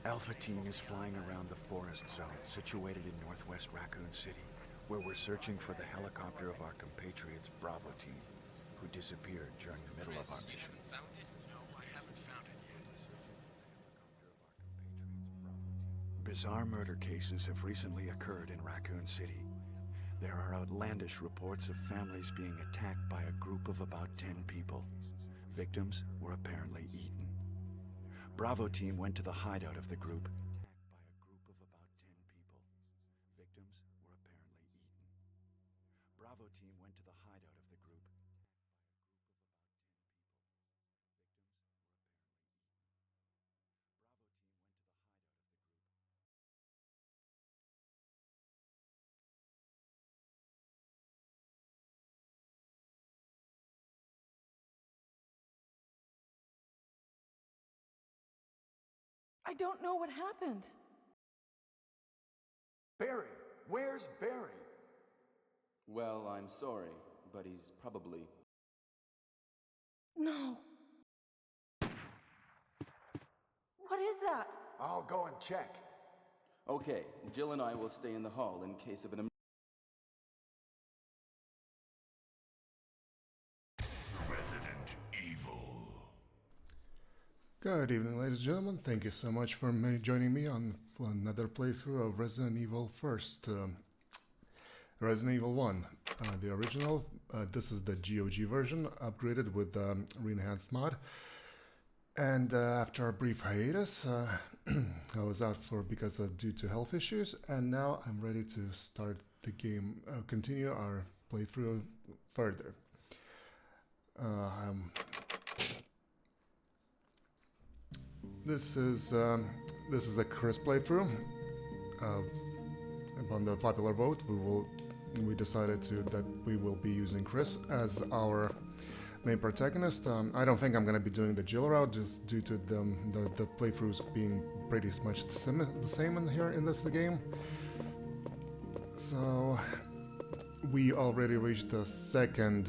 Alpha Team is flying around the forest zone situated in northwest Raccoon City, where we're searching for the helicopter of our compatriots Bravo Team, who disappeared during the middle of our mission. No, I haven't found it yet. Bizarre murder cases have recently occurred in Raccoon City. There are outlandish reports of families being attacked by a group of about 10 people. Victims were apparently eaten. Bravo Team went to the hideout of the group. Bravo Team went to the hideout of the group. I don't know what happened. Barry! Where's Barry? Well, I'm sorry, but he's probably... No. What is that? I'll go and check. Okay, Jill and I will stay in the hall in case of an Resident Evil. Good evening, ladies and gentlemen. Thank you so much for joining me on another playthrough of Resident Evil First. Resident Evil 1, the original. This is the GOG version, upgraded with the re-enhanced mod. And after a brief hiatus, I was out because of due to health issues, and now I'm ready to start the game, continue our playthrough further. This is a Chris playthrough. Upon the popular vote, we decided that we will be using Chris as our main protagonist. I don't think I'm going to be doing the Jill route, just due to the playthroughs being pretty much the same in this game. So we already reached the second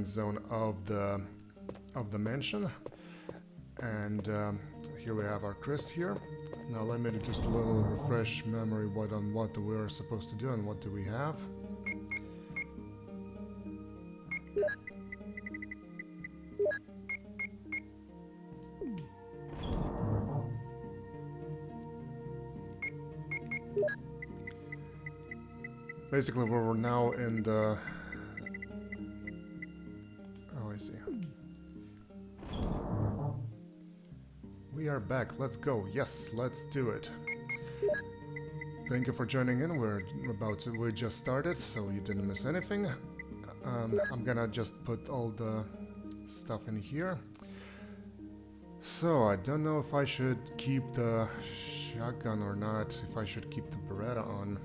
zone of the mansion, and here we have our Chris here. Now let me just a little refresh memory what we are supposed to do and what do we have. Basically, we're now in the... Oh, I see. We are back. Let's go. Yes, let's do it. Thank you for joining in. We just started, so you didn't miss anything. I'm gonna just put all the stuff in here. So, I don't know if I should keep the shotgun or not, if I should keep the Beretta on.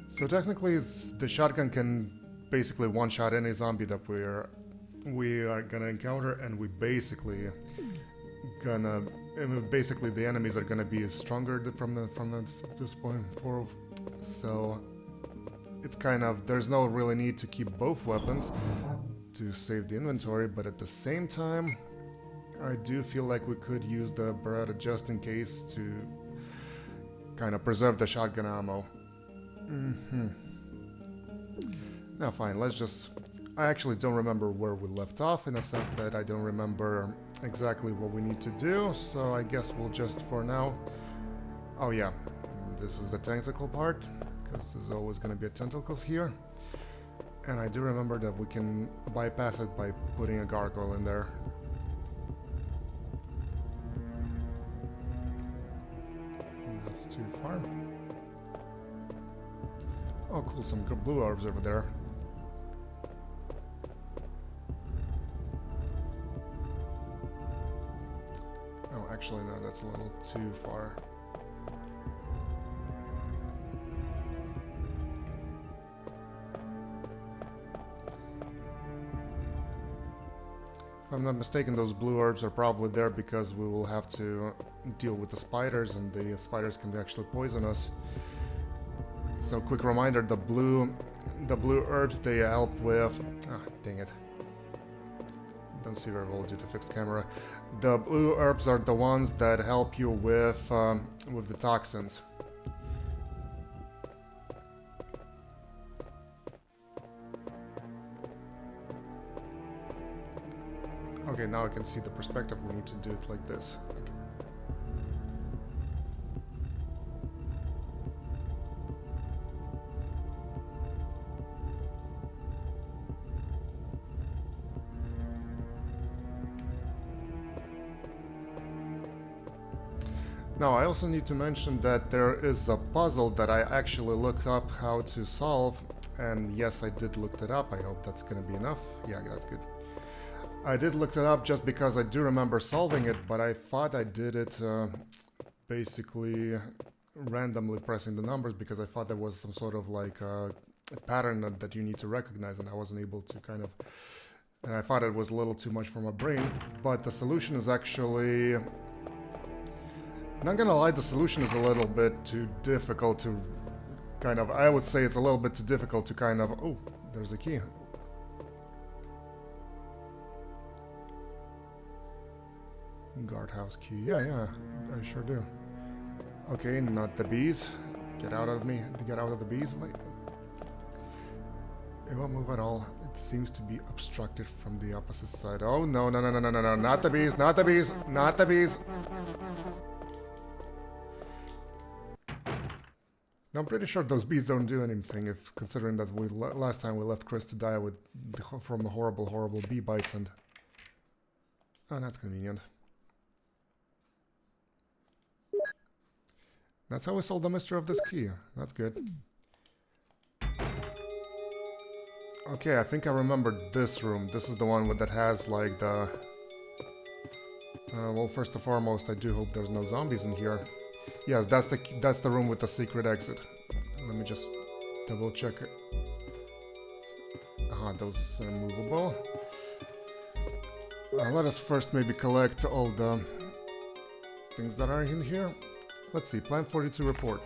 So technically, the shotgun can basically one-shot any zombie that we are gonna encounter, and we basically the enemies are gonna be stronger from this point forward. So it's kind of, there's no really need to keep both weapons to save the inventory, but at the same time, I do feel like we could use the Beretta just in case to kind of preserve the shotgun ammo. Now fine, I actually don't remember where we left off, in the sense that I don't remember exactly what we need to do, so I guess we'll just, for now... Oh yeah, this is the tentacle part, because there's always going to be tentacles here. And I do remember that we can bypass it by putting a gargoyle in there. That's too far. Oh cool, some good blue orbs over there. Oh, actually no, that's a little too far. If I'm not mistaken, those blue orbs are probably there because we will have to deal with the spiders, and the spiders can actually poison us. So quick reminder, the blue herbs, they help with... Ah, dang it. don't see very well due to fixed camera. The blue herbs are the ones that help you with the toxins. Okay, now I can see the perspective. We need to do it like this. Okay. Now, I also need to mention that there is a puzzle that I actually looked up how to solve, and yes, I did look it up. I hope that's gonna be enough. Yeah, that's good. I did look it up just because I do remember solving it, but I thought I did it basically randomly pressing the numbers because I thought there was some sort of like a pattern that you need to recognize, and I wasn't able to kind of... And I thought it was a little too much for my brain, but the solution is actually... Not gonna lie, the solution is a little bit too difficult to kind of... I would say it's a little bit too difficult to kind of... Oh, there's a key. Guardhouse key. Yeah, I sure do. Okay, not the bees. Get out of me. Get out of the bees. Wait. It won't move at all. It seems to be obstructed from the opposite side. Oh, no. Not the bees. Not the bees. Not the bees. I'm pretty sure those bees don't do anything, if considering that we last time we left Chris to die with from the horrible bee bites, and oh, that's convenient. That's how we solved the mystery of this key. That's good. Okay, I think I remember this room. This is the one that has like the... well, first and foremost, I do hope there's no zombies in here. Yes, that's the room with the secret exit. Let me just double check it. Those are movable. Let us first maybe collect all the things that are in here. Let's see, Plant 42 report.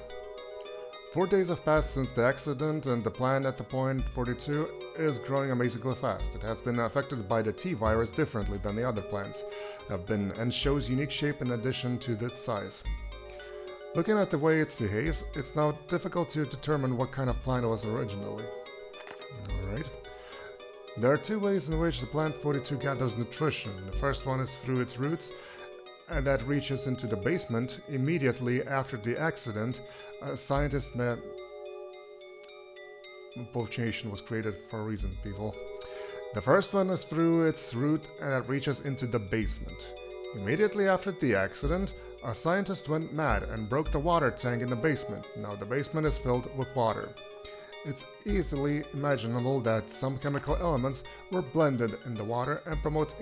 4 days have passed since the accident, and the plant at the point 42 is growing amazingly fast. It has been affected by the T-virus differently than the other plants have been, and shows unique shape in addition to its size. Looking at the way it behaves, it's now difficult to determine what kind of plant it was originally. Alright. There are 2 ways in which the plant 42 gathers nutrition. The first one is through its roots, and that reaches into the basement immediately after the accident. Scientists punctuation was created for a reason, people. The first one is through its root, and that reaches into the basement. Immediately after the accident, a scientist went mad and broke the water tank in the basement. Now the basement is filled with water. It's easily imaginable that some chemical elements were blended in the water and promotes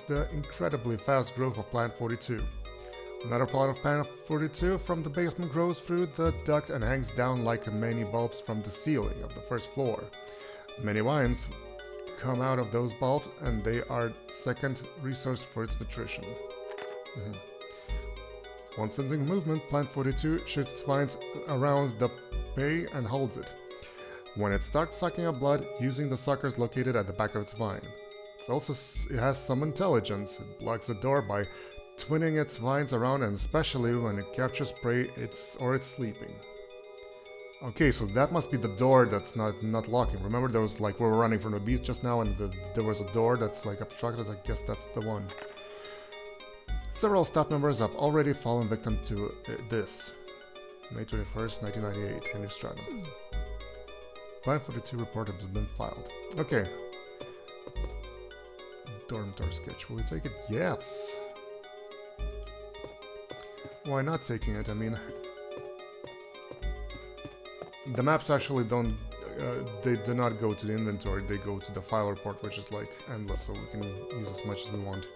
the incredibly fast growth of Plant 42. Another plot of Plant 42 from the basement grows through the duct and hangs down like many bulbs from the ceiling of the first floor. Many vines come out of those bulbs, and they are second resource for its nutrition. Once sensing movement, Plant 42 shoots its vines around the bay and holds it. When it starts sucking up blood, using the suckers located at the back of its vine. It has some intelligence. It blocks the door by twinning its vines around, and especially when it captures prey, it's sleeping. Okay, so that must be the door that's not locking. Remember there was like we were running from the beast just now, and there was a door that's like obstructed. I guess that's the one. Several staff members have already fallen victim to this. May 21st, 1998, Henry Stratton. Plant 42 report has been filed. Okay. Dormitory sketch. Will you take it? Yes. Why not taking it? I mean, the maps actually don't. They do not go to the inventory. They go to the file report, which is like endless, so we can use as much as we want.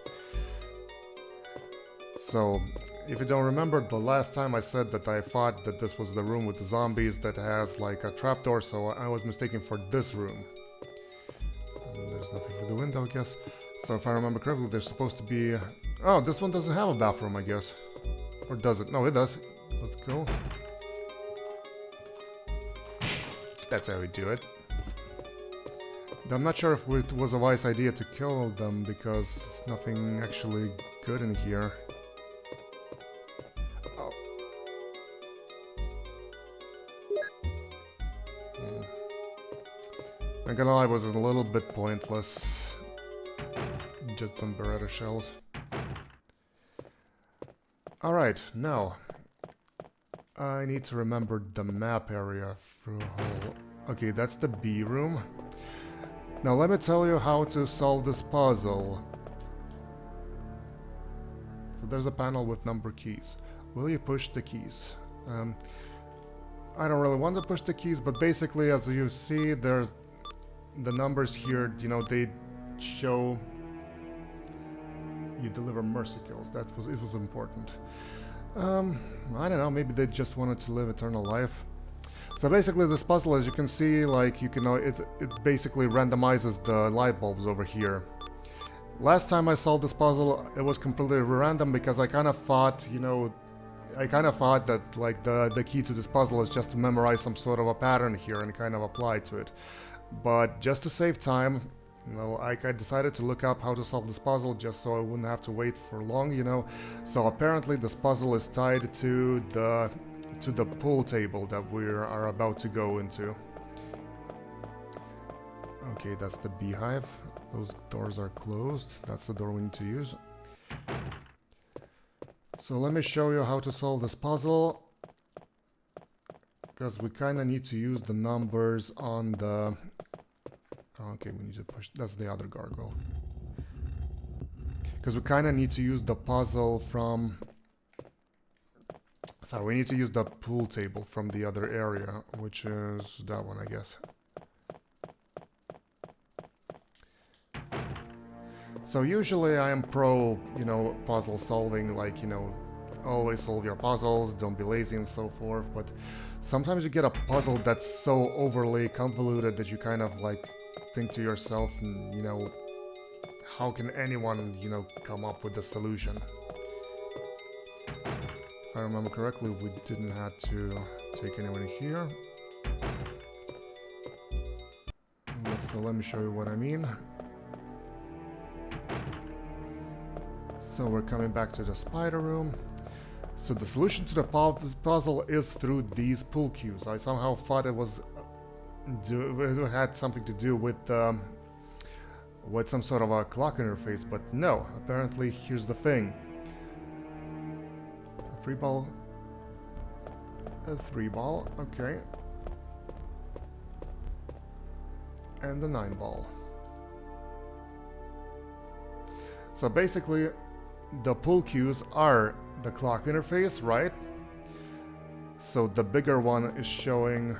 So, if you don't remember, the last time I said that I thought that this was the room with the zombies that has like a trapdoor, so I was mistaken for this room. And there's nothing for the window, I guess. So if I remember correctly, there's supposed to be... Oh, this one doesn't have a bathroom, I guess. Or does it? No, it does. Let's go. That's how we do it. I'm not sure if it was a wise idea to kill them, because it's nothing actually good in here. Oh. I'm gonna lie, it was a little bit pointless. Just some Beretta shells. Alright, now I need to remember the map area through whole. Okay, that's the B room. Now let me tell you how to solve this puzzle. So there's a panel with number keys. Will you push the keys? I don't really want to push the keys, but basically, as you see, there's the numbers here, you know, they show you deliver mercy kills. It was important. I don't know, maybe they just wanted to live eternal life. So basically this puzzle, as you can see, like, you can know, it basically randomizes the light bulbs over here. Last time I solved this puzzle, it was completely random, because I kind of thought, you know, that like the key to this puzzle is just to memorize some sort of a pattern here and kind of apply to it. But just to save time, you know, I decided to look up how to solve this puzzle just so I wouldn't have to wait for long, you know. So apparently this puzzle is tied to the pool table that we are about to go into. Okay, that's the beehive. Those doors are closed. That's the door we need to use. So let me show you how to solve this puzzle, because we kind of need to use the numbers on the... Okay, we need to push... That's the other gargoyle. Because we kind of need to use the puzzle from... Sorry, we need to use the pool table from the other area, which is that one, I guess. So usually I am pro, you know, puzzle solving, like, you know, always solve your puzzles, don't be lazy and so forth, but sometimes you get a puzzle that's so overly convoluted that you kind of, like, think to yourself, you know, how can anyone, you know, come up with the solution? If I remember correctly, we didn't have to take anyone here. So let me show you what I mean. So we're coming back to the spider room. So the solution to the puzzle is through these pool cues. I somehow thought it had something to do with some sort of a clock interface, but no. Apparently, here's the thing. A 3-ball. A 3-ball, okay. And a 9-ball. So basically, the pool cues are the clock interface, right? So the bigger one is showing...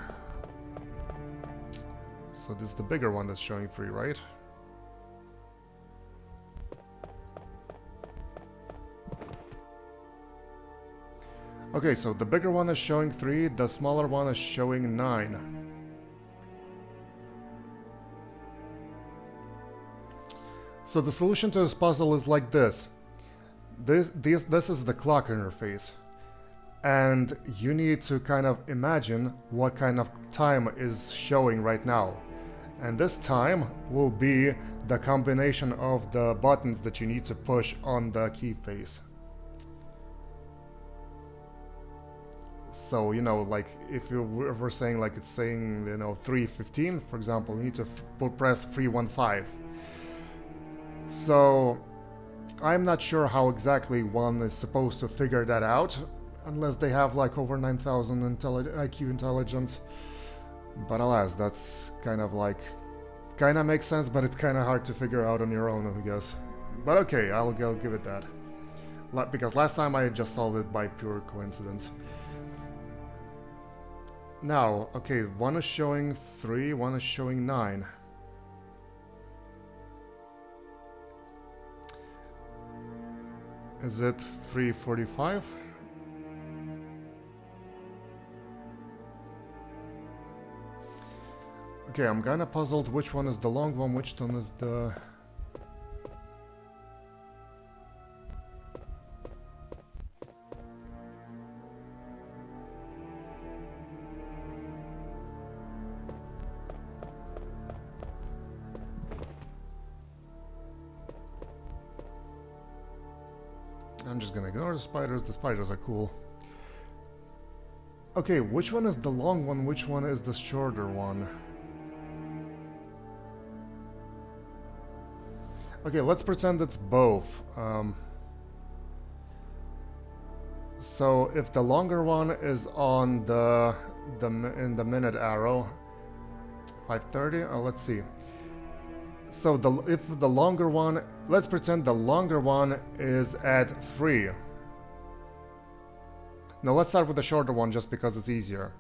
So this is the bigger one that's showing 3, right? Okay, so the bigger one is showing 3, the smaller one is showing 9. So the solution to this puzzle is like this. This is the clock interface. And you need to kind of imagine what kind of time is showing right now. And this time will be the combination of the buttons that you need to push on the key face. So, you know, like, if we're saying, like, it's saying, you know, 315, for example, you need to press 315. So, I'm not sure how exactly one is supposed to figure that out, unless they have, like, over 9,000 IQ intelligence. But alas, that's kind of like... kind of makes sense, but it's kind of hard to figure out on your own, I guess. But okay, I'll give it that. Because last time I just solved it by pure coincidence. Now, okay, one is showing 3, one is showing 9. Is it 3:45? Okay, I'm kinda puzzled which one is the long one, which one is the... I'm just gonna ignore the spiders. The spiders are cool. Okay, which one is the long one? Which one is the shorter one? Okay, let's pretend it's both. So if the longer one is on in the minute arrow, 5:30. Let's see. So if the longer one, let's pretend the longer one is at 3. Now let's start with the shorter one just because it's easier.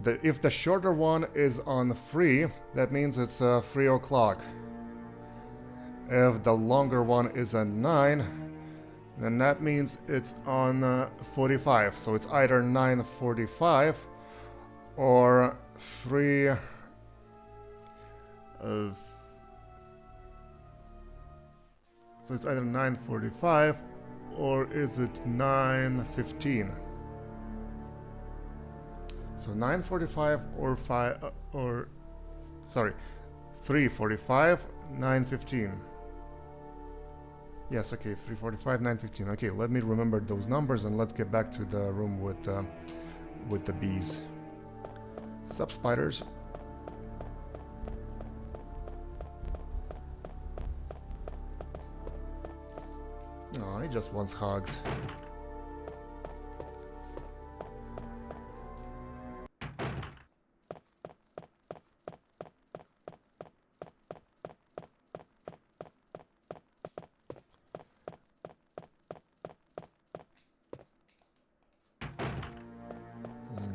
If the shorter one is on 3, that means it's 3 o'clock. If the longer one is at 9, then that means it's on 45. So it's either 9:45 or 3. So it's either 9:45 or is it 9:15? So 9:45 or 3:45, 9:15. Yes, okay, 3:45, 9:15. Okay, let me remember those numbers and let's get back to the room with the bees. Sup, spiders? Oh, he just wants hugs.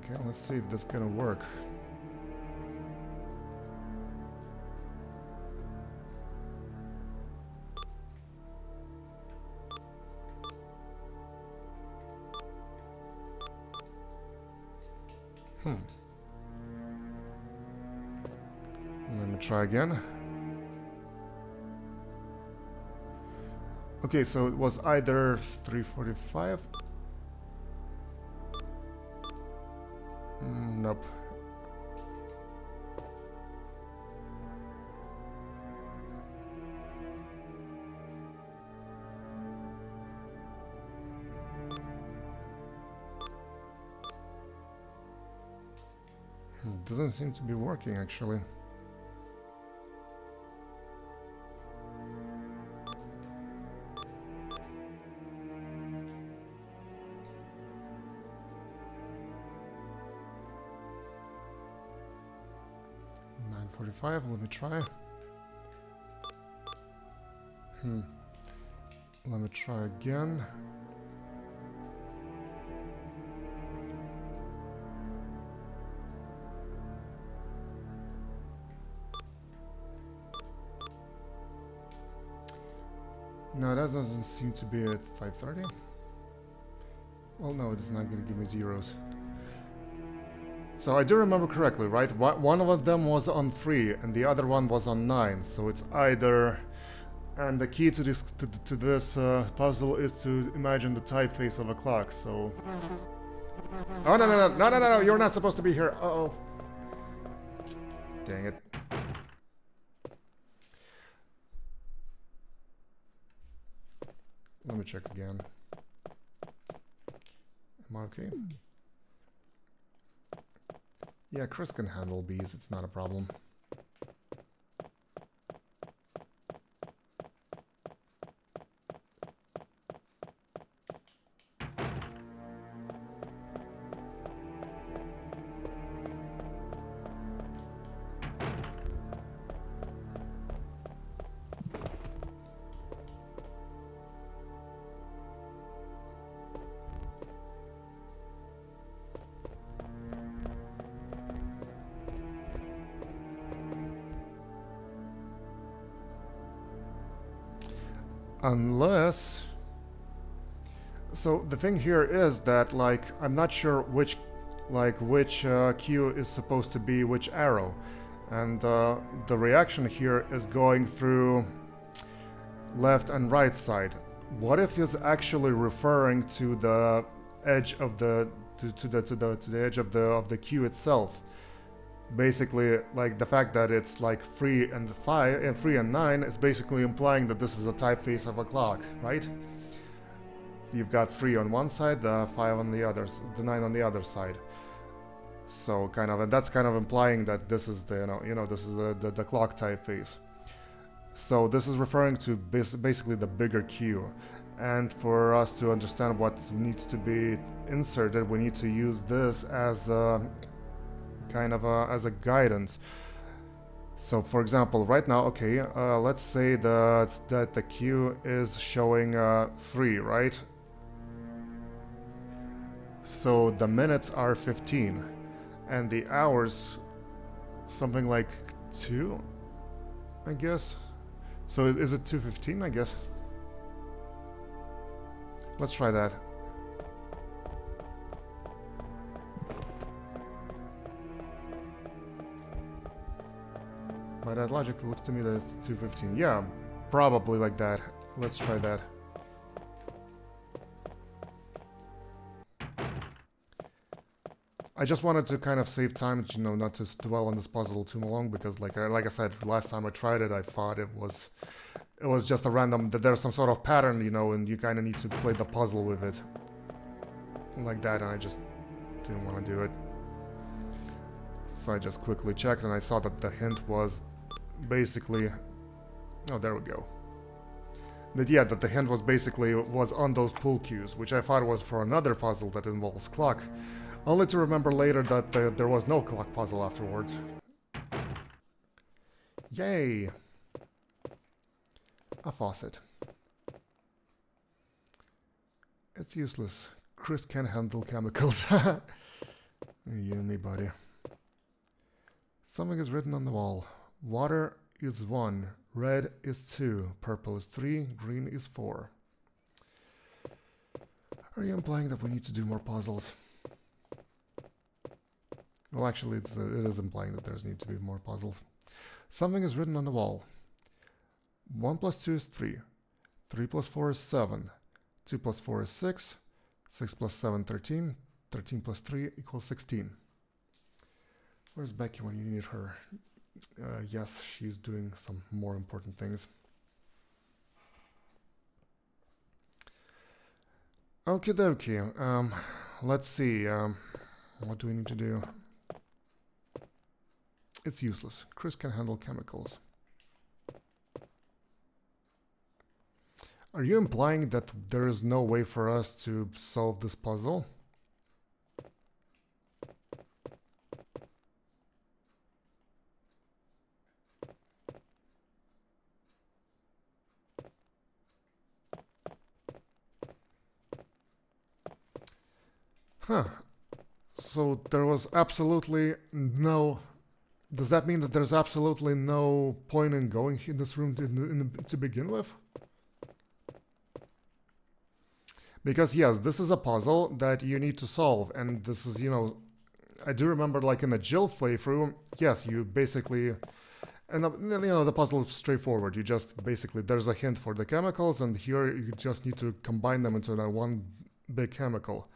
Okay, let's see if this is gonna work. Let me try again. Okay, so it was either 3:45. Nope. Doesn't seem to be working actually. Let me try. Let me try again. No, that doesn't seem to be at 5:30. Well, no, it's not going to give me zeros. So I do remember correctly, right? One of them was on 3 and the other one was on 9. So it's either... And the key to this puzzle is to imagine the typeface of a clock, so... Oh, no, you're not supposed to be here. Uh-oh. Dang it. Let me check again. Am I okay? Yeah, Chris can handle bees, it's not a problem. Unless... So the thing here is that, like, I'm not sure which cue is supposed to be which arrow. And the reaction here is going through left and right side. What if it's actually referring to the edge of the to the edge of the cue itself? Basically, like the fact that it's like 3 and 9 is basically implying that this is a typeface of a clock, right? you've got 3 on one side, the 5 on the other, the 9 on the other side. So kind of, and that's kind of implying that this is the this is the clock typeface. So this is referring to basically the bigger Q. And for us to understand what needs to be inserted, we need to use this as a kind of as a guidance. So for example, right now, okay, let's say that the Q is showing 3, right? So the minutes are 15, and the hours something like 2, I guess. So is it 2:15, I guess? Let's try that. By that logic, it looks to me that it's 2:15. Yeah, probably like that. Let's try that. I just wanted to kind of save time, you know, not to dwell on this puzzle too long, because like I said, last time I tried it, I thought it was just a random, that there's some sort of pattern, you know, and you kind of need to play the puzzle with it. Like that, and I just didn't want to do it. So I just quickly checked, and I saw that the hint was basically... Oh, there we go. That, yeah, that the hint was basically on those pool cues, which I thought was for another puzzle that involves clock. Only to remember later that there was no clock puzzle afterwards. Yay! A faucet. It's useless. Chris can't handle chemicals. You and me, buddy. Something is written on the wall. Water is 1, red is 2, purple is 3, green is 4. Are you implying that we need to do more puzzles? Well, actually, it is implying that there's need to be more puzzles. Something is written on the wall. 1 plus 2 is 3. 3 plus 4 is 7. 2 plus 4 is 6. 6 plus 7, 13. 13 plus 3 equals 16. Where's Becky when you need her? Yes, she's doing some more important things. Okie dokie. Let's see. What do we need to do? It's useless. Chris can handle chemicals. Are you implying that there is no way for us to solve this puzzle? Huh. So there was absolutely no... Does that mean that there's absolutely no point in going in this room to begin with? Because yes, this is a puzzle that you need to solve, and this is, you know, I do remember like in the Jill playthrough, yes, you basically, and you know, the puzzle is straightforward. You just basically, there's a hint for the chemicals, and here you just need to combine them into that one big chemical.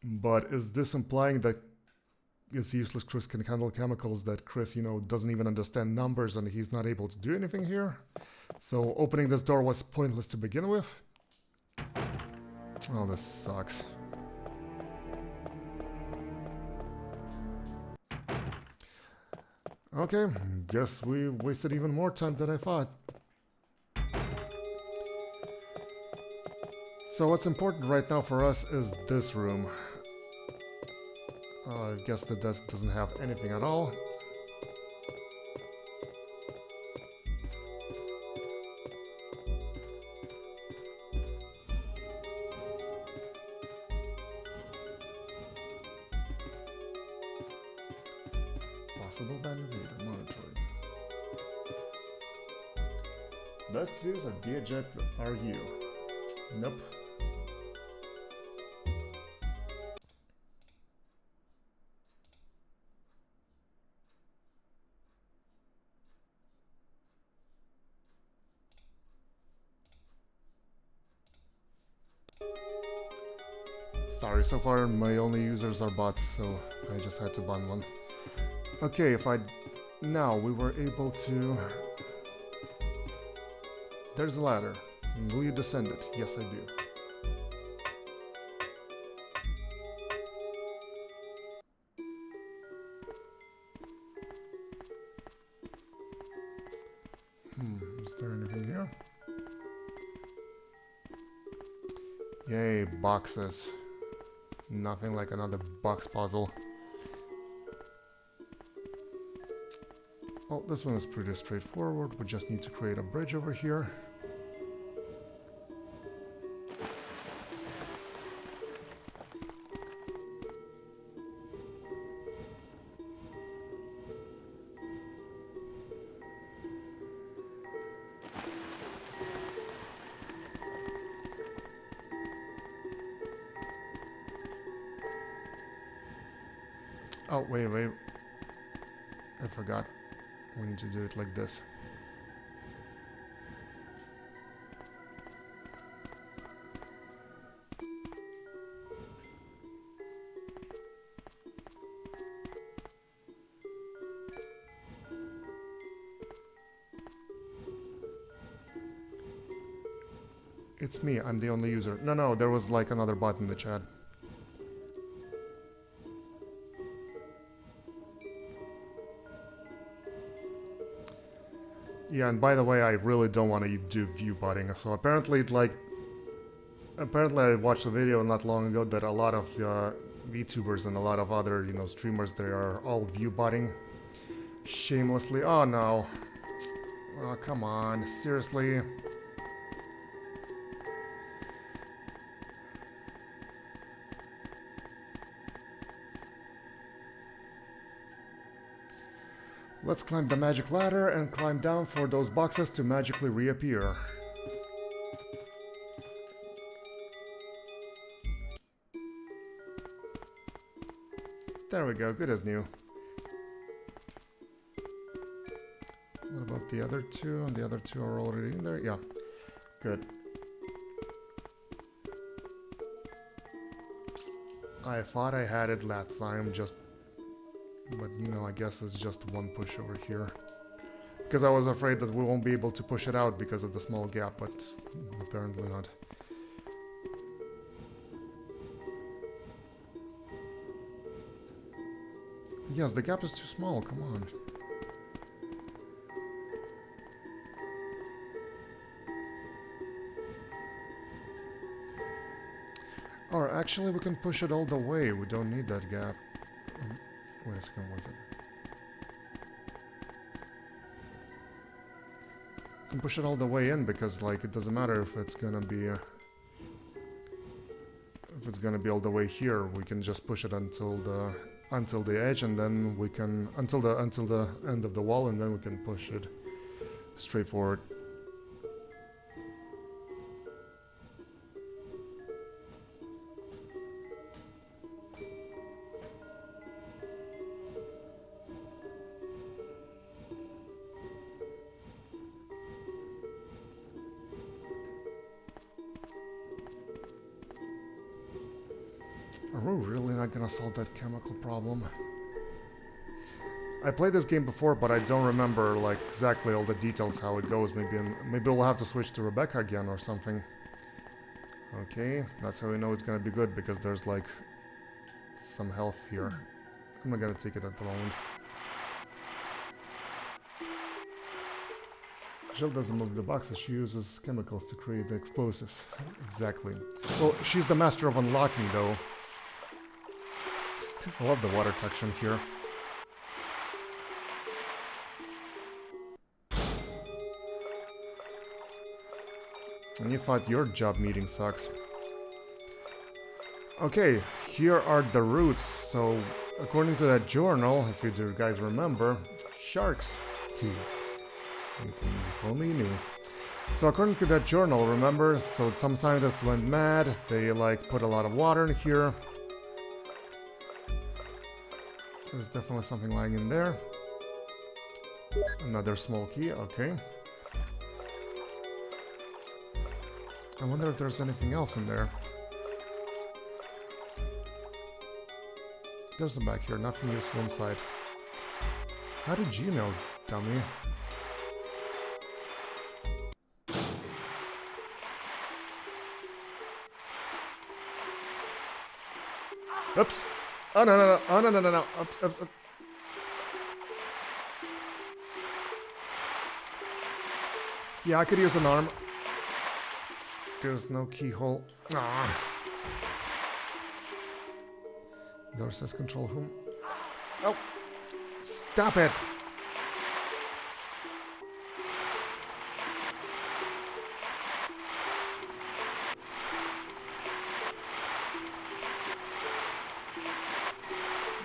But is this implying that it's useless Chris can handle chemicals, that Chris, you know, doesn't even understand numbers and he's not able to do anything here? So opening this door was pointless to begin with? Oh, this sucks. Okay, guess we wasted even more time than I thought. So what's important right now for us is this room. I guess the desk doesn't have anything at all. Possible band video monitoring. Best views at DJet are you. Nope. Sorry, so far my only users are bots, so I just had to ban one. Okay, if I... Now, we were able to... There's a ladder. Will you descend it? Yes, I do. Is there anything here? Yay, boxes. Nothing like another box puzzle. Well, this one is pretty straightforward. We just need to create a bridge over here. Oh, wait. I forgot. We need to do it like this. It's me, I'm the only user. No, there was like another bot in the chat. Yeah, and by the way, I really don't want to do view botting. So apparently, I watched a video not long ago that a lot of VTubers and a lot of other, streamers, they are all view botting shamelessly. Oh no! Oh come on, seriously? Let's climb the magic ladder and climb down for those boxes to magically reappear. There we go, good as new. What about the other two? The other two are already in there? Yeah, good. I thought I had it last time, but I guess it's just one push over here. Because I was afraid that we won't be able to push it out because of the small gap, but apparently not. Yes, the gap is too small, come on. Or actually we can push it all the way, we don't need that gap. Wait a second, one second. You can push it all the way in because, it doesn't matter if it's gonna be all the way here. We can just push it until the edge, and then we can until the end of the wall, and then we can push it straight forward. Are we really not gonna solve that chemical problem? I played this game before, but I don't remember exactly all the details how it goes. Maybe we'll have to switch to Rebecca again or something. Okay, that's how we know it's gonna be good, because there's some health here. I'm not gonna take it at the moment. Jill doesn't move the boxes, she uses chemicals to create the explosives. Exactly. Well, she's the master of unlocking, though. I love the water texture here. And you thought your job meeting sucks. Okay, here are the roots. So, according to that journal, if you guys remember, sharks. If only you knew. So according to that journal, remember, so some scientists went mad, they put a lot of water in here. There's definitely something lying in there. Another small key, okay. I wonder if there's anything else in there. There's some back here, nothing useful inside. How did you know, dummy? Oops. Oh, no, no, no. Oh, no, no, no, no. Oops, oops, oops. Yeah, I could use an arm. There's no keyhole. Ah. Door says control room. Oh. Stop it.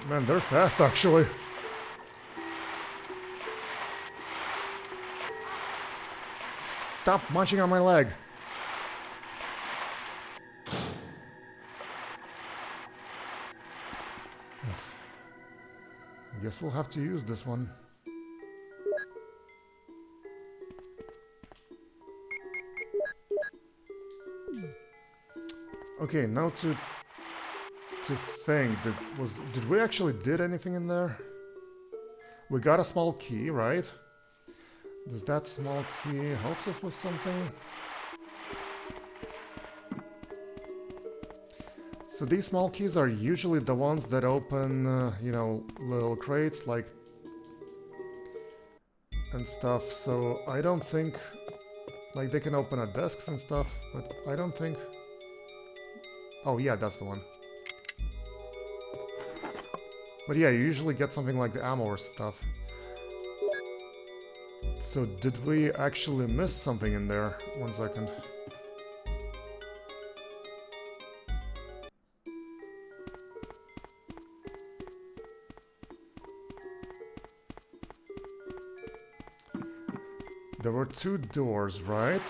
Man, they're fast, actually. Stop munching on my leg. Guess we'll have to use this one. Okay, now to think, did we actually did anything in there? We got a small key, right? Does that small key helps us with something? So these small keys are usually the ones that open, you know, little crates like and stuff. So I don't think, like, they can open at desks and stuff, but I don't think. Oh yeah, that's the one. But yeah, you usually get something like the ammo or stuff. So did we actually miss something in there? 1 second. There were 2 doors, right?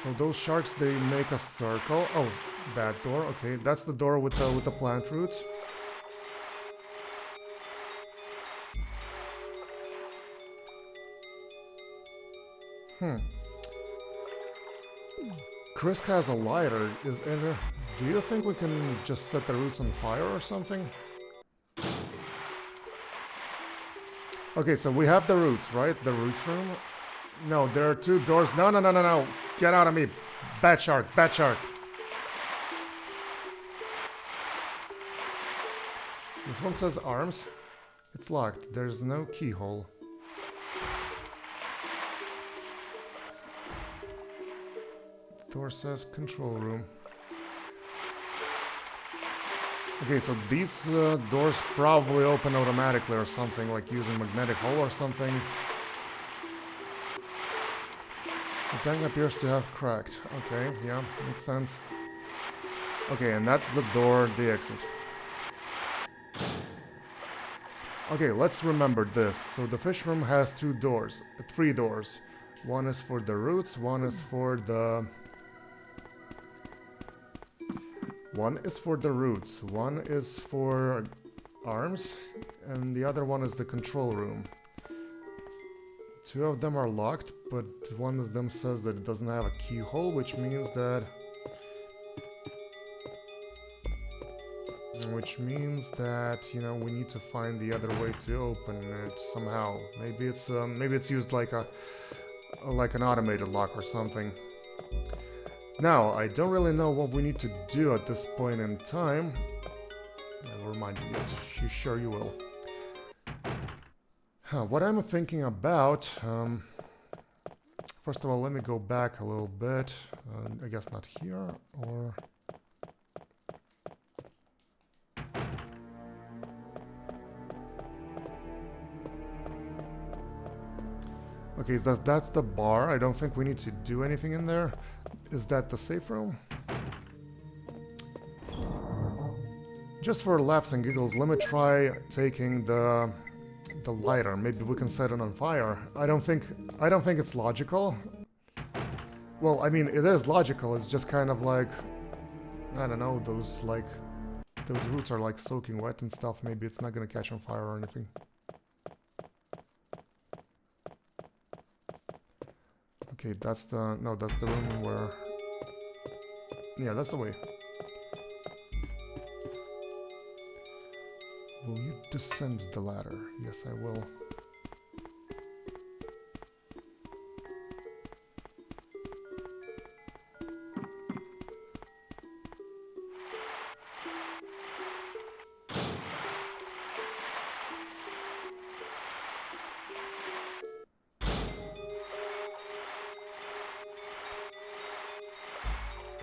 So those sharks, they make a circle. Oh, that door. Okay, that's the door with the plant roots. Chris has a lighter. Do you think we can just set the roots on fire or something? Okay, so we have the roots, right? The root room. No, there are 2 doors. No, no, no, no, no. Get out of me. Bat shark, bat shark. This one says arms. It's locked. There's no keyhole. Door says control room. Okay, so these doors probably open automatically or something, like using magnetic hole or something. The tank appears to have cracked. Okay, yeah, makes sense. Okay, and that's the door, the exit. Okay, let's remember this. So the fish room has 2 doors, 3 doors. One is for the roots, one is for the... One is for the roots, one is for arms, and the other one is the control room. 2 of them are locked, but one of them says that it doesn't have a keyhole, which means that... you know, we need to find the other way to open it somehow. Maybe it's used like an automated lock or something. Now, I don't really know what we need to do at this point in time. I will remind you, yes, sure you will. What I'm thinking about... first of all, let me go back a little bit. I guess not here, or... Okay, that's the bar. I don't think we need to do anything in there. Is that the safe room? Just for laughs and giggles, let me try taking the lighter. Maybe we can set it on fire. I don't think it's logical. Well, I mean, it is logical. It's just kind of like, I don't know, those roots are like soaking wet and stuff. Maybe it's not gonna catch on fire or anything. Okay, that's the room where... Yeah, that's the way. Will you descend the ladder? Yes, I will.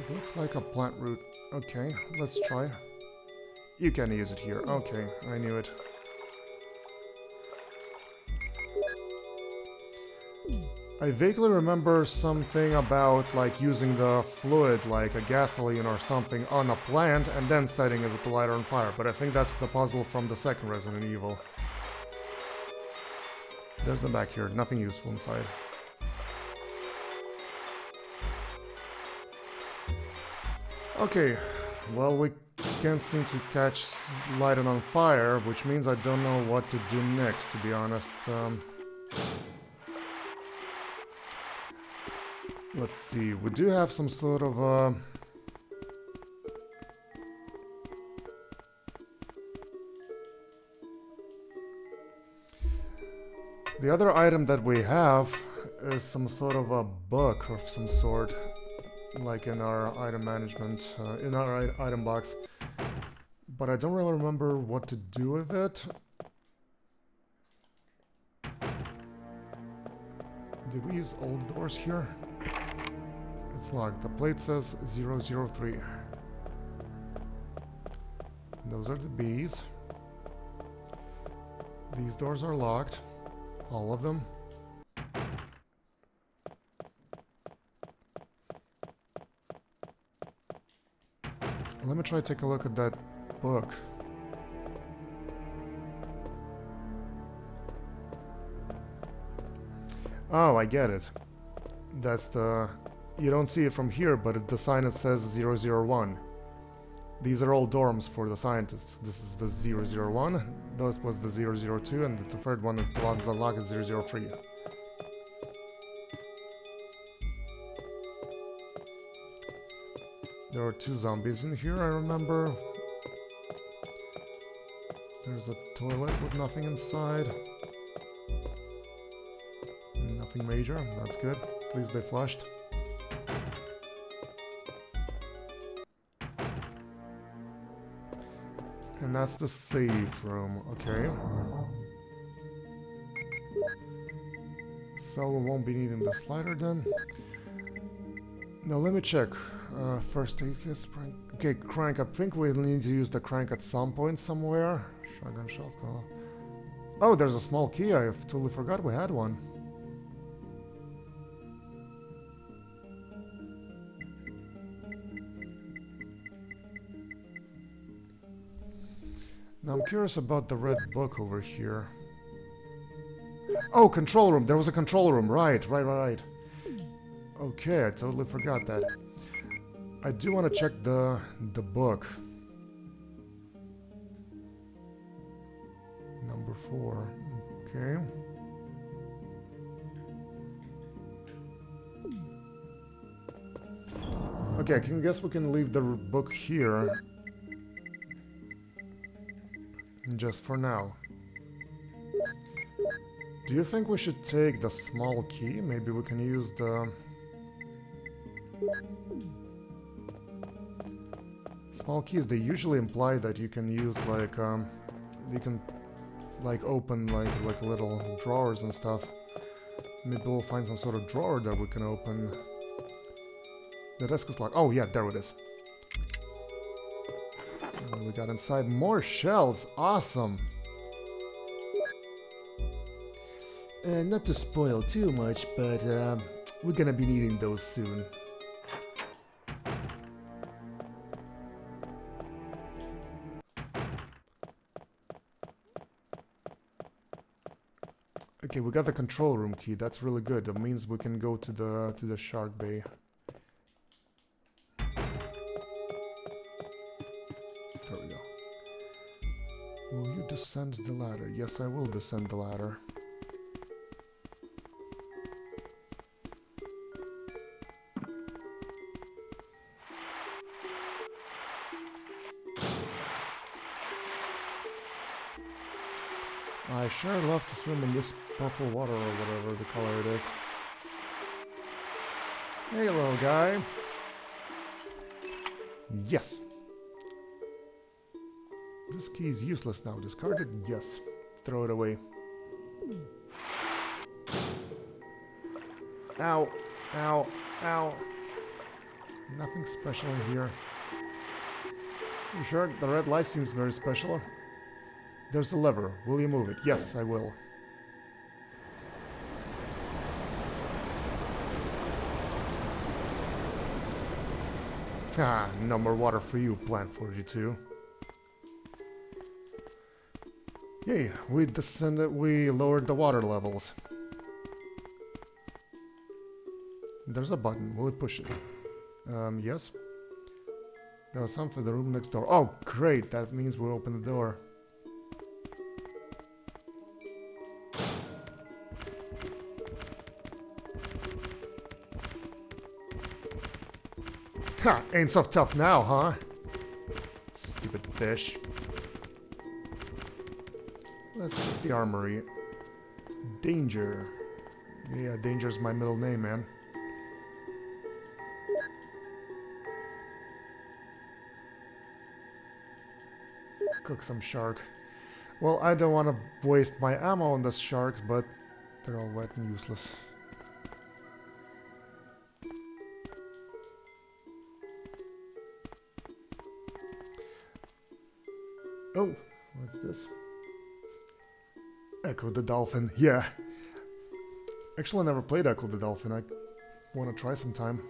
It looks like a plant root. Okay, let's try. You can use it here. Okay, I knew it. I vaguely remember something about like using the fluid, like a gasoline or something, on a plant and then setting it with the lighter on fire, but I think that's the puzzle from the second Resident Evil. There's them back here, nothing useful inside. Okay, well, we can't seem to catch Leiden on fire, which means I don't know what to do next, to be honest. Let's see, we do have some sort of the other item that we have is some sort of a book of some sort, like in our item management, in our item box. But I don't really remember what to do with it. Did we use old doors here? It's locked. The plate says 003. Those are the bees. These doors are locked. All of them. Let me try to take a look at that book. Oh, I get it. That's the... You don't see it from here, but the sign that says 001. These are all dorms for the scientists. This is the 001, this was the 002, and the third one is the one that lock is 003. There are 2 zombies in here, I remember. There's a toilet with nothing inside. Nothing major, that's good. At least they flushed. And that's the safe room, okay. So we won't be needing the slider then. Now let me check. First aid kit, okay, crank. I think we need to use the crank at some point somewhere. Shotgun shells. Oh, there's a small key. I totally forgot we had one. Now I'm curious about the red book over here. Oh, control room. There was a control room. Right. Okay, I totally forgot that. I do want to check the book. Number 4. Okay. Okay, I can guess we can leave the book here. Just for now. Do you think we should take the small key? Maybe we can use the... Small keys, they usually imply that you can use like, you can like open like little drawers and stuff. Maybe we'll find some sort of drawer that we can open. The desk is locked. Oh yeah, there it is. And we got inside more shells. Awesome. Not to spoil too much, but we're gonna be needing those soon. Okay, we got the control room key. That's really good. That means we can go to the shark bay. There we go. Will you descend the ladder? Yes, I will descend the ladder. I sure love to swim in this purple water or whatever the color it is. Hey, little guy. Yes. This key is useless now. Discard it? Yes. Throw it away. Ow. Ow. Ow. Nothing special here. You sure? The red light seems very special. There's a lever. Will you move it? Yes, I will. Ah, no more water for you, Plant 42. Yay, we lowered the water levels. There's a button. Will we push it? Yes. There was some for the room next door. Oh, great! That means we'll open the door. Ha! Ain't so tough now, huh? Stupid fish. Let's check the armory. Danger. Yeah, Danger's my middle name, man. Cook some shark. Well, I don't want to waste my ammo on the sharks, but they're all wet and useless. Oh, what's this? Echo the Dolphin, yeah. Actually, I never played Echo the Dolphin. I want to try sometime.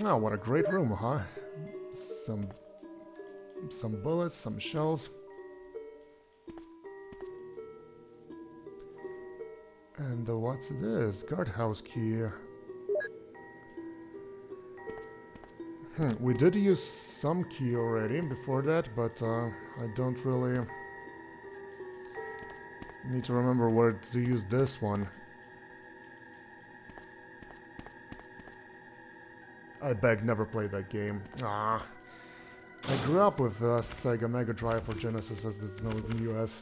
Oh, what a great room, huh? Some bullets, some shells. And what's this? Guardhouse key. We did use some key already before that, but I don't really need to remember where to use this one. I beg, never played that game. Ah, I grew up with Sega Mega Drive or Genesis, as this is known in the US.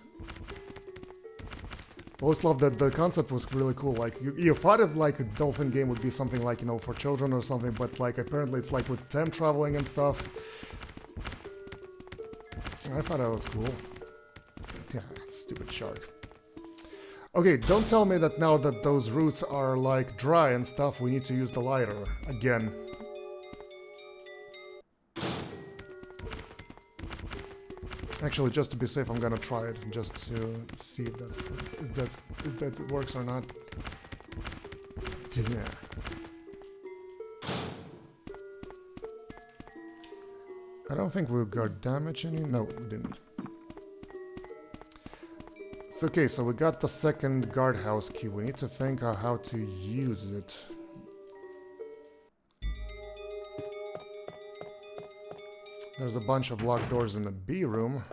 Always loved that the concept was really cool. Like you thought it like a dolphin game would be something like, you know, for children or something, but like apparently it's like with time traveling and stuff. I thought that was cool. Yeah, stupid shark. Okay, don't tell me that now that those roots are like dry and stuff, we need to use the lighter again. Actually, just to be safe, I'm gonna try it just to see if that works or not. Yeah. I don't think we got damage any. No, we didn't. It's okay. So we got the second guardhouse key. We need to think how to use it. There's a bunch of locked doors in the B room.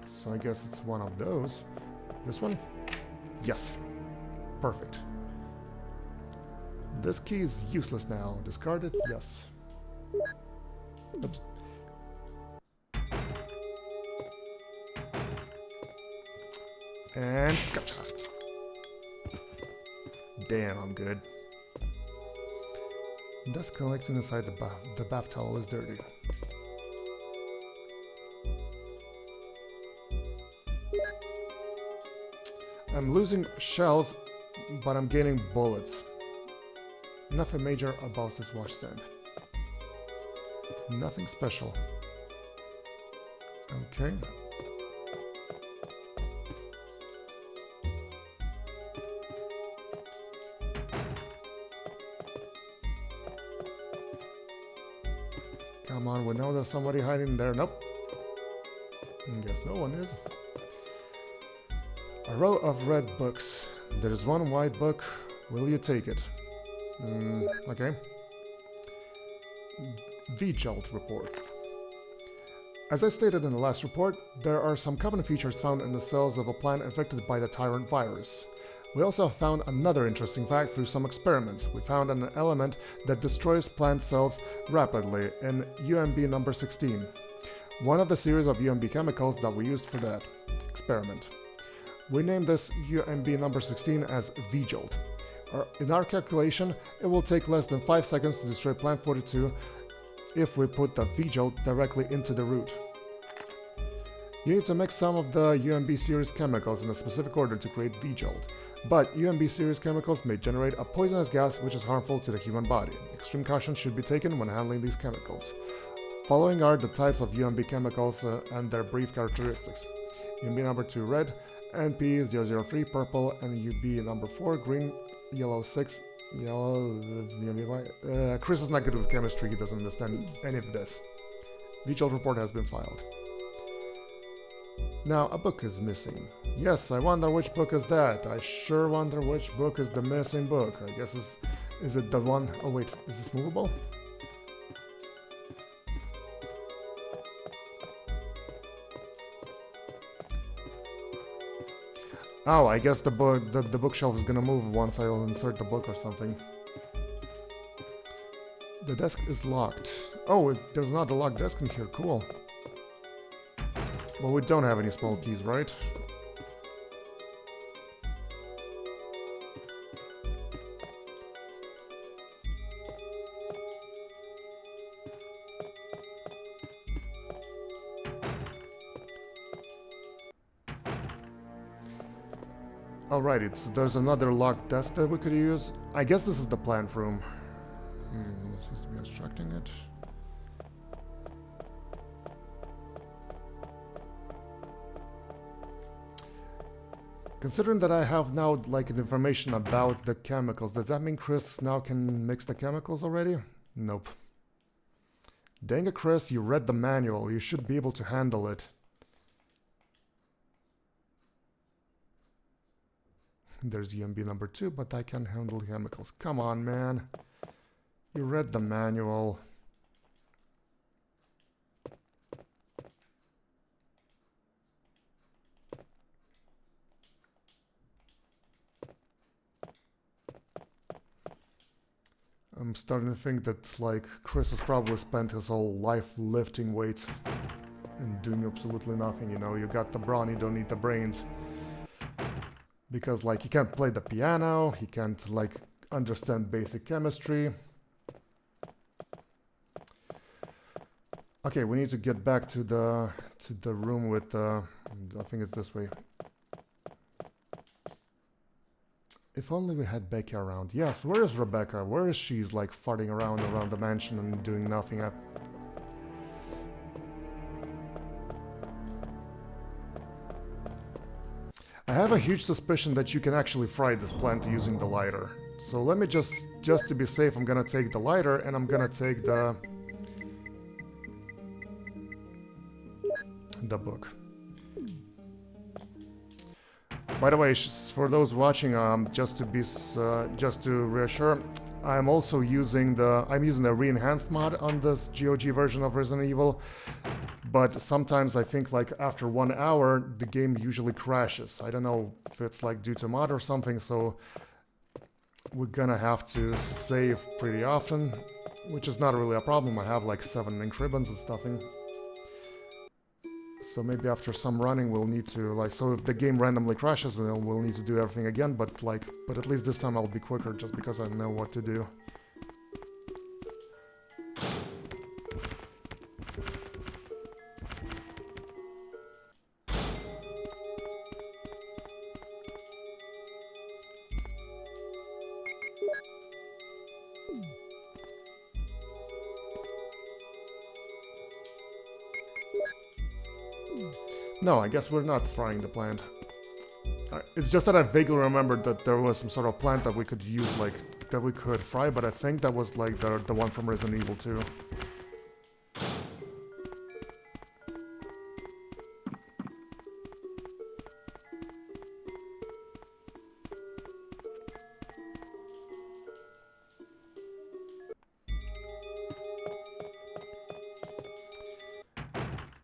So I guess it's one of those. This one? Yes. Perfect. This key is useless now. Discard it? Yes. Oops. And gotcha. Damn, I'm good. Dust collecting inside the bath towel is dirty. I'm losing shells, but I'm gaining bullets. Nothing major about this washstand. Nothing special. Okay. Come on, we know there's somebody hiding there. Nope. Guess no one is. A row of red books. There's one white book. Will you take it? Okay. V-Jolt report. As I stated in the last report, there are some common features found in the cells of a plant infected by the Tyrant virus. We also found another interesting fact through some experiments. We found an element that destroys plant cells rapidly in UMB number 16, one of the series of UMB chemicals that we used for that experiment. We named this UMB number 16 as V-Jolt. In our calculation, it will take less than 5 seconds to destroy Plant 42 if we put the V-Jolt directly into the root. You need to mix some of the UMB series chemicals in a specific order to create V-Jolt. But UMB series chemicals may generate a poisonous gas which is harmful to the human body. Extreme caution should be taken when handling these chemicals. Following are the types of UMB chemicals and their brief characteristics. UMB number 2 red, NP003 purple, and UB number 4 green, yellow 6, yellow... Chris is not good with chemistry, he doesn't understand any of this. V-Jolt report has been filed. Now, a book is missing. Yes, I wonder which book is that. I sure wonder which book is the missing book. I guess is it the one... Oh wait, is this movable? Oh, I guess the bookshelf is gonna move once I'll insert the book or something. The desk is locked. Oh, there's not a locked desk in here. Cool. Well, we don't have any small keys, right? Alrighty, so there's another locked desk that we could use. I guess this is the plant room. This seems to be obstructing it. Considering that I have now like information about the chemicals, does that mean Chris now can mix the chemicals already? Nope. Dang it, Chris, you read the manual. You should be able to handle it. There's UMB number 2, but I can't handle chemicals. Come on, man. You read the manual. I'm starting to think that, like, Chris has probably spent his whole life lifting weights and doing absolutely nothing, you know. You got the brawn, you don't need the brains. Because, like, he can't play the piano, he can't, like, understand basic chemistry. Okay, we need to get back to the room with I think it's this way. If only we had Becky around. Yes, where is Rebecca? Where is she, like, farting around the mansion and doing nothing? I have a huge suspicion that you can actually fry this plant using the lighter. So let me just to be safe, I'm gonna take the lighter and I'm gonna take the book. By the way, for those watching, just to reassure, I'm also using the re-enhanced mod on this GOG version of Resident Evil. But sometimes I think, like, after 1 hour, the game usually crashes. I don't know if it's, like, due to mod or something, so we're gonna have to save pretty often, which is not really a problem. I have, like, 7 ink ribbons and stuffing. So maybe after some running we'll need to, like, so if the game randomly crashes, then we'll need to do everything again, but at least this time I'll be quicker just because I know what to do. No, I guess we're not frying the plant. It's just that I vaguely remembered that there was some sort of plant that we could use, like, that we could fry, but I think that was, like, the one from Resident Evil 2.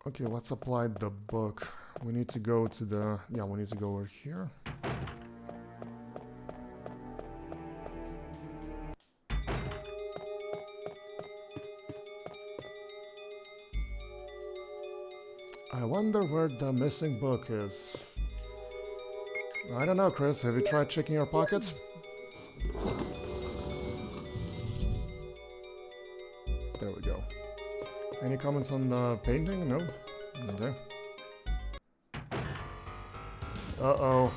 Okay, let's apply the book. We need to go to the... Yeah, we need to go over here. I wonder where the missing book is. I don't know, Chris. Have you tried checking your pockets? There we go. Any comments on the painting? No? Okay. Uh-oh.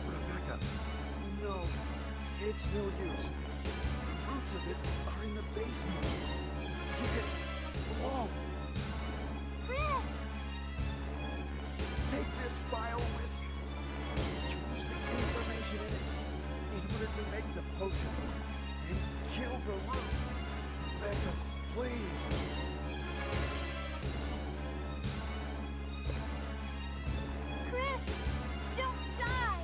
Rebecca, no. It's no use. The roots of it are in the basement. Keep it low. Take this file with you. Use the information in it in order to make the potion. And kill the root. Rebecca, please. Chris, don't die!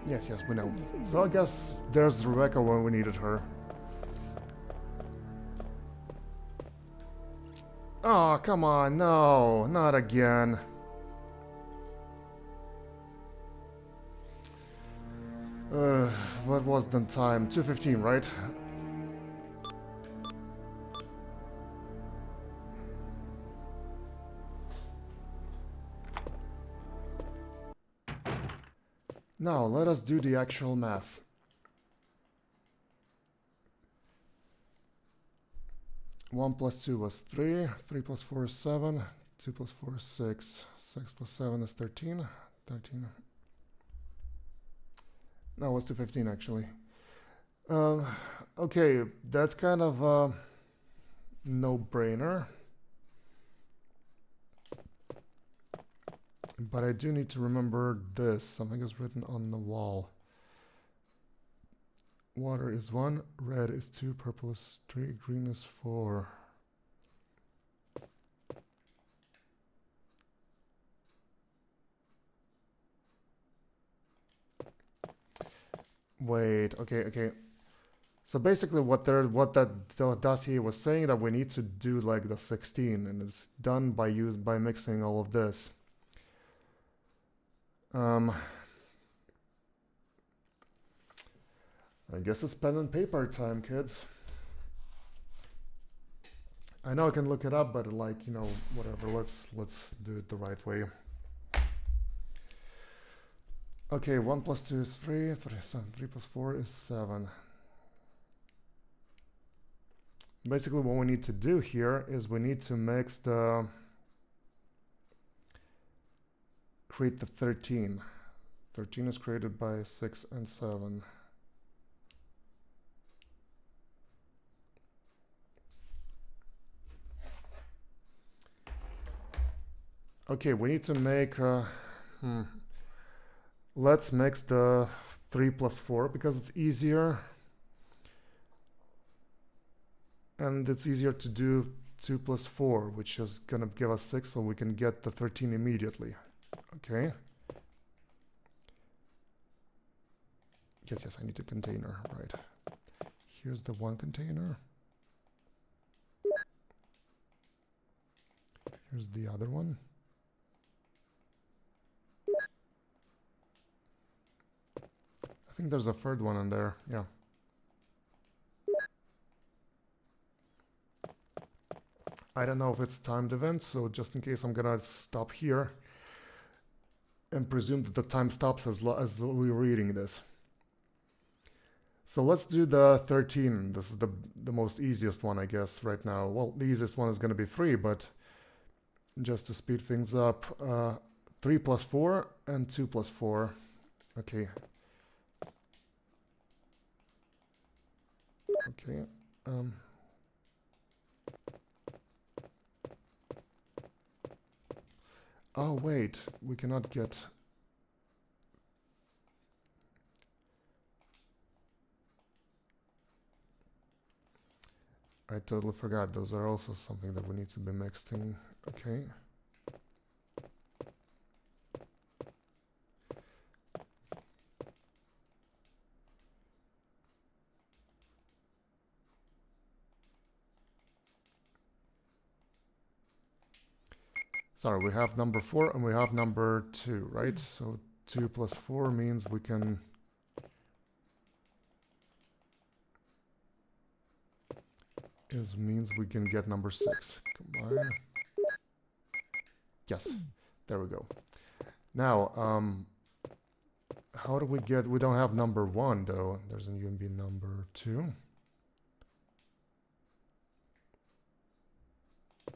Yes, yes, we know. So I guess there's Rebecca when we needed her. Oh, come on, no, not again. What was the time? 2:15, right? Now, let us do the actual math. One plus 2 was 3, 3 plus 4 is 7, 2 plus 4 is 6, 6 plus 7 is 13, 13. No, it was 2:15 actually. Okay, that's kind of a no-brainer. But I do need to remember this. Something is written on the wall. Water is 1, red is 2, purple is 3, green is 4. Wait, okay. So basically what that dossier was saying that we need to do like the 16, and it's done by mixing all of this. I guess it's pen and paper time, kids. I know I can look it up, but like, you know, whatever, let's do it the right way. Okay, 1 plus 2 is 3, 3 plus 4 is 7. Basically what we need to do here is we need to mix create the 13. 13 is created by 6 and 7. Okay, we need to make let's mix the 3 plus 4 because it's easier. And it's easier to do 2 plus 4, which is gonna give us 6, so we can get the 13 immediately. Okay. Yes, I need a container, right. Here's the one container. Here's the other one. I think there's a third one in there, yeah. I don't know if it's timed event, so just in case I'm gonna stop here and presume that the time stops as we're reading this. So let's do the 13. This is the most easiest one, I guess, right now. Well, the easiest one is gonna be 3, but just to speed things up, 3 plus 4 and 2 plus 4. Okay. Okay. Oh, wait, we cannot get... I totally forgot, those are also something that we need to be mixing. Okay. Sorry, we have number 4 and we have number 2, right? So 2 plus 4 means we can... is means we can get number 6. Combine. Yes, there we go. Now, how do we get, we don't have number 1 though. There's an even be number 2.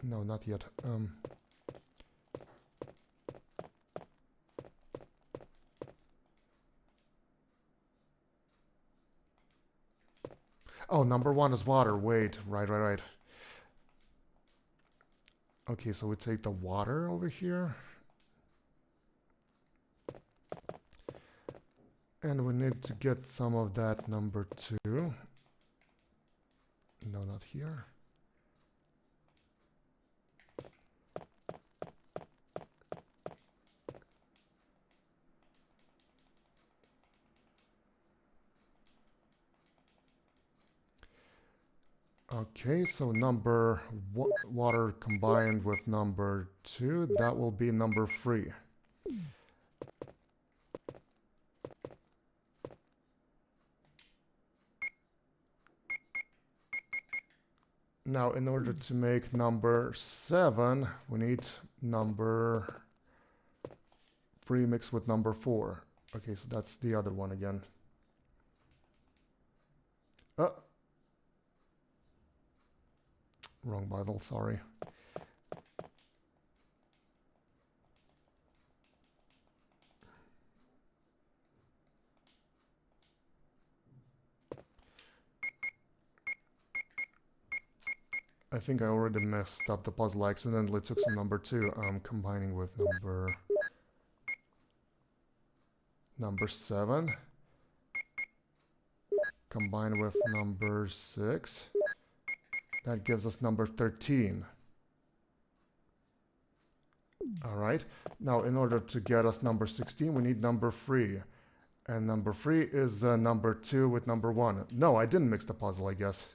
No, not yet. Oh, number 1 is water. Wait, right. Okay, so we take the water over here. And we need to get some of that number 2. No, not here. Okay, so number water combined with number 2, that will be number 3. Now, in order to make number 7, we need number 3 mixed with number 4. Okay, so that's the other one again. Wrong bottle, sorry. I think I already messed up the puzzle. I accidentally took some number 2. I'm combining with number 7. Combine with number 6. That gives us number 13. Alright. Now, in order to get us number 16, we need number 3. And number 3 is number 2 with number 1. No, I didn't mix the puzzle, I guess.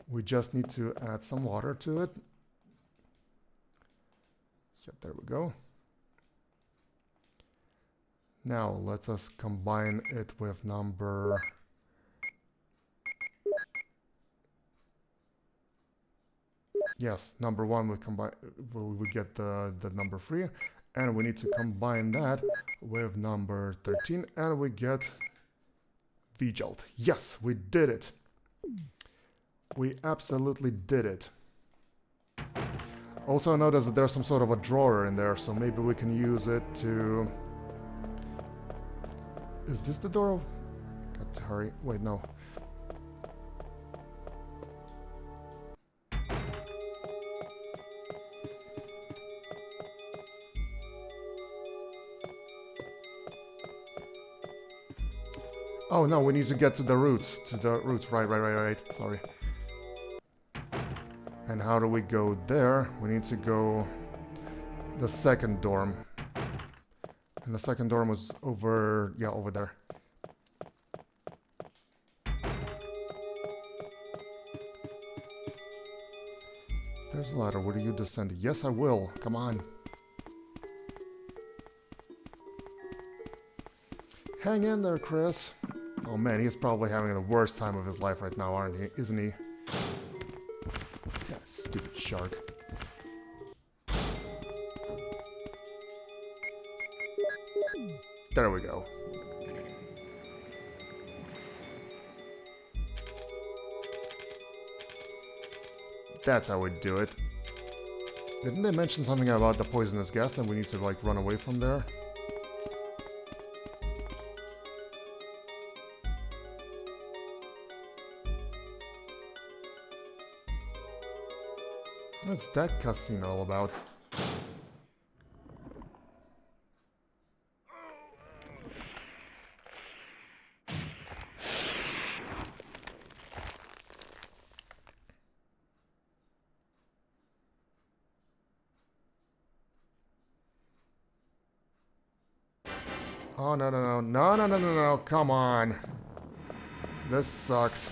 We just need to add some water to it. So there we go. Now, let us combine it with number... Yes, number 1 we get the number 3, and we need to combine that with number 13, and we get V-Jolt. Yes, we did it. We absolutely did it. Also, I noticed that there's some sort of a drawer in there, so maybe we can use it to... Is this the door? Got to hurry. Wait, no. Oh no, we need to get to the roots. Right. Sorry. And how do we go there? We need to go the second dorm. And the second dorm was over, yeah, over there. There's a ladder. Will you descend? Yes, I will. Come on. Hang in there, Chris. Oh man, he's probably having the worst time of his life right now, aren't he? Isn't he? Yeah, stupid shark. There we go. That's how we do it. Didn't they mention something about the poisonous gas and we need to like run away from there? What's that cutscene all about? Oh, no, come on. This sucks.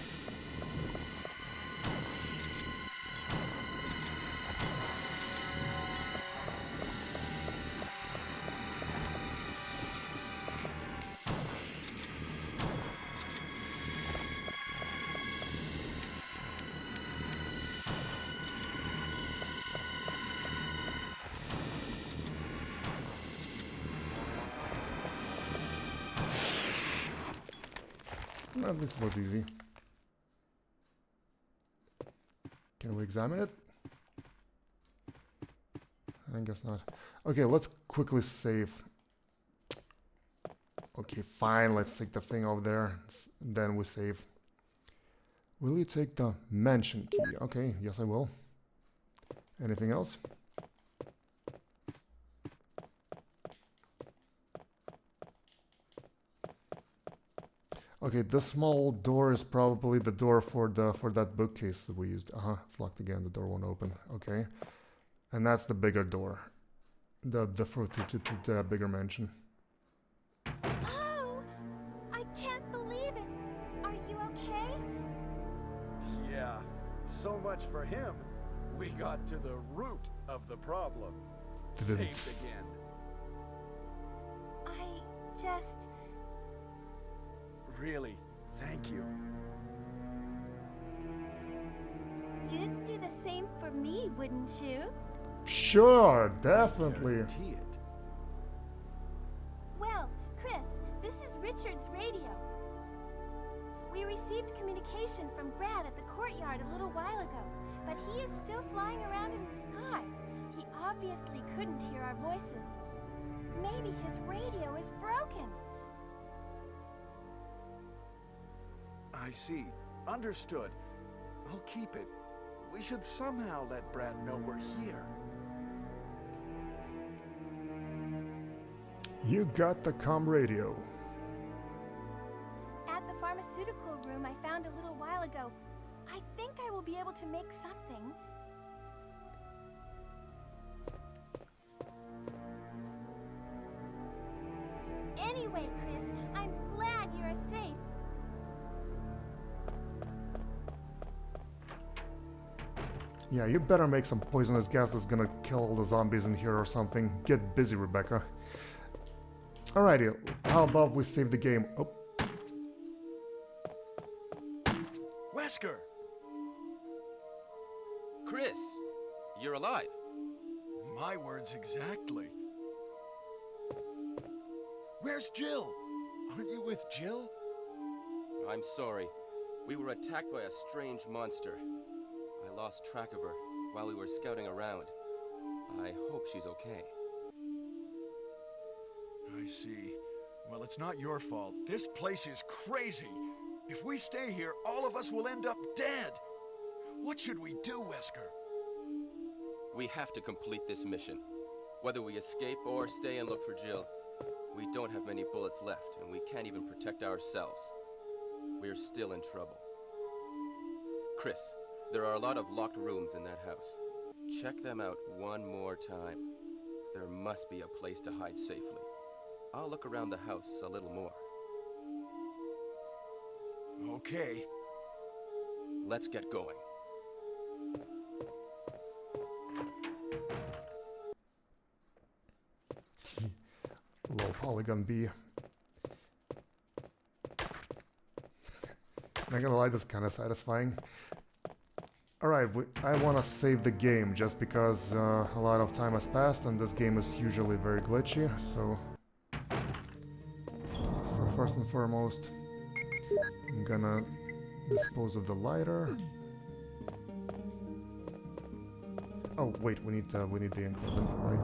Well, this was easy. Can we examine it? I guess not. Okay, let's quickly save. Okay, fine, let's take the thing over there. Then we save. Will you take the mansion key? Okay, yes I will. Anything else? Okay, this small door is probably the door for that bookcase that we used. It's locked again. The door won't open. Okay, and that's the bigger door. The to the bigger mansion. Oh, I can't believe it. Are you okay? Yeah, so much for him. We got to the root of the problem. Saved again. I just... Really, thank you. You'd do the same for me, wouldn't you? Sure, definitely. Guarantee it. Well, Chris, this is Richard's radio. We received communication from Brad at the courtyard a little while ago, but he is still flying around in the sky. He obviously couldn't hear our voices. Maybe his radio is broken. I see. Understood. I'll keep it. We should somehow let Brad know we're here. You got the comm radio. At the pharmaceutical room I found a little while ago, I think I will be able to make something. Anyway, Chris, I'm glad you're safe. Yeah, you better make some poisonous gas that's gonna kill all the zombies in here or something. Get busy, Rebecca. Alrighty, how about we save the game? Oh, Wesker! Chris, you're alive. My words exactly. Where's Jill? Aren't you with Jill? I'm sorry. We were attacked by a strange monster. I lost track of her while we were scouting around. I hope she's okay. I see. Well, it's not your fault. This place is crazy. If we stay here, all of us will end up dead. What should we do, Wesker? We have to complete this mission. Whether we escape or stay and look for Jill, we don't have many bullets left, and we can't even protect ourselves. We're still in trouble. Chris, there are a lot of locked rooms in that house. Check them out one more time. There must be a place to hide safely. I'll look around the house a little more. Okay. Let's get going. low polygon B. Not gonna lie, that's kind of satisfying. Alright, I want to save the game just because a lot of time has passed and this game is usually very glitchy, so first and foremost, I'm gonna dispose of the lighter. Oh wait, we need the equipment, right?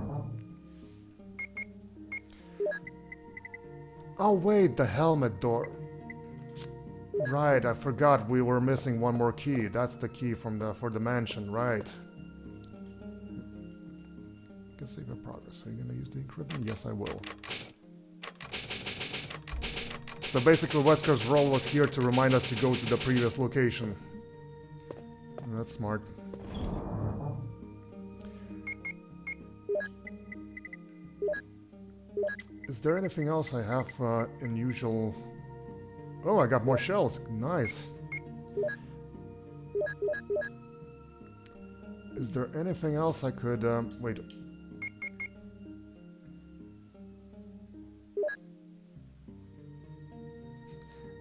Oh wait, the helmet door. Right, I forgot we were missing one more key. That's the key for the mansion, right? You can save your progress. Are you gonna use the equipment? Yes, I will. So basically, Wesker's role was here to remind us to go to the previous location. That's smart. Is there anything else I have unusual? Oh, I got more shells. Nice. Is there anything else I could... wait.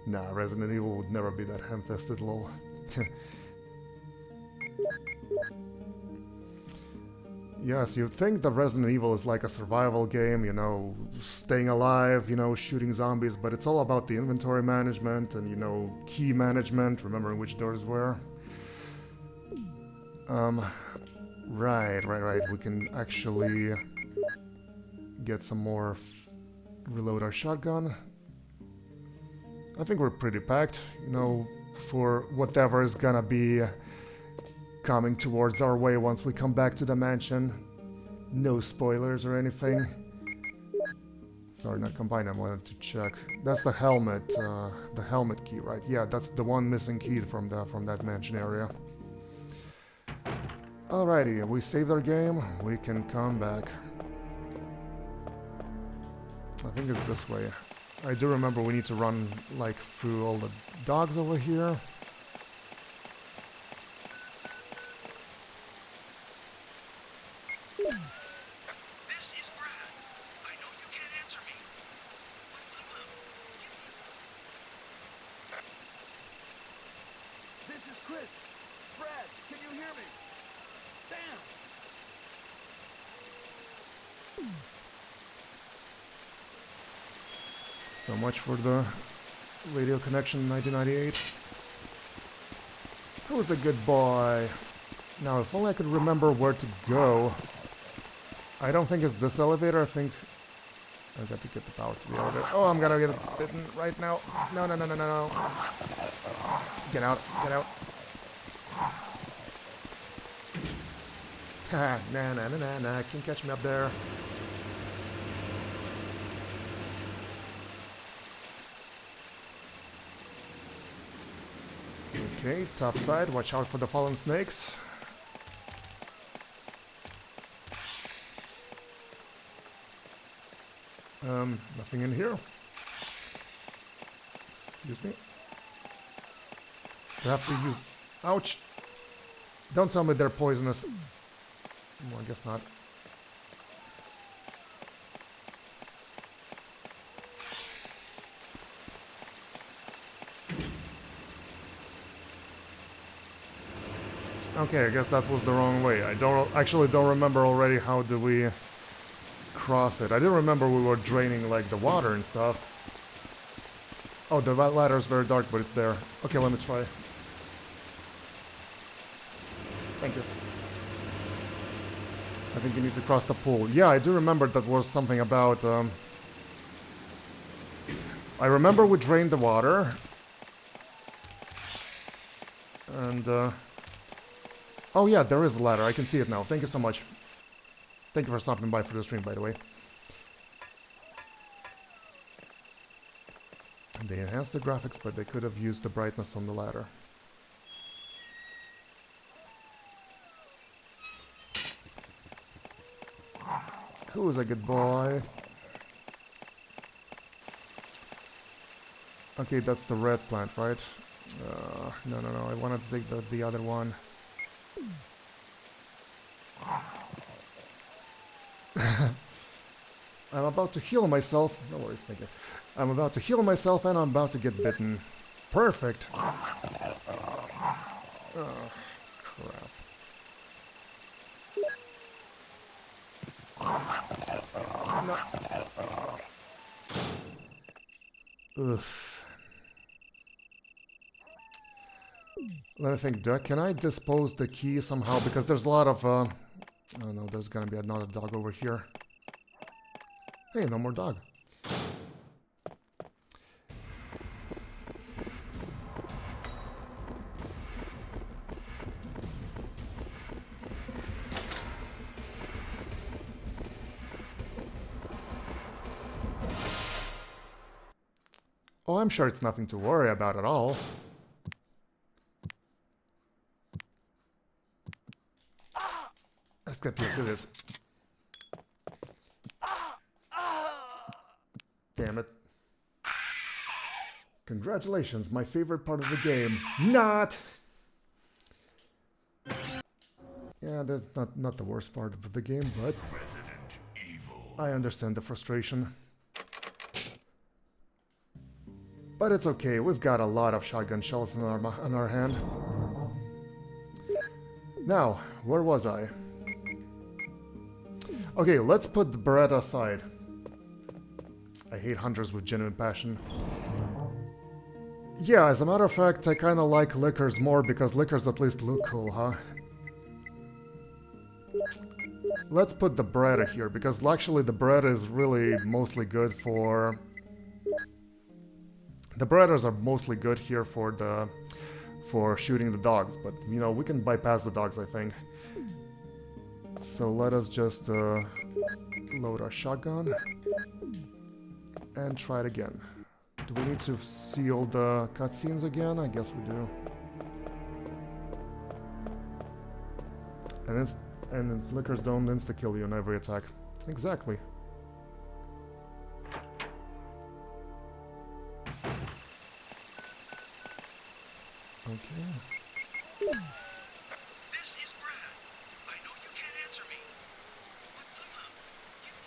Nah, Resident Evil would never be that ham-fisted, lol. Yes, you'd think that Resident Evil is like a survival game, you know, staying alive, you know, shooting zombies, but it's all about the inventory management and, you know, key management, remembering which doors were. Right. We can actually get some more, reload our shotgun. I think we're pretty packed, you know, for whatever is gonna be coming towards our way once we come back to the mansion. No spoilers or anything. Sorry, not combined, I wanted to check. That's the helmet key, right? Yeah, that's the one missing key from that mansion area. Alrighty, we saved our game, we can come back. I think it's this way. I do remember we need to run, like, through all the dogs over here. This is Brad. I know you can't answer me. But somehow, This is Chris. Brad, can you hear me? Damn. So much for the radio connection in 1998. Who's a good boy? Now, if only I could remember where to go. I don't think it's this elevator, I think... I've got to get the power to the elevator. Oh, I'm gonna get bitten right now. No. Get out. Ha, nah, can't catch me up there. Okay, top side, watch out for the fallen snakes. Nothing in here. Excuse me. I have to use... Ouch! Don't tell me they're poisonous. Well, I guess not. Okay, I guess that was the wrong way. I actually don't remember already how do we cross it. I didn't remember we were draining like the water and stuff. Oh, the ladder is very dark, but it's there. Okay, let me try. Thank you. I think you need to cross the pool. Yeah, I do remember that was something about... I remember we drained the water. And... Oh yeah, there is a ladder. I can see it now. Thank you so much. Thank you for stopping by for the stream, by the way. They enhanced the graphics, but they could have used the brightness on the ladder. Who's a good boy? Okay, that's the red plant, right? No. I wanted to take the other one. I'm about to heal myself. No worries, thank you. I'm about to heal myself and I'm about to get bitten. Perfect. Oh, crap. No. Ugh. Let me think, can I dispose the key somehow? Because there's a lot of... Oh no, there's gonna be another dog over here. Hey, no more dog. Oh, I'm sure it's nothing to worry about at all. Let's get used to this. Damn it. Congratulations, my favorite part of the game. Not! Yeah, that's not the worst part of the game, but... Resident Evil. I understand the frustration. But it's okay, we've got a lot of shotgun shells in our hand. Now, where was I? Okay, let's put the Beretta aside. I hate hunters with genuine passion. Yeah, as a matter of fact, I kinda like Lickers more because Lickers at least look cool, huh? Let's put the Beretta here, because actually the Beretta is really mostly good for... The Berettas are mostly good here for shooting the dogs, but, you know, we can bypass the dogs, I think. So let us just load our shotgun and try it again. Do we need to seal the cutscenes again? I guess we do. And Lickers don't insta-kill you on every attack. Exactly. Okay. This is Brad. I know you can't answer me, but somehow, give me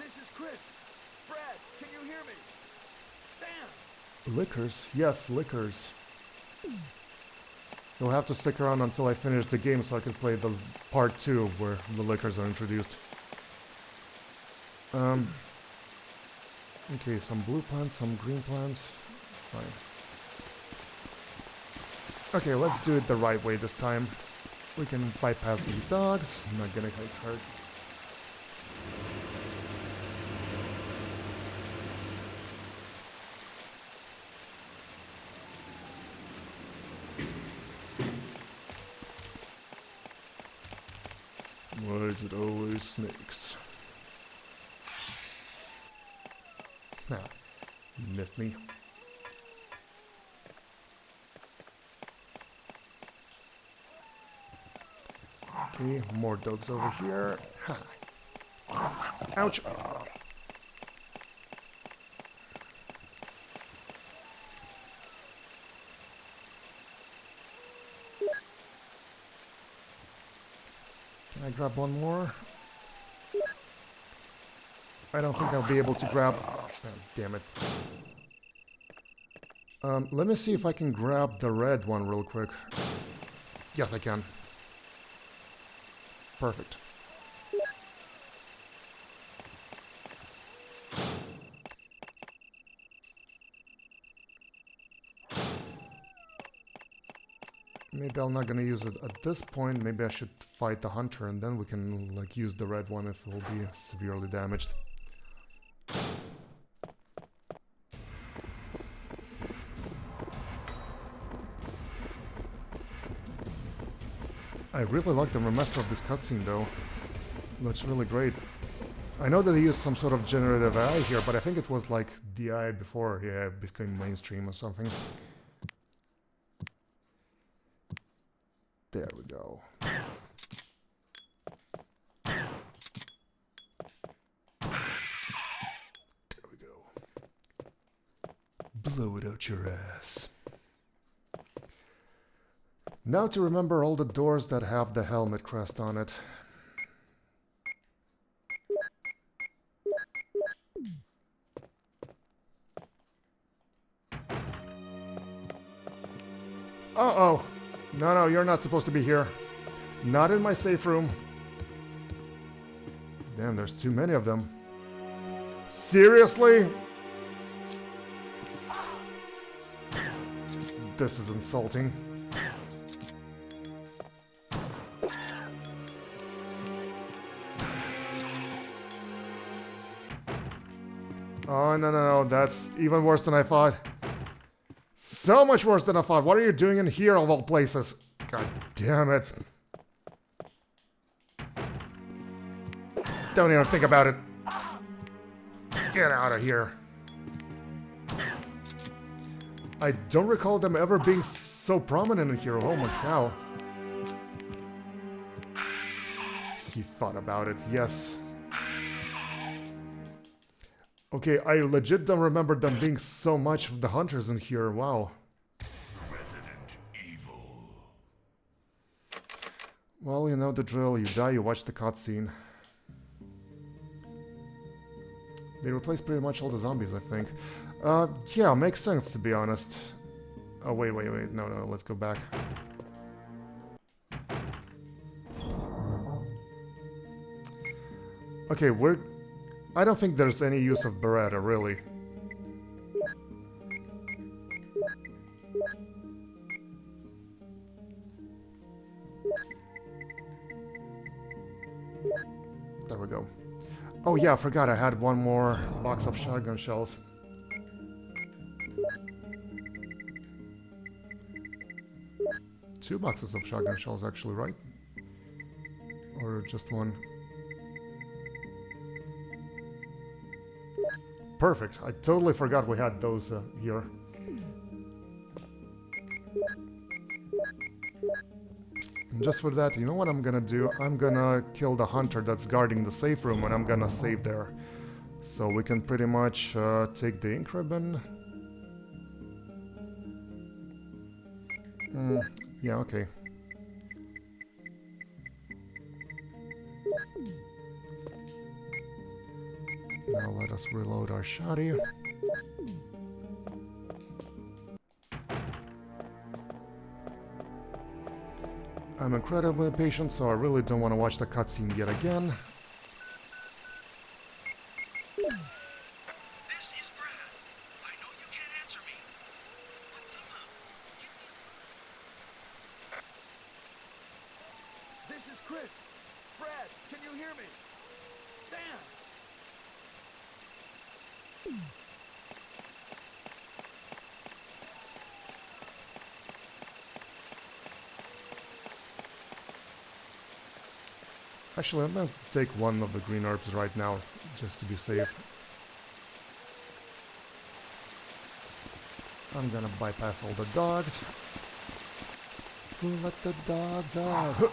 This is Chris. Brad, can you hear me? Damn! Lickers? Yes, Lickers. You'll have to stick around until I finish the game so I can play the part 2 where the Lickers are introduced. Okay, some blue plants, some green plants. Fine. Okay, let's do it the right way this time. We can bypass these dogs. I'm not gonna get hurt. Why is it always snakes? Nah, missed me. Okay, more dogs over here. Ha. Ouch! Can I grab one more? I don't think I'll be able to grab... Oh, damn it. Let me see if I can grab the red one real quick. Yes, I can. Perfect. Maybe I'm not gonna use it at this point. Maybe I should fight the hunter and then we can like use the red one if it will be severely damaged. I really like the remaster of this cutscene though. Looks really great. I know that they used some sort of generative AI here, but I think it was like the AI before it became mainstream or something. There we go. There we go. Blow it out your ass. Now to remember all the doors that have the helmet crest on it. Uh-oh! No, you're not supposed to be here. Not in my safe room. Damn, there's too many of them. Seriously? This is insulting. Oh, no, that's even worse than I thought. So much worse than I thought. What are you doing in here of all places? God damn it. Don't even think about it. Get out of here. I don't recall them ever being so prominent in here. Oh my cow. He thought about it, yes. Okay, I legit don't remember them being so much of the hunters in here. Wow. Resident Evil. Well, you know the drill. You die, you watch the cutscene. They replaced pretty much all the zombies, I think. Yeah, makes sense, to be honest. Oh, wait. No, let's go back. Okay, I don't think there's any use of Beretta, really. There we go. Oh yeah, I forgot I had one more box of shotgun shells. Two boxes of shotgun shells, actually, right? Or just one? Perfect. I totally forgot we had those here. And just for that, you know what I'm gonna do? I'm gonna kill the hunter that's guarding the safe room and I'm gonna save there. So we can pretty much take the ink ribbon. Yeah, okay. Now let us reload our shotty. I'm incredibly impatient, so I really don't want to watch the cutscene yet again. This is Brad. I know you can't answer me, but somehow give me a... This is Chris. Brad, can you hear me? Damn. Actually, I'm gonna take one of the green herbs right now, just to be safe. I'm gonna bypass all the dogs. Who let the dogs out?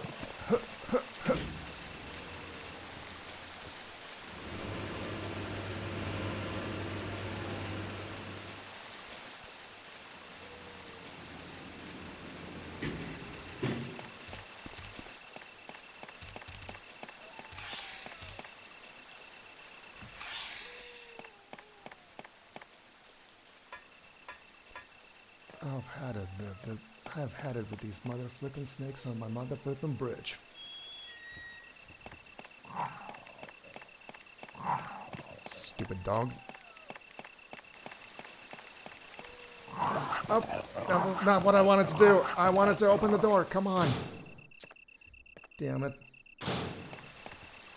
I've had it with these mother flippin' snakes on my mother flippin' bridge. Stupid dog. Oh, that was not what I wanted to do. I wanted to open the door. Come on. Damn it.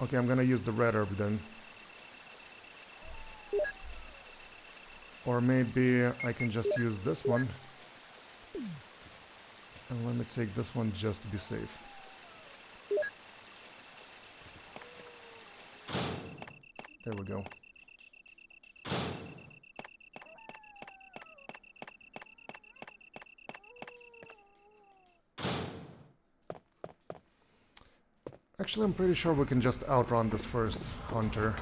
Okay, I'm gonna use the red herb then. Or maybe I can just use this one. And let me take this one just to be safe. There we go. Actually, I'm pretty sure we can just outrun this first hunter.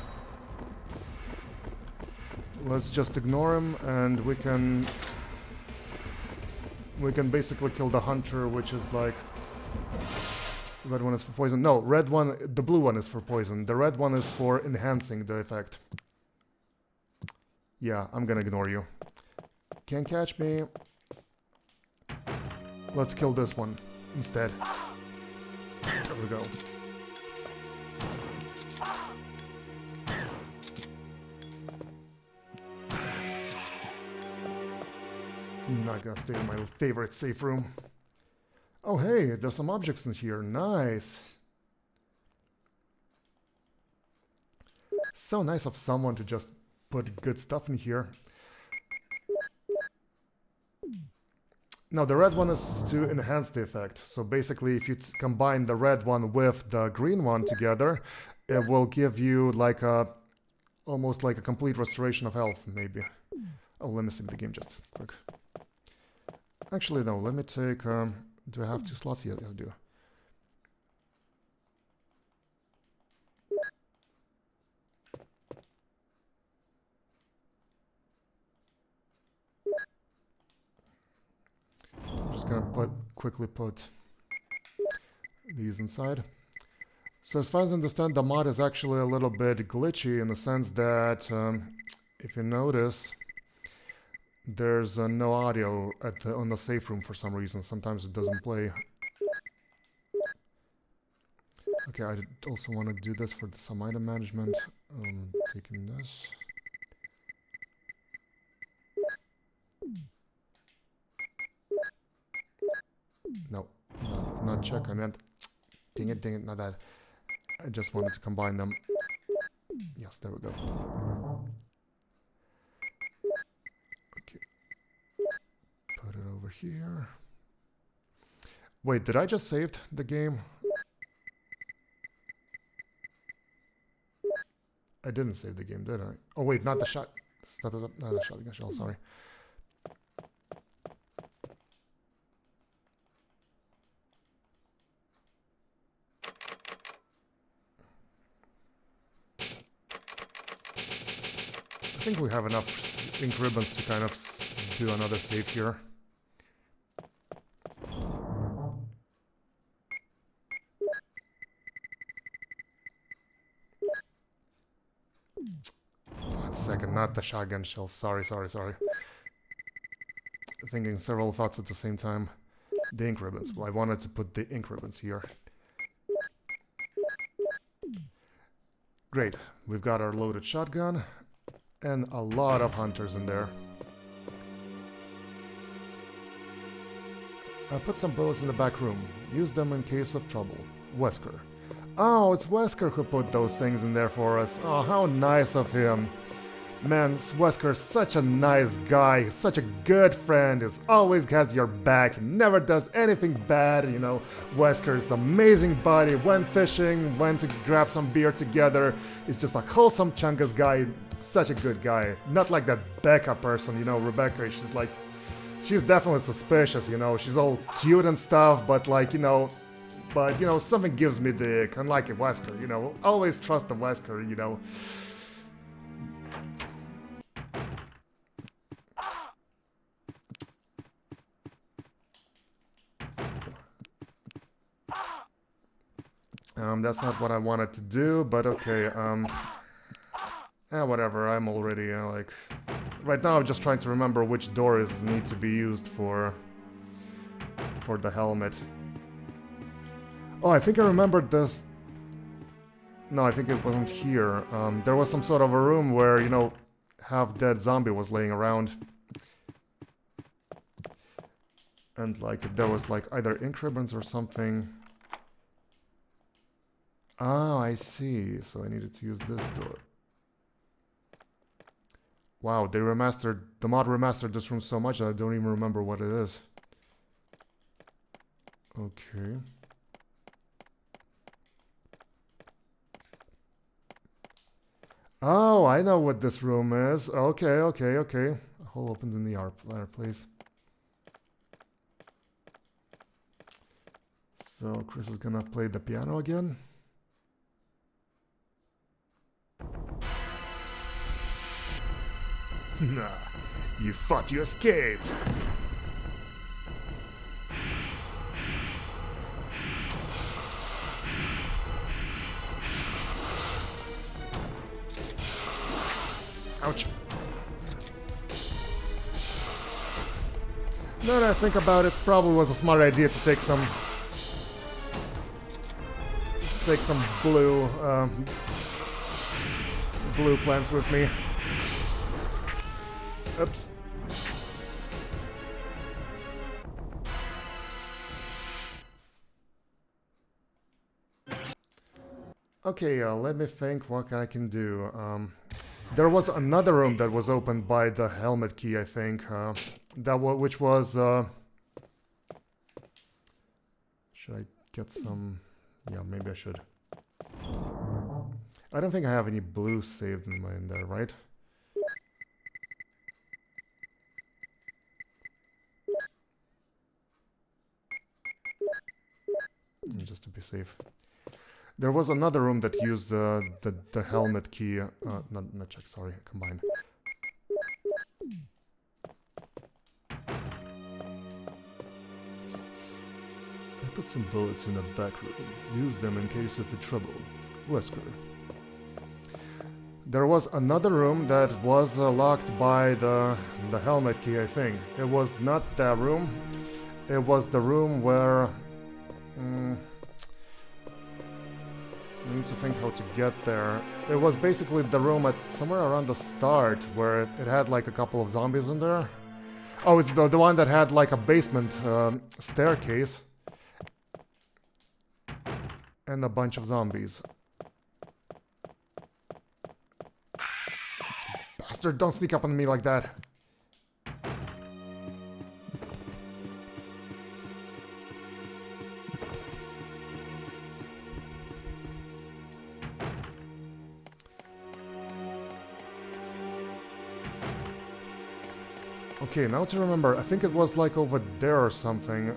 Let's just ignore him and we can basically kill the hunter, which is like... Red one is for poison. No, red one, the blue one is for poison. The red one is for enhancing the effect. Yeah, I'm gonna ignore you. Can't catch me. Let's kill this one instead. There we go. I'm not gonna stay in my favorite safe room. Oh hey, there's some objects in here. Nice. So nice of someone to just put good stuff in here. Now the red one is to enhance the effect. So basically if you combine the red one with the green one together, it will give you like a... almost like a complete restoration of health, maybe. Oh, let me save the game just quick. Actually, no, let me take... do I have 2 slots? Yeah, I do. I'm just gonna quickly put these inside. So as far as I understand, the mod is actually a little bit glitchy in the sense that, if you notice, there's no audio on the safe room for some reason. Sometimes it doesn't play. Okay, I also want to do this for some item management. Taking this. No, not check. I meant, dang it, not that. I just wanted to combine them. Yes, there we go. Okay, put it over here. Wait, did I just save the game? I didn't save the game, did I? Oh wait, not the shot. Stop it up. Not the shotgun shell. Sorry. I think we have enough ink ribbons to kind of do another save here. One second, not the shotgun shell. Sorry. Thinking several thoughts at the same time. The ink ribbons. Well, I wanted to put the ink ribbons here. Great. We've got our loaded shotgun. And a lot of hunters in there. I put some bullets in the back room. Use them in case of trouble. Wesker. Oh, it's Wesker who put those things in there for us. Oh, how nice of him. Man, Wesker's such a nice guy. Such a good friend. He always has your back. Never does anything bad, you know. Wesker's amazing buddy. Went fishing, went to grab some beer together. He's just a wholesome Chungus guy. Such a good guy. Not like that Becca person, you know, Rebecca. She's definitely suspicious, you know. She's all cute and stuff, but like, you know, something gives me the ick. Unlike Wesker, you know. Always trust the Wesker, you know. That's not what I wanted to do, but okay, whatever, I'm already, like... Right now I'm just trying to remember which doors need to be used for the helmet. Oh, I think I remembered this... No, I think it wasn't here. There was some sort of a room where, you know, half-dead zombie was laying around. And, like, there was, like, either ink ribbons or something... Oh, I see. So I needed to use this door. Wow, the mod remastered this room so much that I don't even remember what it is. Okay. Oh, I know what this room is. Okay. A hole opened in the fireplace. So Chris is gonna play the piano again. Nah, you thought you escaped! Ouch. Now that I think about it, probably was a smart idea to take some blue plants with me. Oops. Okay, let me think what I can do. There was another room that was opened by the helmet key, I think. Which was... Should I get some... Yeah, maybe I should. I don't think I have any blue saved in there, right? Just to be safe. There was another room that used the helmet key. Not check, sorry, combined. I put some bullets in the back room. Use them in case of trouble. Wesker. There was another room that was locked by the helmet key, I think. It was not that room. It was the room where... I need to think how to get there. It was basically the room at somewhere around the start where it had like a couple of zombies in there. Oh, it's the one that had like a basement staircase. And a bunch of zombies. Bastard, don't sneak up on me like that. Okay, now to remember, I think it was like over there or something.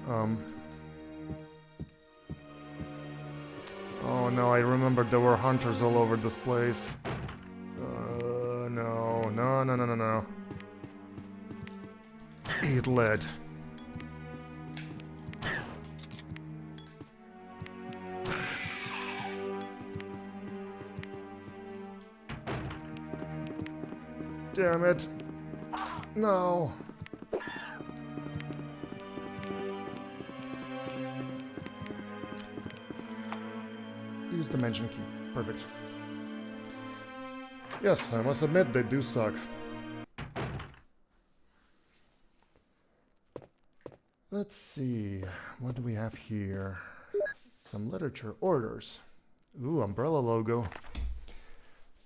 Oh no, I remember there were hunters all over this place. No. Eat lead. Damn it. No. Use dimension key. Perfect. Yes, I must admit they do suck. Let's see. What do we have here? Some literature. Orders. Ooh, Umbrella logo.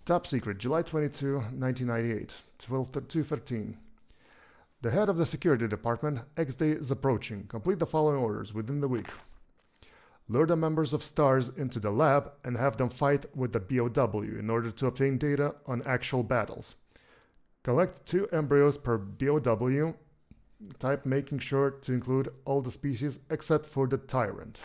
Top secret, July 22, 1998, 2:13. The head of the security department, X Day is approaching. Complete the following orders within the week. Lure the members of STARS into the lab and have them fight with the BOW in order to obtain data on actual battles. Collect 2 embryos per BOW type, making sure to include all the species except for the Tyrant.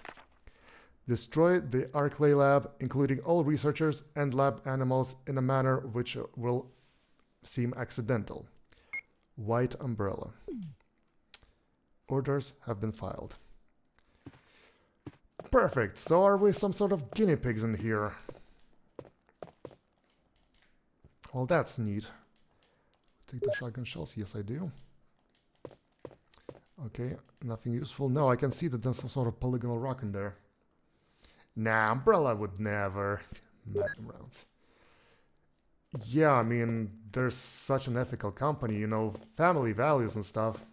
Destroy the Arclay lab, including all researchers and lab animals, in a manner which will seem accidental. White Umbrella. Orders have been filed. Perfect. So are we some sort of guinea pigs in here? Well, that's neat. Take the shotgun shells. Yes, I do. Okay, nothing useful. No, I can see that there's some sort of polygonal rock in there. Nah, Umbrella would never. Magnum rounds. Yeah, I mean, there's such an ethical company, you know, family values and stuff.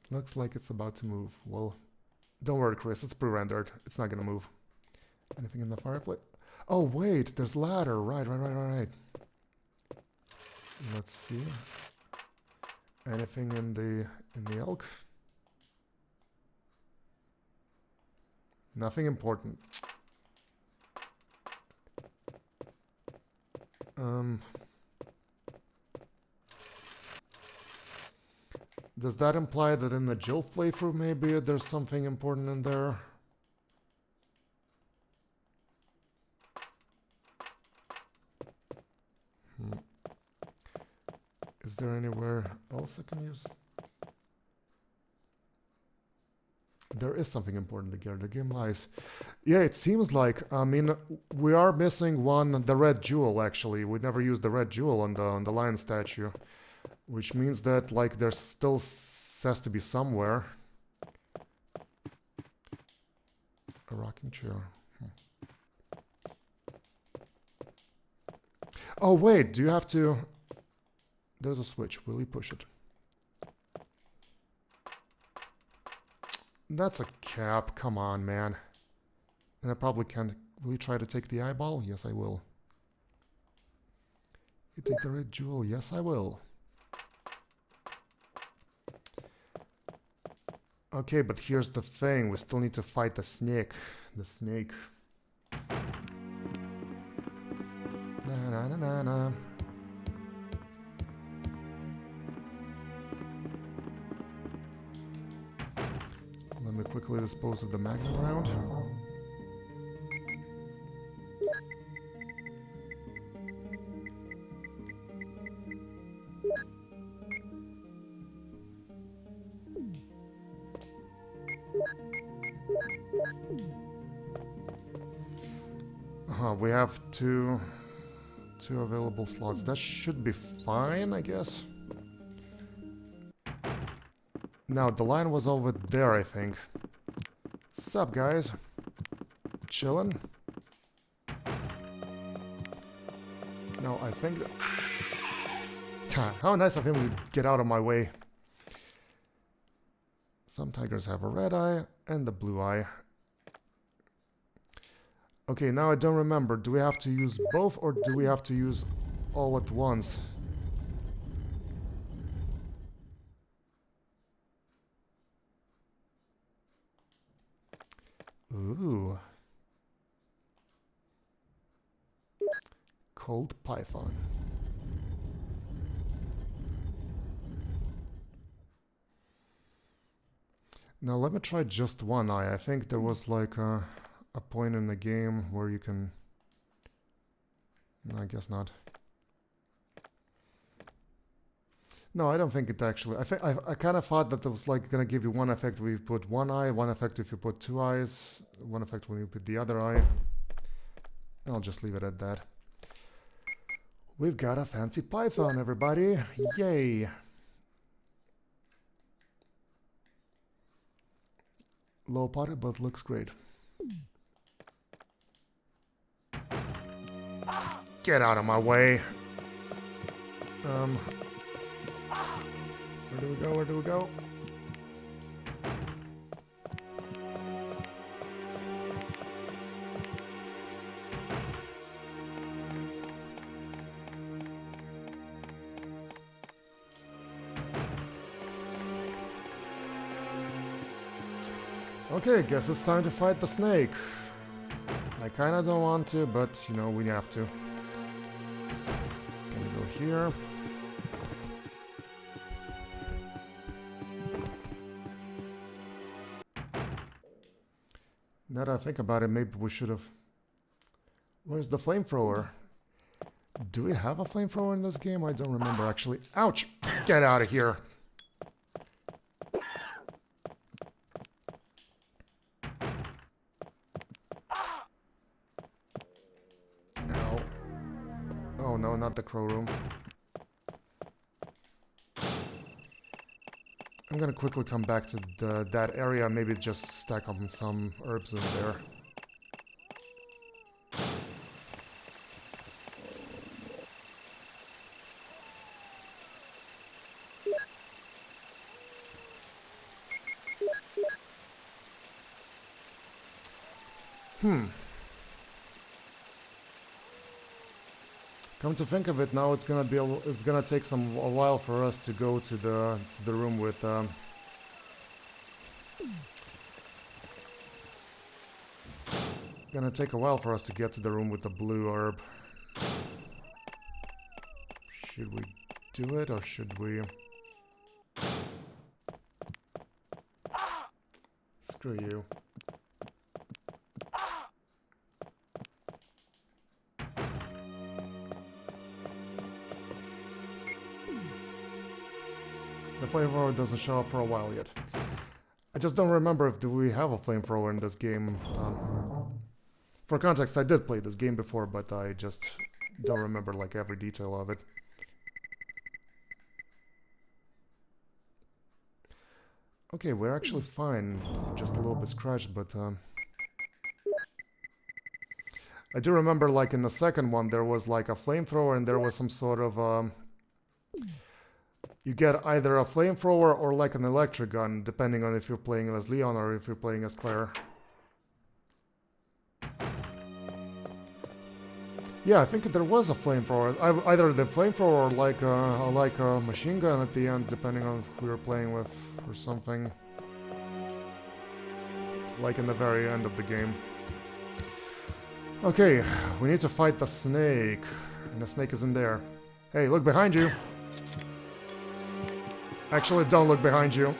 Looks like it's about to move. Well, don't worry, Chris, it's pre-rendered. It's not gonna move. Anything in the fireplace? Oh, wait, there's ladder. Right. Let's see. Anything in the elk? Nothing important. Does that imply that in the Jill playthrough maybe there's something important in there? Is there anywhere else I can use? There is something important here. The game lies. Yeah, it seems like. I mean, we are missing the red jewel. Actually, we never used the red jewel on the lion statue, which means that like there still has to be somewhere a rocking chair. Oh wait, do you have to? There's a switch. Will you push it? That's a cap. Come on, man. And I probably can't. Will you try to take the eyeball? Yes, I will. You take the red jewel? Yes, I will. Okay, but here's the thing. We still need to fight the snake. The snake. Na. Let me quickly dispose of the Magnum round. We have two available slots. That should be fine, I guess. Now, the line was over there, I think. Sup, guys? Chillin'? No, I think... How nice of him to get out of my way. Some tigers have a red eye and a blue eye. Okay, now I don't remember. Do we have to use both or do we have to use all at once? Ooh. Cold python. Now let me try just one eye. I think there was like a point in the game where you can... No, I guess not. No, I don't think it actually... I kind of thought that it was like gonna give you one effect when you put one eye, one effect if you put two eyes, one effect when you put the other eye. I'll just leave it at that. We've got a fancy python, everybody! Yay! Low potted, but looks great. Get out of my way! Where do we go? Where do we go? Okay, guess it's time to fight the snake. I kinda don't want to, but you know, we have to. Can we go here? Now that I think about it, maybe we should have... Where's the flamethrower? Do we have a flamethrower in this game? I don't remember actually. Ouch! Get out of here! Ow. Oh no, not the crow room. I'm gonna quickly come back to that area, maybe just stack up some herbs in there. Come to think of it, now it's gonna be it's gonna take a while for us to go to the room with gonna take a while for us to get to the room with the blue herb. Should we do it or should we? Screw you. The flamethrower doesn't show up for a while yet. I just don't remember if we have a flamethrower in this game. For context, I did play this game before, but I just don't remember like every detail of it. Okay, we're actually fine. Just a little bit scratched, but I do remember like in the second one there was like a flamethrower and there was some sort of you get either a flamethrower or like an electric gun, depending on if you're playing as Leon or if you're playing as Claire. Yeah, I think there was a flamethrower. Either the flamethrower or like a machine gun at the end, depending on who you're playing with or something. Like in the very end of the game. Okay, we need to fight the snake. And the snake is in there. Hey, look behind you! Actually, don't look behind you.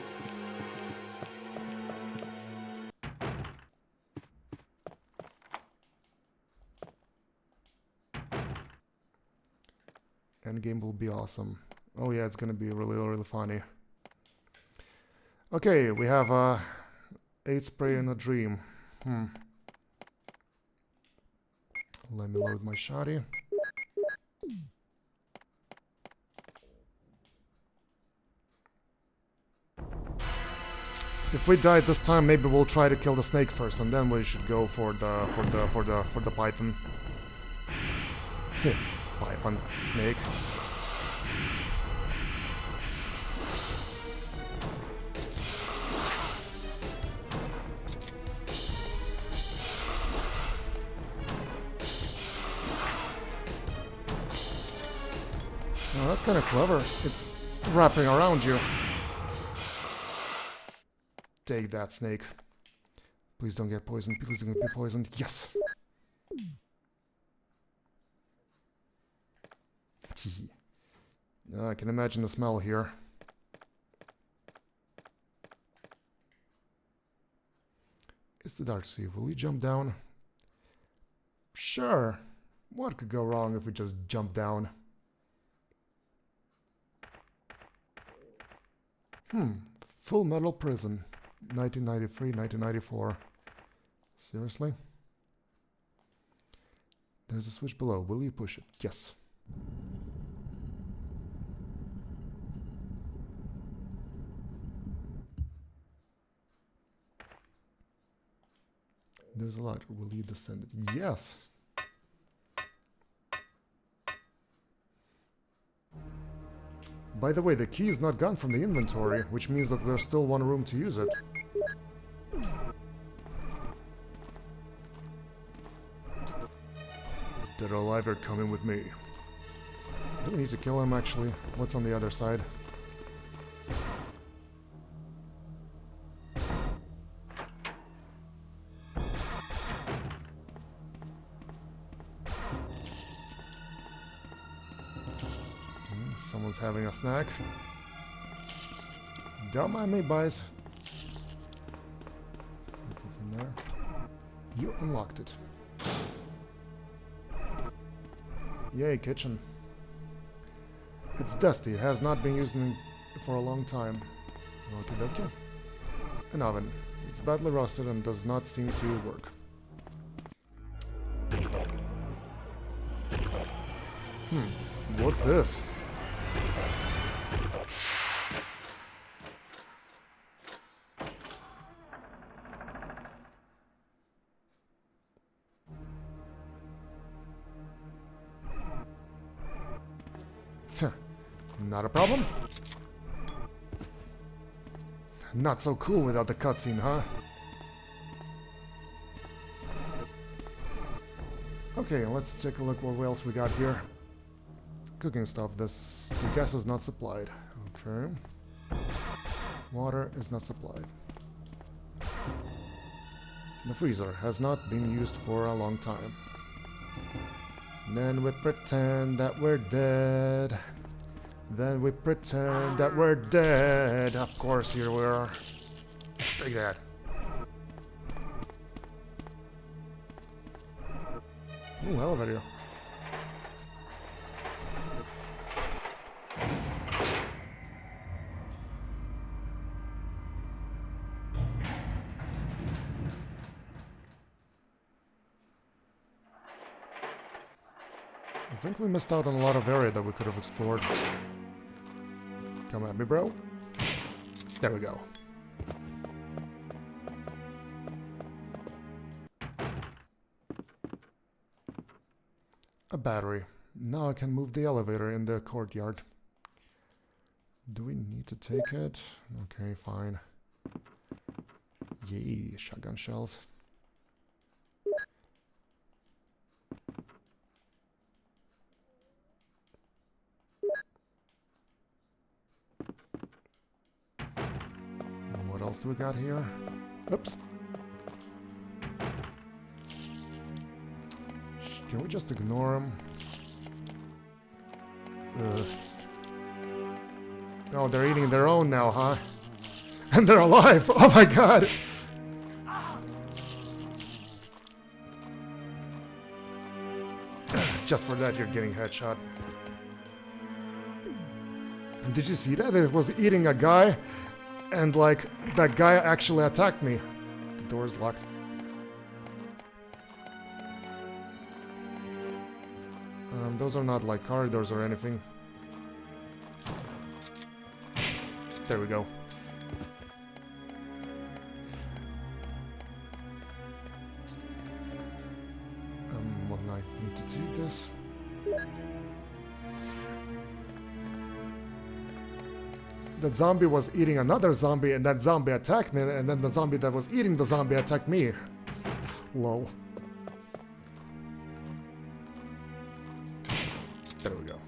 Endgame will be awesome. Oh yeah, it's gonna be really, really funny. Okay, we have 8 spray in a dream. Let me load my shoddy. If we die this time, maybe we'll try to kill the snake first, and then we should go for the python. Python, snake. Oh, that's kind of clever. It's wrapping around you. Take that, snake. Please don't get poisoned. Please don't get poisoned. Yes! I can imagine the smell here. It's the Dark Sea. Will you jump down? Sure. What could go wrong if we just jump down? Full Metal Prison. 1993, 1994. Seriously? There's a switch below. Will you push it? Yes. There's a ladder. Will you descend it? Yes. By the way, the key is not gone from the inventory, which means that there's still one room to use it. Dead or alive, you're coming with me. Do we need to kill him, actually? What's on the other side? Someone's having a snack. Don't mind me, boys. What's in there? You unlocked it. Yay, kitchen. It's dusty. It has not been used for a long time. Okie dokie. An oven. It's badly rusted and does not seem to work. What's this? Not a problem. Not so cool without the cutscene, huh? Okay, let's take a look what else we got here. Cooking stuff. The gas is not supplied. Okay. Water is not supplied. The freezer has not been used for a long time. Then we pretend that we're dead. Then we pretend that we're dead. Of course, here we are. Take that. Ooh, elevator. I think we missed out on a lot of area that we could have explored. Come at me, bro. There we go. A battery. Now I can move the elevator in the courtyard. Do we need to take it? Okay, fine. Yay, shotgun shells. What else do we got here? Oops. Can we just ignore them? Ugh. Oh, they're eating their own now, huh? And they're alive! Oh my god! Just for that, you're getting headshot. Did you see that? It was eating a guy, and like, that guy actually attacked me. The door's locked. Those are not like corridors or anything. There we go. need to take this. That zombie was eating another zombie, and that zombie attacked me, and then the zombie that was eating the zombie attacked me. Lol. There we go.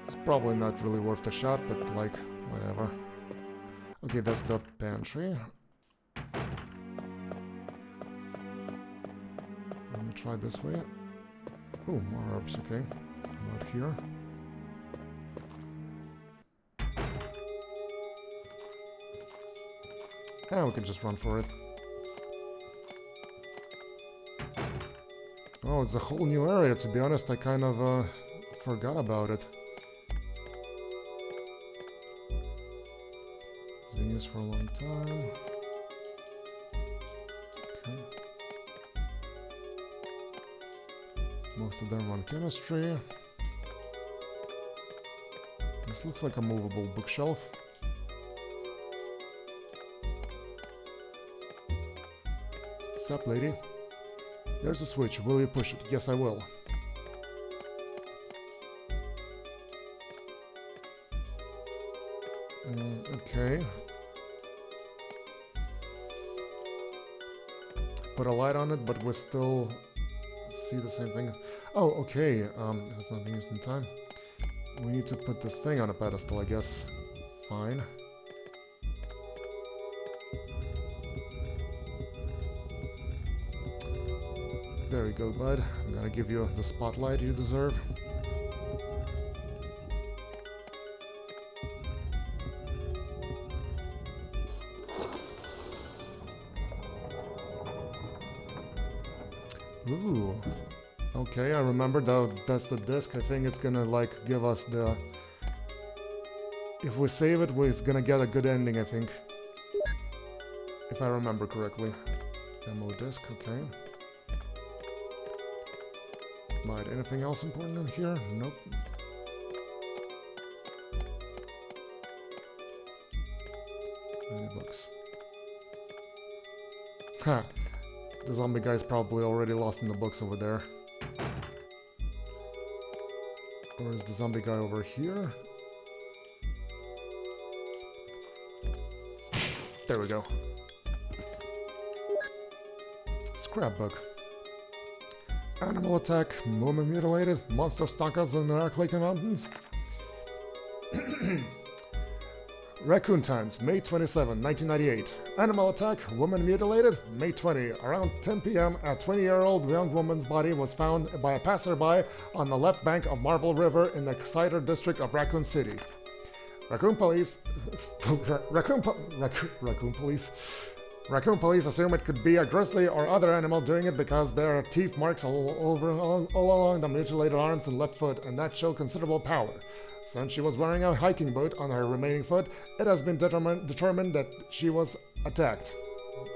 It's probably not really worth the shot, but like, whatever. Okay, that's the pantry. Let me try this way. Oh, more herbs, okay. About here. Yeah, we can just run for it. Oh, it's a whole new area. To be honest, I kind of forgot about it. It's been used for a long time. Okay. Most of them run chemistry. This looks like a movable bookshelf. Sup, lady? There's a switch. Will you push it? Yes, I will. Okay. Put a light on it, but we still see the same thing. Oh, okay. That's not been used in time. We need to put this thing on a pedestal, I guess. Fine. There you go, bud. I'm gonna give you the spotlight you deserve. Ooh. Okay, I remember that's the disc. I think it's gonna like give us the... If we save it, it's gonna get a good ending, I think. If I remember correctly. Demo disc, okay. Right, anything else important in here? Nope. Any books? Ha! The zombie guy's probably already lost in the books over there. Or is the zombie guy over here? There we go. Scrapbook. Animal attack, woman mutilated, monster stalkers in the Arkleken Mountains. Raccoon Times, May 27, 1998. Animal attack, woman mutilated, May 20. Around 10 p.m., a 20-year-old young woman's body was found by a passerby on the left bank of Marble River in the Cider district of Raccoon City. Raccoon police... Raccoon police assume it could be a grizzly or other animal doing it because there are teeth marks all along the mutilated arms and left foot, and that show considerable power. Since she was wearing a hiking boot on her remaining foot, it has been determined that she was attacked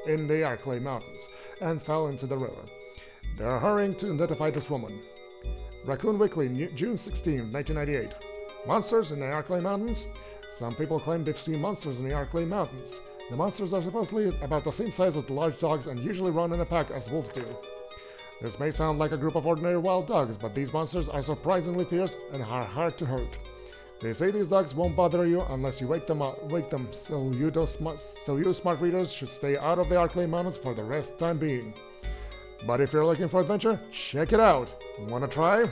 in the Arklay Mountains and fell into the river. They are hurrying to identify this woman. Raccoon Weekly, June 16, 1998. Monsters in the Arklay Mountains? Some people claim they've seen monsters in the Arklay Mountains. The monsters are supposedly about the same size as the large dogs and usually run in a pack as wolves do. This may sound like a group of ordinary wild dogs, but these monsters are surprisingly fierce and are hard to hurt. They say these dogs won't bother you unless you wake them, so you smart readers should stay out of the Arklay Mountains for the rest time being. But if you're looking for adventure, check it out. Wanna try?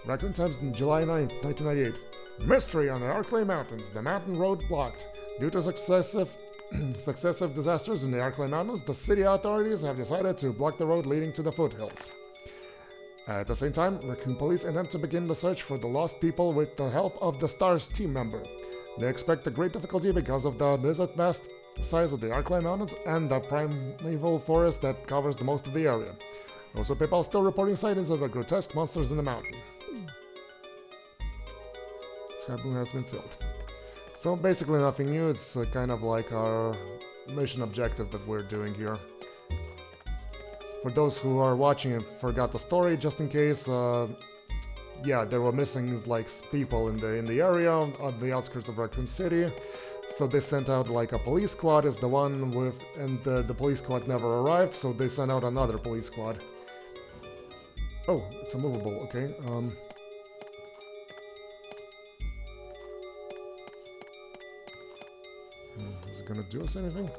Raccoon Times, July 9, 1998. Mystery on the Arklay Mountains. The mountain road blocked. Due to successive disasters in the Arklay Mountains, the city authorities have decided to block the road leading to the foothills. At the same time, Raccoon Police attempt to begin the search for the lost people with the help of the STARS team member. They expect a great difficulty because of the vast size of the Arklay Mountains and the primeval forest that covers the most of the area. Also, people are still reporting sightings of the grotesque monsters in the mountain. Scrapbook has been filled. So basically nothing new, it's kind of like our mission objective that we're doing here. For those who are watching and forgot the story, just in case, yeah, there were missing like people in the area on the outskirts of Raccoon City. So they sent out like a police squad is the one with, and the police squad never arrived, so they sent out another police squad. Oh, it's a movable, okay. Is it gonna do us anything?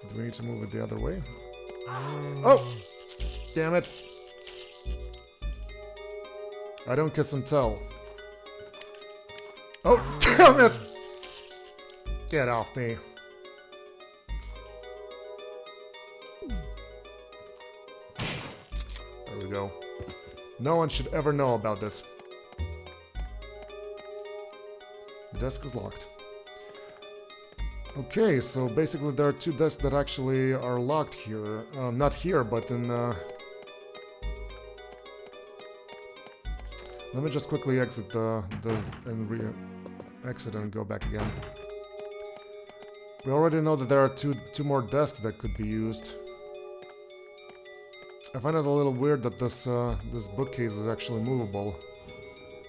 Do we need to move it the other way? Oh! Damn it! I don't kiss and tell. Oh, damn it! Get off me. There we go. No one should ever know about this. The desk is locked. Okay, so basically there are two desks that actually are locked here. Not here, but in... Let me just quickly exit exit and go back again. We already know that there are two more desks that could be used. I find it a little weird that this bookcase is actually movable.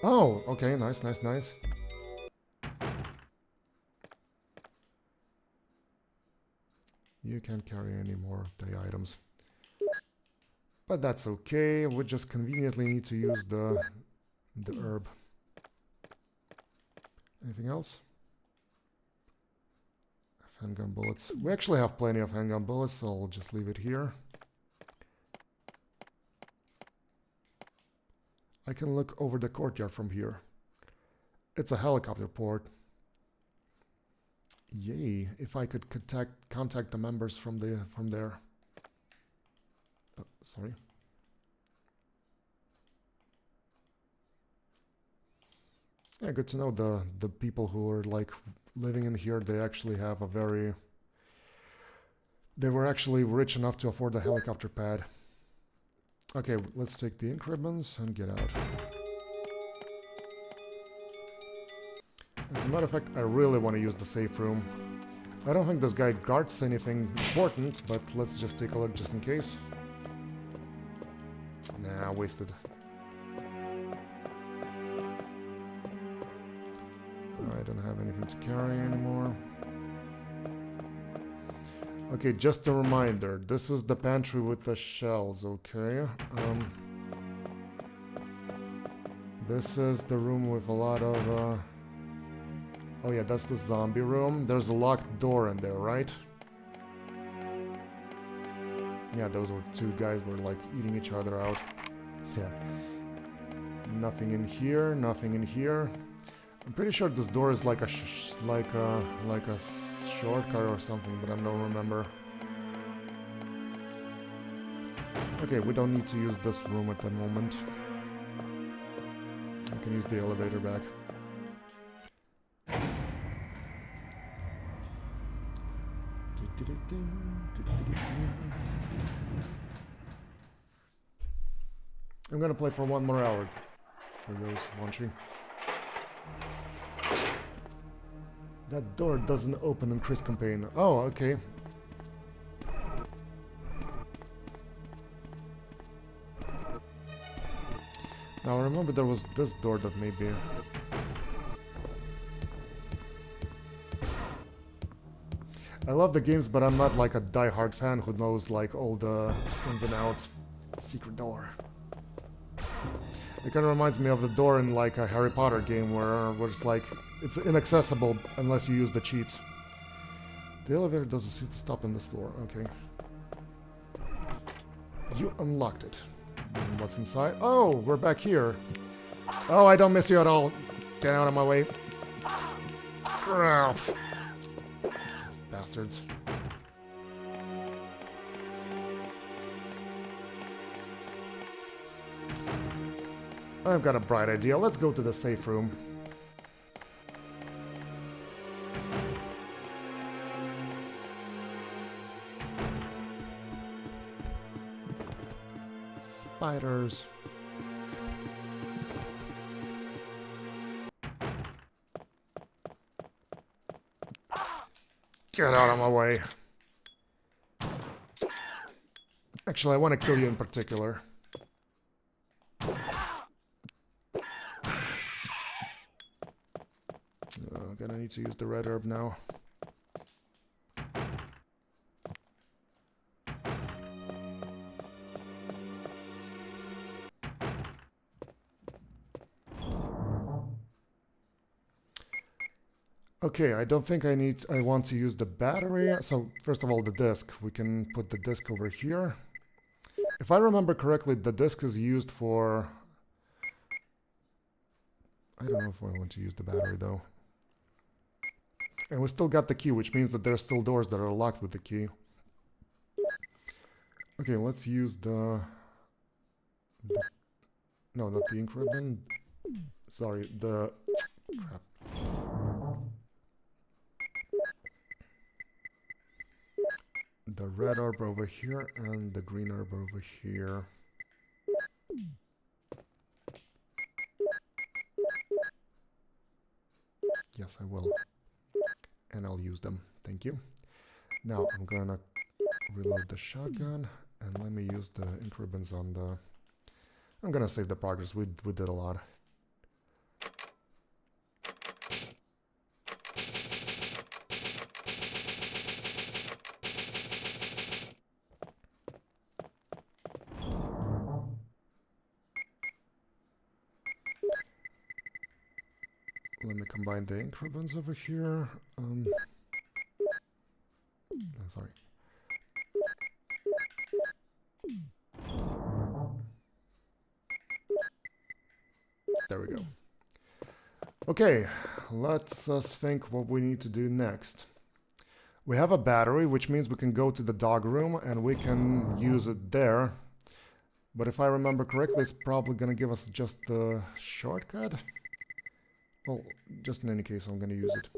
Oh, okay, nice. You can't carry any more of the items. But that's okay, we just conveniently need to use the herb. Anything else? Handgun bullets. We actually have plenty of handgun bullets, so I'll just leave it here. I can look over the courtyard from here. It's a helicopter port. Yay, if I could contact the members from there. Oh, sorry. Yeah, good to know the people who are like living in here, they actually have a very... They were actually rich enough to afford a helicopter pad. Okay, let's take the ink ribbons and get out. As a matter of fact, I really want to use the safe room. I don't think this guy guards anything important, but let's just take a look just in case. Nah, wasted. I don't have anything to carry anymore. Okay, just a reminder, this is the pantry with the shells, okay? This is the room with a lot of... Oh yeah, that's the zombie room. There's a locked door in there, right? Yeah, those were two guys were like eating each other out. Yeah. Nothing in here, nothing in here. I'm pretty sure this door is like a shortcut or something, but I don't remember. Okay, we don't need to use this room at the moment. We can use the elevator back. I'm gonna play for 1 more hour, for those watching. That door doesn't open in Chris campaign. Oh, okay. Now I remember there was this door that maybe... I love the games, but I'm not like a die-hard fan who knows like all the ins and outs. Secret door. It kind of reminds me of the door in like a Harry Potter game where it's like it's inaccessible unless you use the cheats. The elevator doesn't seem to stop on this floor. Okay. You unlocked it. And what's inside? Oh, we're back here. Oh, I don't miss you at all. Get out of my way. Bastards. I've got a bright idea. Let's go to the safe room. Spiders. Get out of my way. Actually, I want to kill you in particular. need to use the red herb now. Okay, I don't think I want to use the battery. So first of all, the disc. We can put the disc over here. If I remember correctly, the disc is used for... I don't know if I want to use the battery though. And we still got the key, which means that there's still doors that are locked with the key. Okay, let's use the no, not the ink ribbon. Sorry, the... crap. The red herb over here and the green herb over here. Yes, I will. And I'll use them. Thank you. Now I'm gonna reload the shotgun and let me use the ink ribbons on the... I'm gonna save the progress. We did a lot. Let me combine the ink ribbons over here. Sorry. There we go. Okay, let's think what we need to do next. We have a battery, which means we can go to the dog room and we can use it there. But if I remember correctly, it's probably gonna give us just the shortcut. Well, just in any case, I'm gonna use it.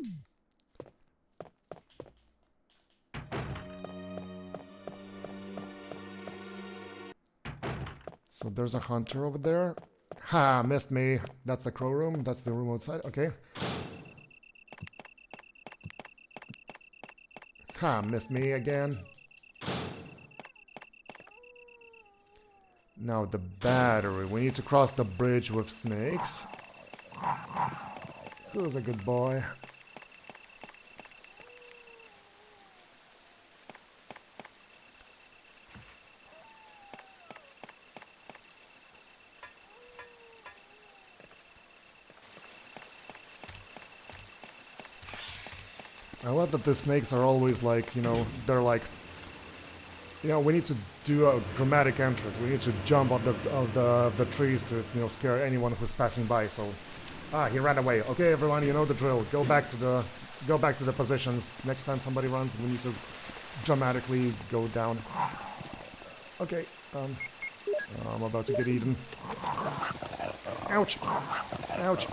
So there's a hunter over there. Ha, missed me. That's the crow room. That's the room outside. Okay. Ha, missed me again. Now the battery. We need to cross the bridge with snakes. Who's a good boy? I love that the snakes are always like, you know, they're like, you know, we need to do a dramatic entrance. We need to jump off the trees to, you know, scare anyone who's passing by. So, he ran away. Okay, everyone, you know the drill. Go back to the positions. Next time somebody runs, we need to dramatically go down. Okay, I'm about to get eaten. Ouch! Ouch!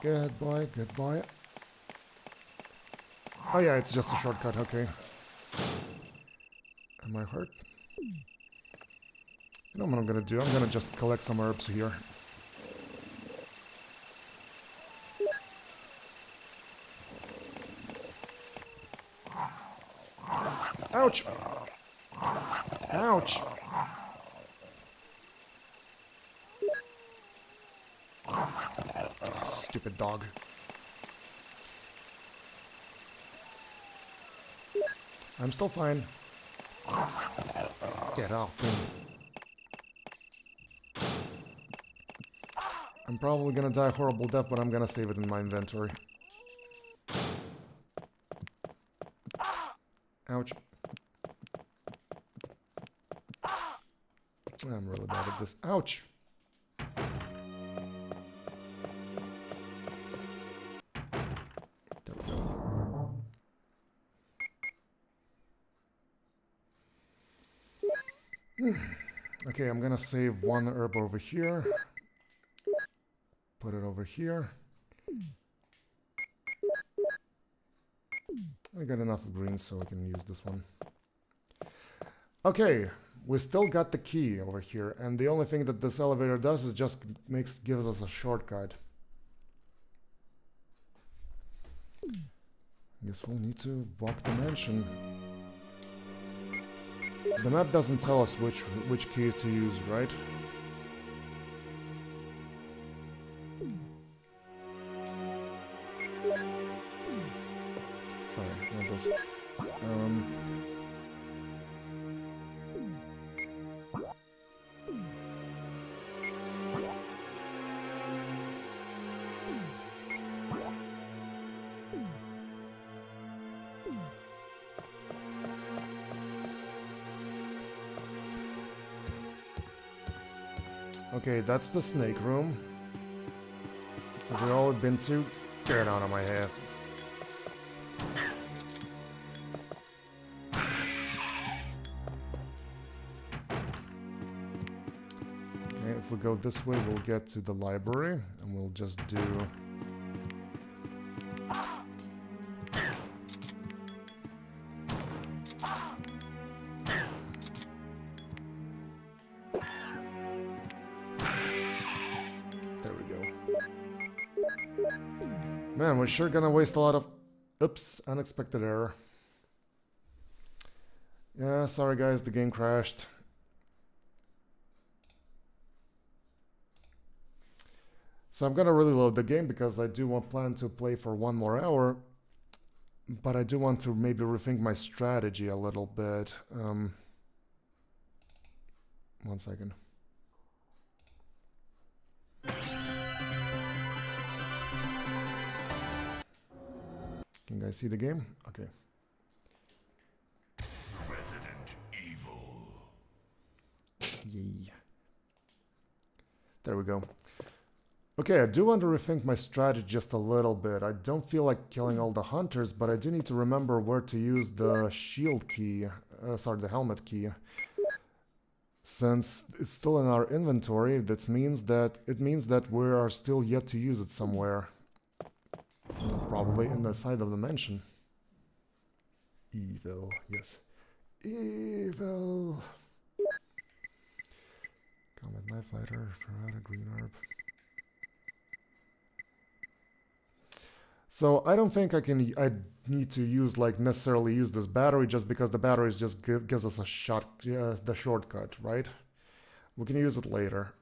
Good boy, good boy. Oh yeah, it's just a shortcut, okay. Am I hurt? You know what I'm gonna do? I'm gonna just collect some herbs here. Ouch! Ouch! Stupid dog. I'm still fine. Get off me. I'm probably gonna die a horrible death, but I'm gonna save it in my inventory. Ouch. I'm really bad at this. Ouch! There we go. Okay, I'm gonna save one herb over here. Put it over here. I got enough of greens so I can use this one. Okay, we still got the key over here, and the only thing that this elevator does is just gives us a shortcut. Guess we'll need to walk the mansion. The map doesn't tell us which keys to use, right? Sorry, not this. Okay, that's the snake room. Which we've all been to. Get out of my head. Okay, if we go this way, we'll get to the library, and we'll just do... Man, we're sure gonna waste a lot of... Oops, unexpected error. Yeah, sorry guys, the game crashed. So I'm gonna really load the game because I do plan to play for 1 more hour. But I do want to maybe rethink my strategy a little bit. 1 second. Can you guys see the game? Okay. Resident Evil. Yay. There we go. Okay, I do want to rethink my strategy just a little bit. I don't feel like killing all the hunters, but I do need to remember where to use the shield key. Sorry, the helmet key. Since it's still in our inventory, it means that we are still yet to use it somewhere. Probably in the side of the mansion. Evil, yes. Evil. Combat Knife Fighter, Ferrata, Green Herb. So I don't think I need to use necessarily use this battery just because the battery just gives us a the shortcut, right? We can use it later.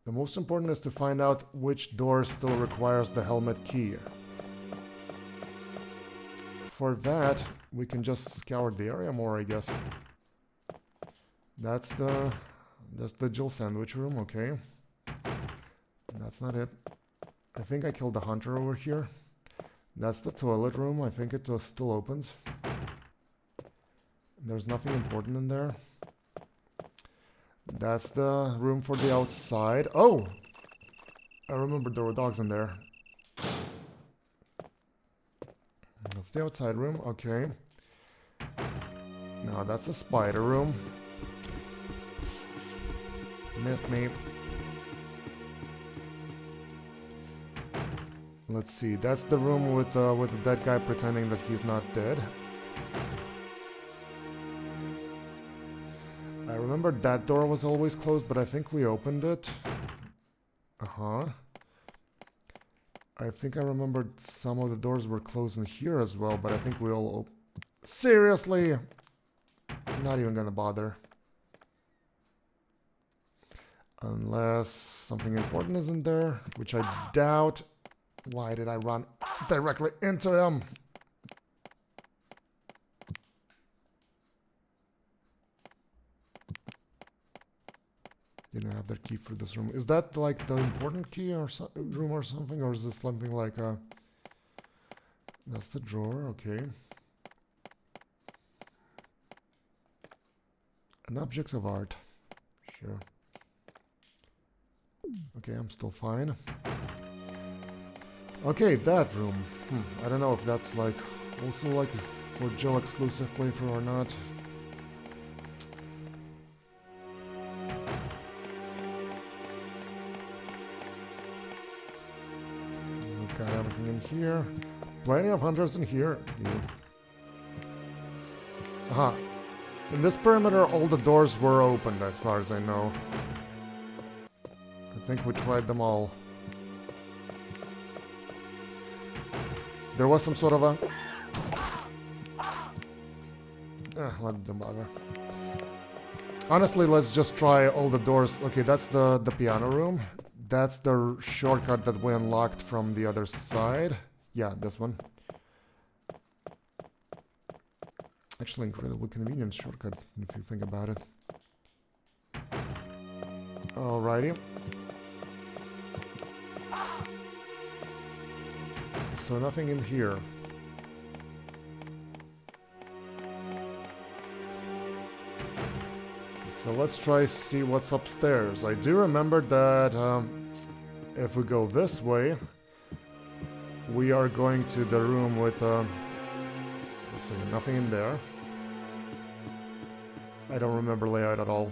The most important is to find out which door still requires the helmet key. For that, we can just scour the area more, I guess. That's the Jill sandwich room, okay. That's not it. I think I killed the hunter over here. That's the toilet room, I think it still opens. There's nothing important in there. That's the room for the outside. Oh! I remember there were dogs in there. That's the outside room, okay. Now that's the spider room. Missed me. Let's see, that's the room with the dead guy pretending that he's not dead. I remember that door was always closed, but I think we opened it. Uh-huh. I think I remembered some of the doors were closed in here as well, but I think we all seriously? Not even gonna bother. Unless something important isn't there, which I doubt. Why did I run directly into him? Didn't have the key for this room. Is that like the important key or room or something? Or is this something like a... That's the drawer, okay. An object of art. Sure. Okay, I'm still fine. Okay, that room. I don't know if that's like also like for Jill exclusive playthrough or not. We've got everything in here. Plenty of hunters in here. Yeah. Aha. In this perimeter, all the doors were opened, as far as I know. I think we tried them all. There was some sort of a... Let them bother. Honestly, let's just try all the doors. Okay, that's the piano room. That's the shortcut that we unlocked from the other side. Yeah, this one. Actually, incredibly convenient shortcut, if you think about it. Alrighty. So nothing in here. So let's try see what's upstairs. I do remember that if we go this way, we are going to the room with let's see, nothing in there. I don't remember layout at all.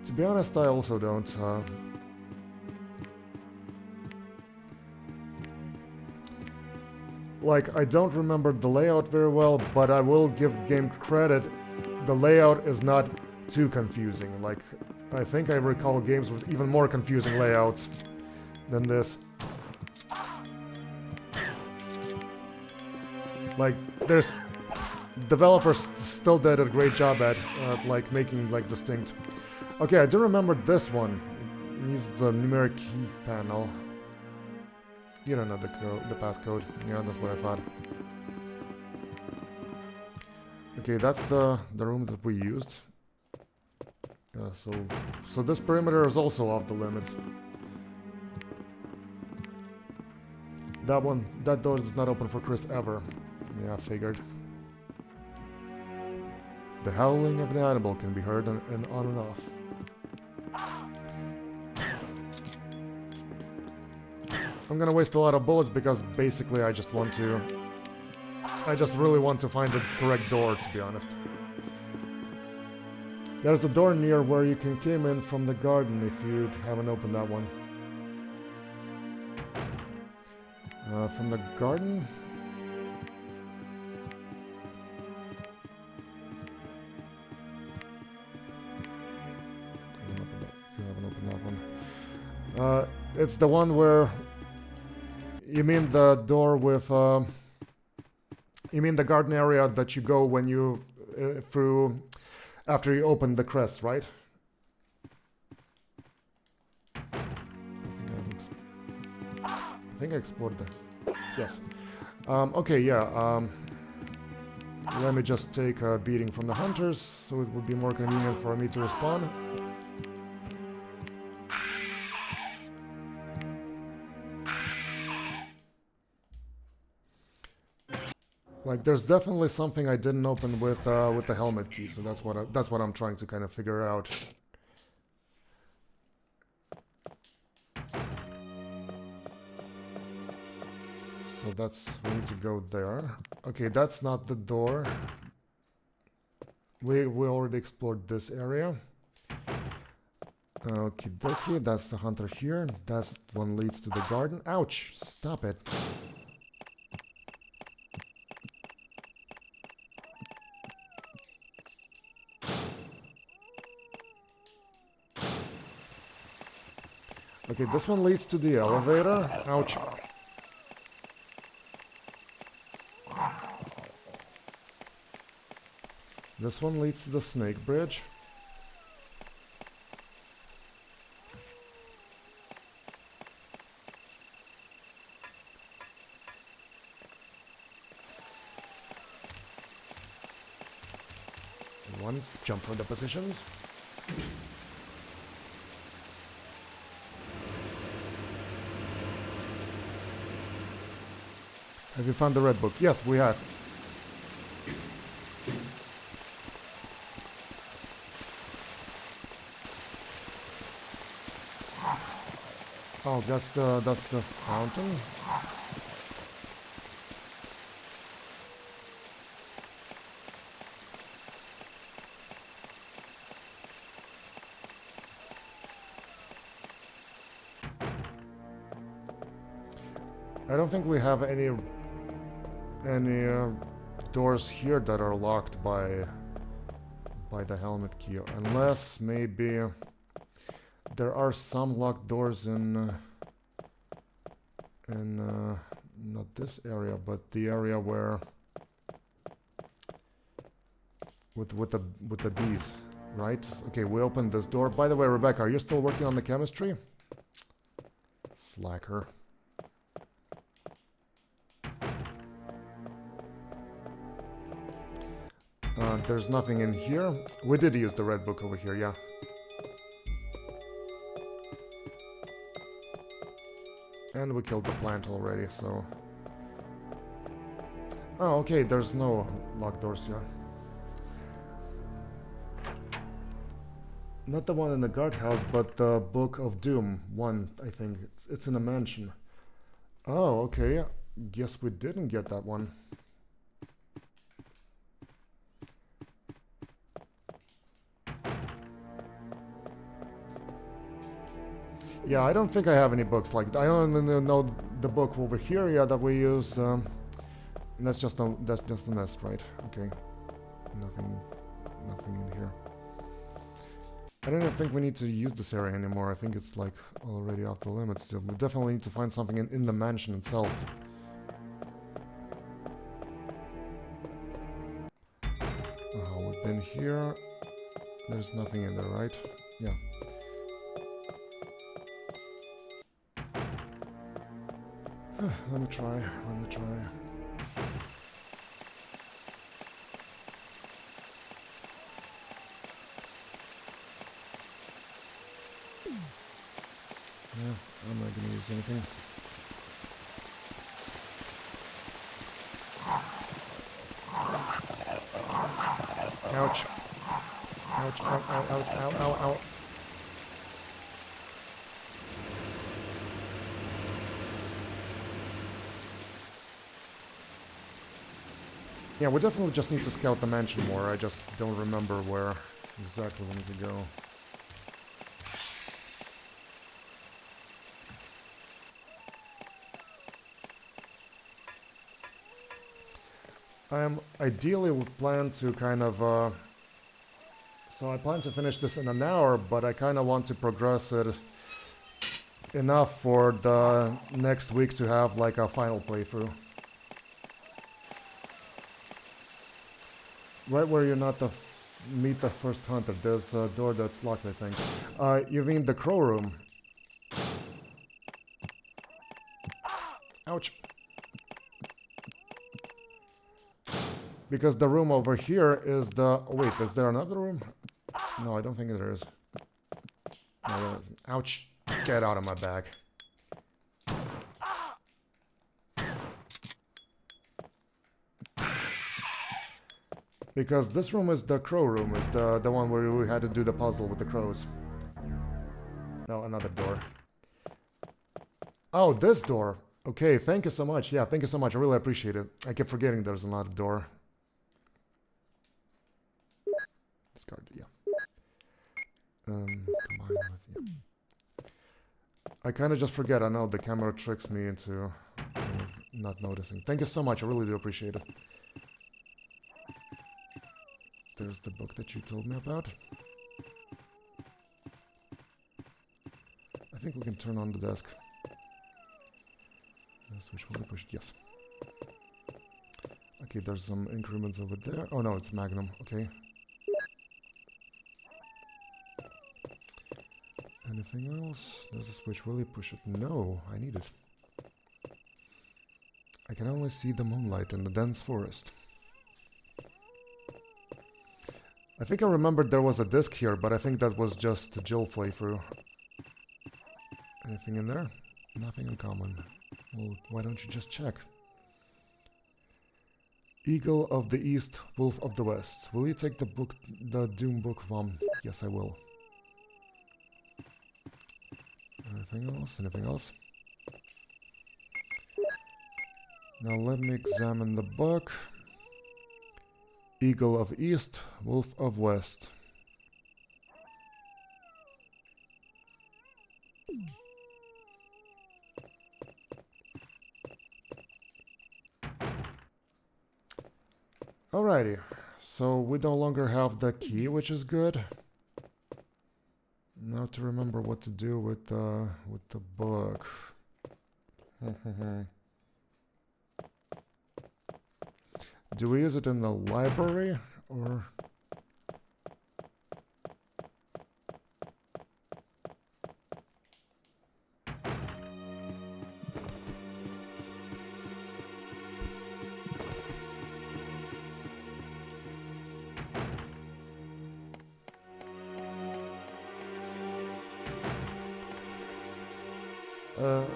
To be honest, I also don't. Like, I don't remember the layout very well, but I will give the game credit. The layout is not too confusing. Like, I think I recall games with even more confusing layouts than this. Like, there's... Developers still did a great job at like, making, like, distinct... Okay, I do remember this one. It needs the numeric key panel. You don't know the code, the passcode. Yeah, that's what I thought. Okay, that's the room that we used. So this perimeter is also off the limits. That door is not open for Chris ever. Yeah, I figured. The howling of an animal can be heard on and off. I'm gonna waste a lot of bullets because basically I just really want to find the correct door, to be honest. There's a door near where you can come in from the garden if you haven't opened that one. From the garden? If you haven't opened that one. It's the one where... You mean the door with... You mean the garden area that you go when you... through... After you open the crest, right? I think I explored that. Yes. Okay, yeah. Let me just take a beating from the hunters, so it would be more convenient for me to respawn. Like, there's definitely something I didn't open with the helmet key, so that's what I'm trying to kind of figure out. So we need to go there. Okay, that's not the door. We already explored this area. Okie dokie, that's the hunter here. That one leads to the garden. Ouch! Stop it. Okay, this one leads to the elevator. Ouch. This one leads to the snake bridge. One, jump from the positions. Have you found the red book? Yes, we have. Oh, that's the fountain. I don't think we have any doors here that are locked by the helmet key, unless maybe there are some locked doors in not this area, but the area where with the bees, right? Okay, we opened this door. By the way, Rebecca, are you still working on the chemistry? Slacker. There's nothing in here. We did use the red book over here, yeah. And we killed the plant already, so... Oh, okay, there's no locked doors here. Not the one in the guardhouse, but the Book of Doom one, I think. It's in a mansion. Oh, okay. Guess we didn't get that one. Yeah, I don't think I have any books like that. I only know the book over here, yeah, that we use. And that's just a nest, right? Okay. Nothing in here. I don't even think we need to use this area anymore. I think it's like already off the limits still. We definitely need to find something in the mansion itself. We've been here. There's nothing in there, right? Yeah. Let me try. Yeah, I'm not gonna use anything. Ouch. Ouch, ow, ow, ouch, ow, ow, ow. Yeah, we definitely just need to scout the mansion more. I just don't remember where exactly we need to go. Ideally would plan to kind of, so I plan to finish this in an hour, but I kind of want to progress it enough for the next week to have like a final playthrough. Right where you're not meet the first hunter, there's a door that's locked, I think. You mean the crow room? Ouch. Because the room over here is the... Oh, wait, is there another room? No, I don't think there is. No, there isn't. Ouch. Get out of my back. Because this room is the crow room, is the one where we had to do the puzzle with the crows. No, another door. Oh, this door. Okay, thank you so much. Yeah, thank you so much. I really appreciate it. I kept forgetting there's another door. Discard, yeah. Combine with, yeah. I kind of just forget. I know the camera tricks me into kind of not noticing. Thank you so much. I really do appreciate it. There's the book that you told me about. I think we can turn on the desk. Switch will push it, yes. Okay, there's some increments over there. Oh no, it's Magnum, okay. Anything else? There's a switch, will you push it? No, I need it. I can only see the moonlight in the dense forest. I think I remembered there was a disc here, but I think that was just the Jill playthrough. Anything in there? Nothing uncommon. Well, why don't you just check? Eagle of the East, Wolf of the West. Will you take the book, the Doom book from? Yes, I will. Anything else? Anything else? Now let me examine the book. Eagle of East, Wolf of West. Alrighty, so we no longer have the key, which is good. Now to remember what to do with the book. Do we use it in the library or?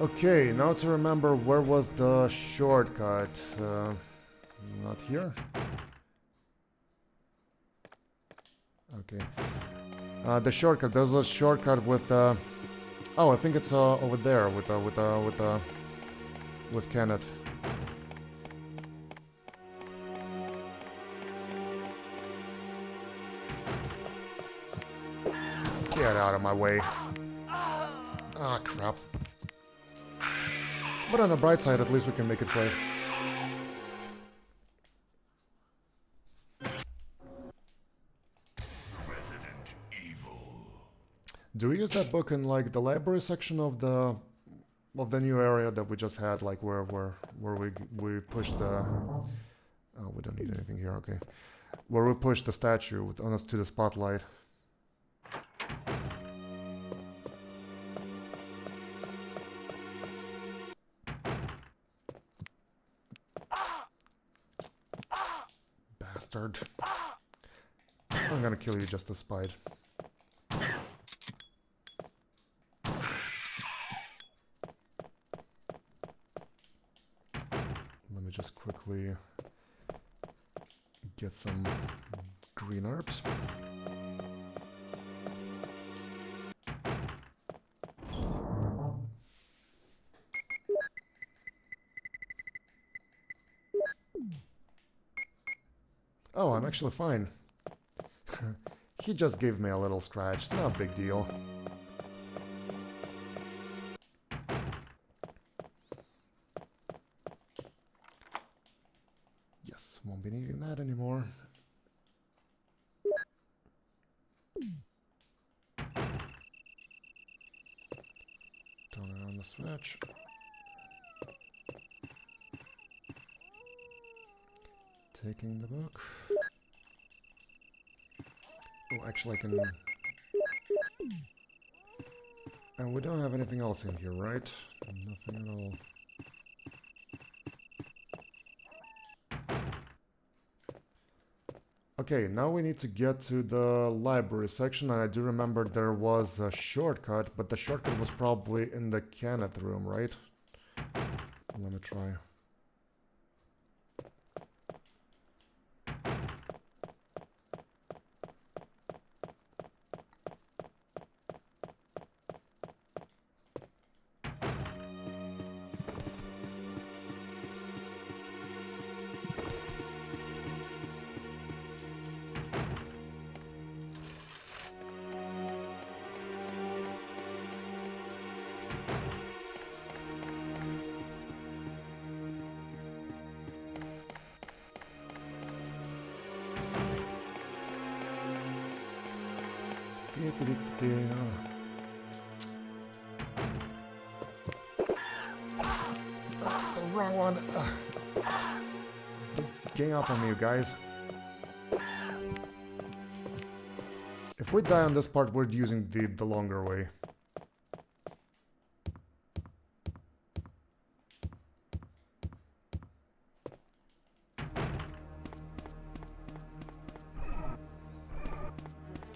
Okay, now to remember where was the shortcut. Not here. Okay. The shortcut. There's a shortcut with. Oh, I think it's over there with Kenneth. Get out of my way. Ah, crap. But on the bright side, at least we can make it quiet. Resident Evil. Do we use that book in like the library section of the new area that we just had, like where we pushed the? Oh, we don't need anything here. Okay, where we pushed the statue on us to the spotlight. Bastard. I'm gonna kill you just to spite. Let me just quickly get some green herbs. Oh, I'm actually fine. He just gave me a little scratch, not a big deal. Yes, won't be needing that anymore. Turn around the switch. Taking the book. Oh, actually I can... And we don't have anything else in here, right? Nothing at all. Okay, now we need to get to the library section, and I do remember there was a shortcut, but the shortcut was probably in the Kenneth room, right? Let me try. The wrong one. Don't gang up on me, you guys. If we die on this part, we're using the longer way.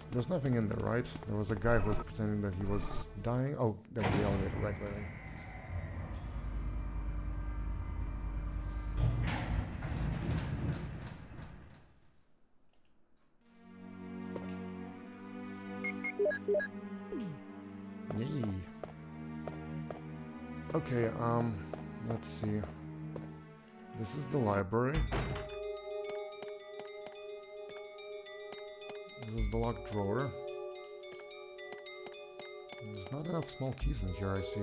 There's nothing in there, right? There was a guy who was pretending that he was dying. Oh, there was the elevator, right. Yay. Okay, let's see. This is the library. This is the locked drawer. There's not enough small keys in here, I see.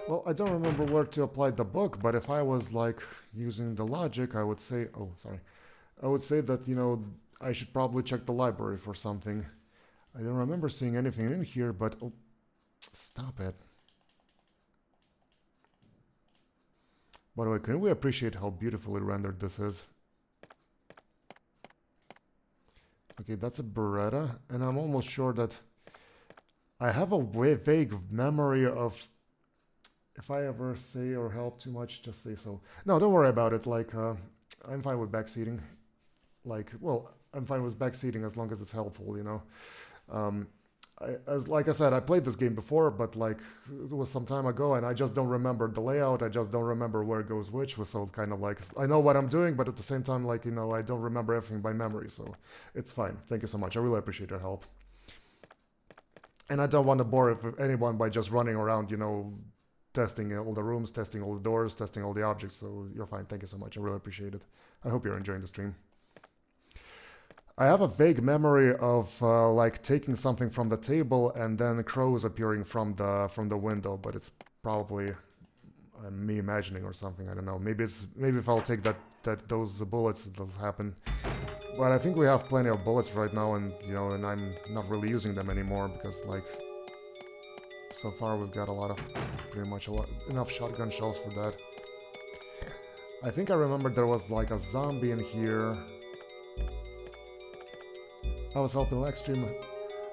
Well, I don't remember where to apply the book, but if I was like using the logic, I would say, oh, sorry. I would say that, you know, I should probably check the library for something. I don't remember seeing anything in here, but oh, Stop it. By the way, can we appreciate how beautifully rendered this is? Okay, that's a Beretta, and I'm almost sure that I have a vague memory of if I ever say or help too much, just say so. No, don't worry about it. Like, I'm fine with backseating. Like, well, I'm fine with backseating as long as it's helpful, you know. Like I said, I played this game before, but like it was some time ago, and I just don't remember the layout. I just don't remember where goes which. So kind of like I know what I'm doing, but at the same time, like, you know, I don't remember everything by memory. So it's fine. Thank you so much. I really appreciate your help. And I don't want to bore anyone by just running around, you know, testing all the rooms, testing all the doors, testing all the objects. So you're fine. Thank you so much. I really appreciate it. I hope you're enjoying the stream. I have a vague memory of like taking something from the table and then crows appearing from the window, but it's probably me imagining or something. I don't know. Maybe if I'll take those bullets, it'll happen. But I think we have plenty of bullets right now, and you know, and I'm not really using them anymore because like so far we've got pretty much enough shotgun shells for that. I think I remember there was like a zombie in here. I was helping Lexstream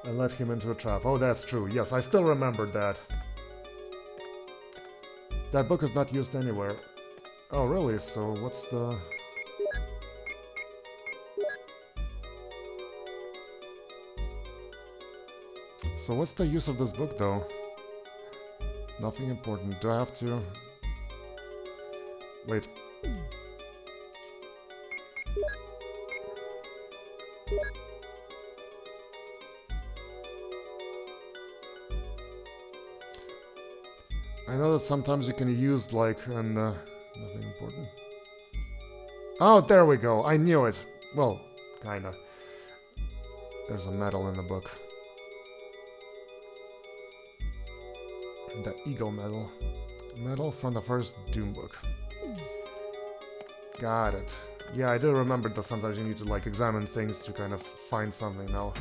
and let him into a trap. Oh, that's true. Yes, I still remember that. That book is not used anywhere. Oh, really? So what's the... So what's the use of this book, though? Nothing important. Do I have to... Wait. I know that sometimes you can use like nothing important. Oh, there we go. I knew it. Well, kinda. There's a medal in the book. The Eagle medal. Medal from the first Doom book. Got it. Yeah, I do remember that sometimes you need to like examine things to kind of find something now.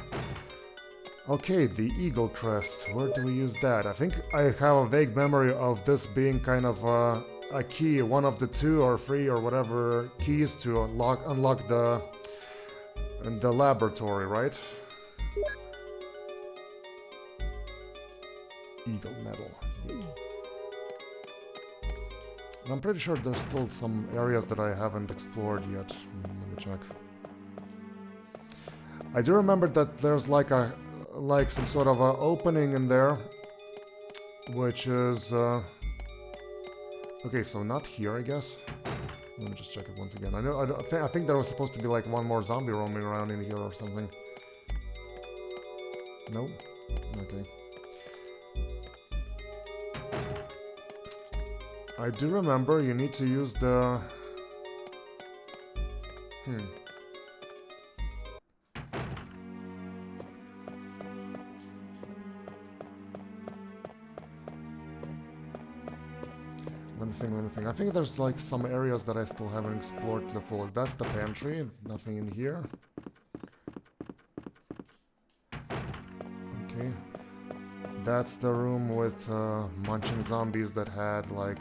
Okay, the Eagle Crest. Where do we use that? I think I have a vague memory of this being kind of a key, one of the 2 or 3 or whatever keys to unlock the laboratory, right? Eagle medal. And I'm pretty sure there's still some areas that I haven't explored yet. Let me check. I do remember that there's like some sort of a opening in there, which is okay. So not here, I guess. Let me just check it once again. I think there was supposed to be like one more zombie roaming around in here or something. No. Okay. I do remember you need to use the. Let me think. I think there's like some areas that I still haven't explored to the fullest. That's the pantry. Nothing in here. Okay. That's the room with munching zombies that had like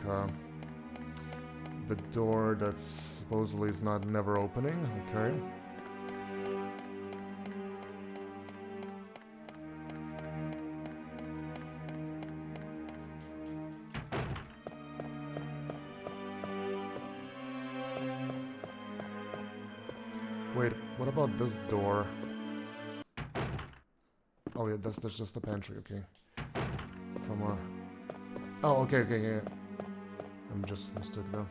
the door that supposedly is never opening. Okay. Wait, what about this door? Oh yeah, that's just a pantry, okay. From a... Oh, okay, yeah. I'm just mistook though.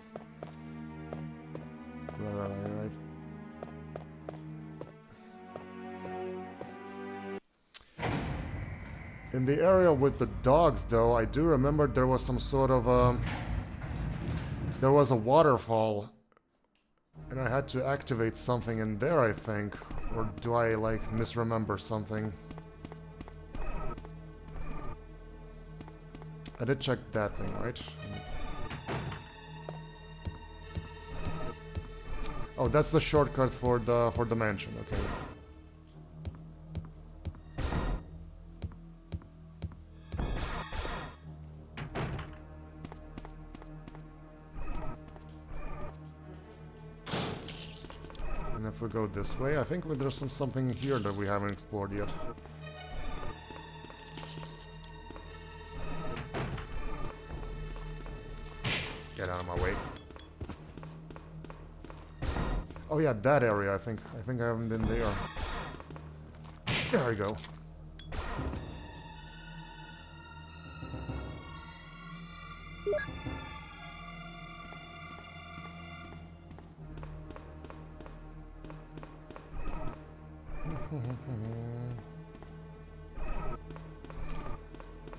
Right. In the area with the dogs, though, I do remember there was some sort of there was a waterfall, and I had to activate something in there, I think. Or do I, like, misremember something? I did check that thing, right? Oh, that's the shortcut for the mansion, okay. if we go this way. I think there's something here that we haven't explored yet. Get out of my way. Oh yeah, that area, I think I haven't been there. There we go.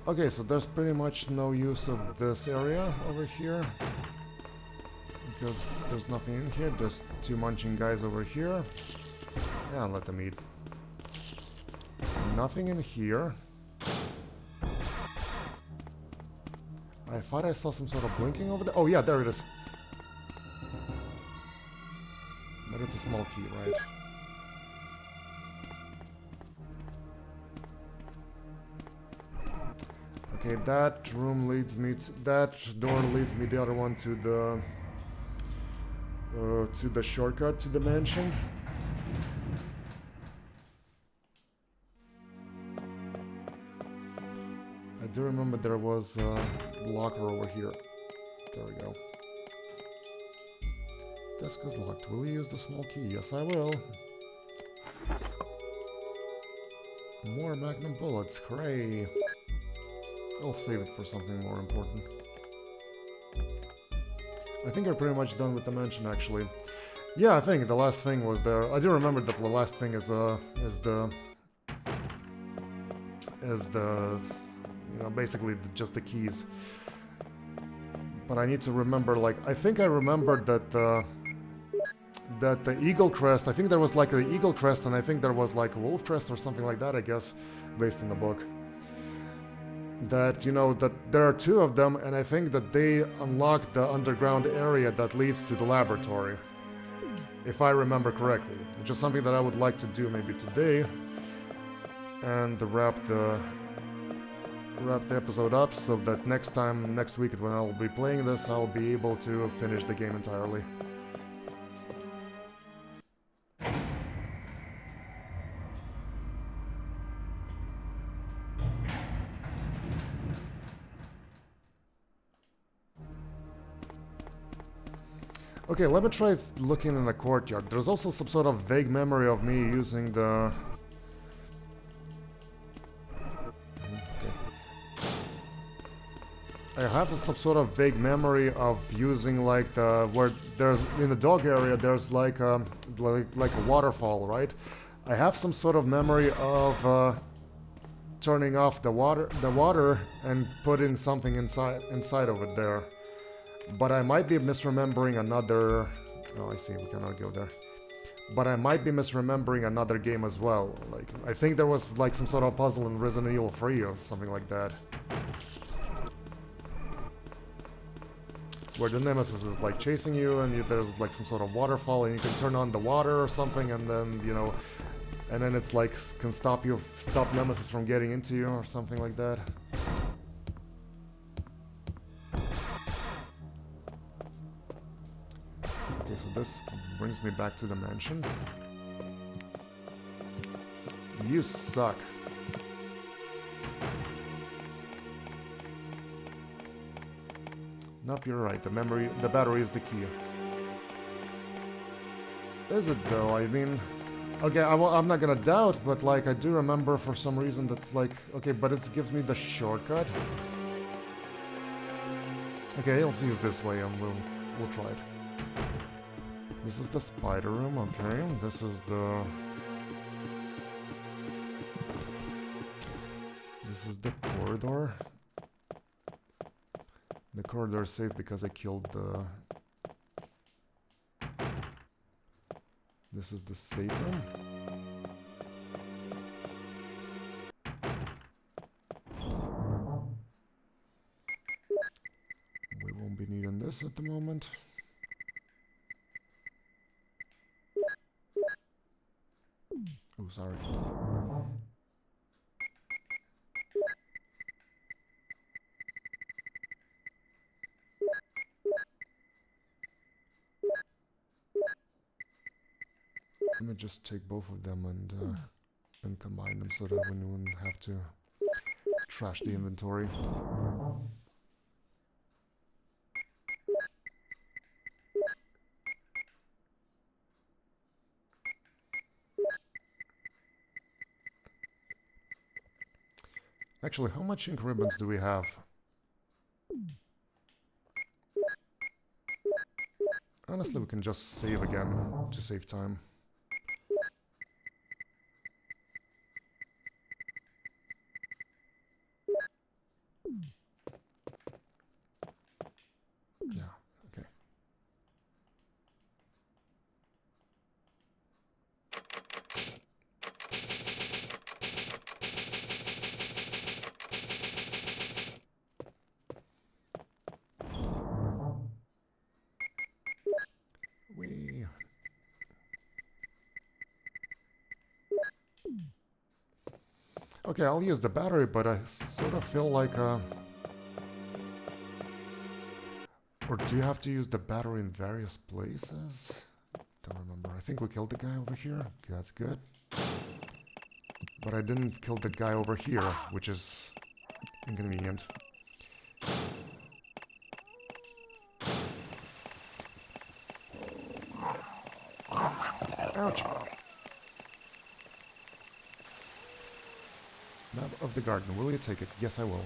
Okay, so there's pretty much no use of this area over here. Because there's nothing in here. There's two munching guys over here. Yeah, let them eat. Nothing in here. I thought I saw some sort of blinking over there. Oh yeah, there it is. But it's a small key, right? Okay, that room leads me to... that door leads me the other one to the shortcut to the mansion. I do remember there was a locker over here. There we go. Desk is locked. Will you use the small key? Yes, I will. More magnum bullets. Hooray. I'll save it for something more important. I think we're pretty much done with the mansion, actually. Yeah, I think the last thing was there. I do remember that the last thing is the you know, basically just the keys. But I need to remember, like, I think I remembered that the eagle crest, I think there was like the eagle crest, and I think there was like a wolf crest or something like that, I guess, based in the book. That, you know, that there are two of them, and I think that they unlock the underground area that leads to the laboratory. If I remember correctly. Which is something that I would like to do maybe today. And wrap the episode up so that next week when I'll be playing this, I'll be able to finish the game entirely. Okay, let me try looking in the courtyard. There's also some sort of vague memory of me using the... I have some sort of vague memory of using like the... where there's... in the dog area there's like a waterfall, right? I have some sort of memory of turning off the water and putting something inside of it there. But I might be misremembering another... Oh, I see, we cannot go there. But I might be misremembering another game as well. Like, I think there was like some sort of puzzle in Resident Evil 3 or something like that. Where the Nemesis is like chasing you and there's like some sort of waterfall and you can turn on the water or something and then, you know... And then it's like, can stop Nemesis from getting into you or something like that. Okay, so this brings me back to the mansion. You suck. Nope, you're right. The battery is the key. Is it though? I mean, okay, I'm not gonna doubt, but like I do remember for some reason that's like, okay, but it gives me the shortcut. Okay, let's use this way and we'll try it. This is the spider room, okay. This is the corridor. The corridor is safe because I killed the... This is the safe room. We won't be needing this at the moment. Oh, sorry. Let me just take both of them and combine them so that we wouldn't have to trash the inventory. Actually, how much ink ribbons do we have? Honestly, we can just save again to save time. Yeah, okay. We okay, I'll use the battery, but I sort of feel like or do you have to use the battery in various places? Don't remember. I think we killed the guy over here. Okay, that's good. But I didn't kill the guy over here, which is inconvenient. Ouch! Map of the garden. Will you take it? Yes, I will.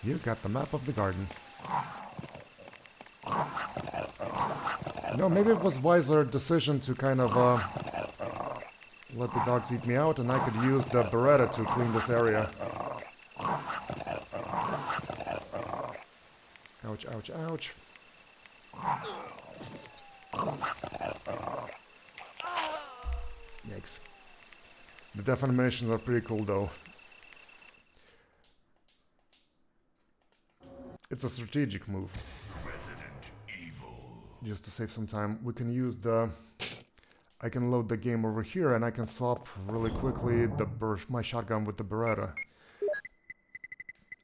You got the map of the garden. No, maybe it was wiser decision to kind of let the dogs eat me out, and I could use the Beretta to clean this area. Ouch, ouch, ouch. Yikes. The death animations are pretty cool though. It's a strategic move. Resident Evil. Just to save some time, we can use the... I can load the game over here and I can swap really quickly my shotgun with the Beretta.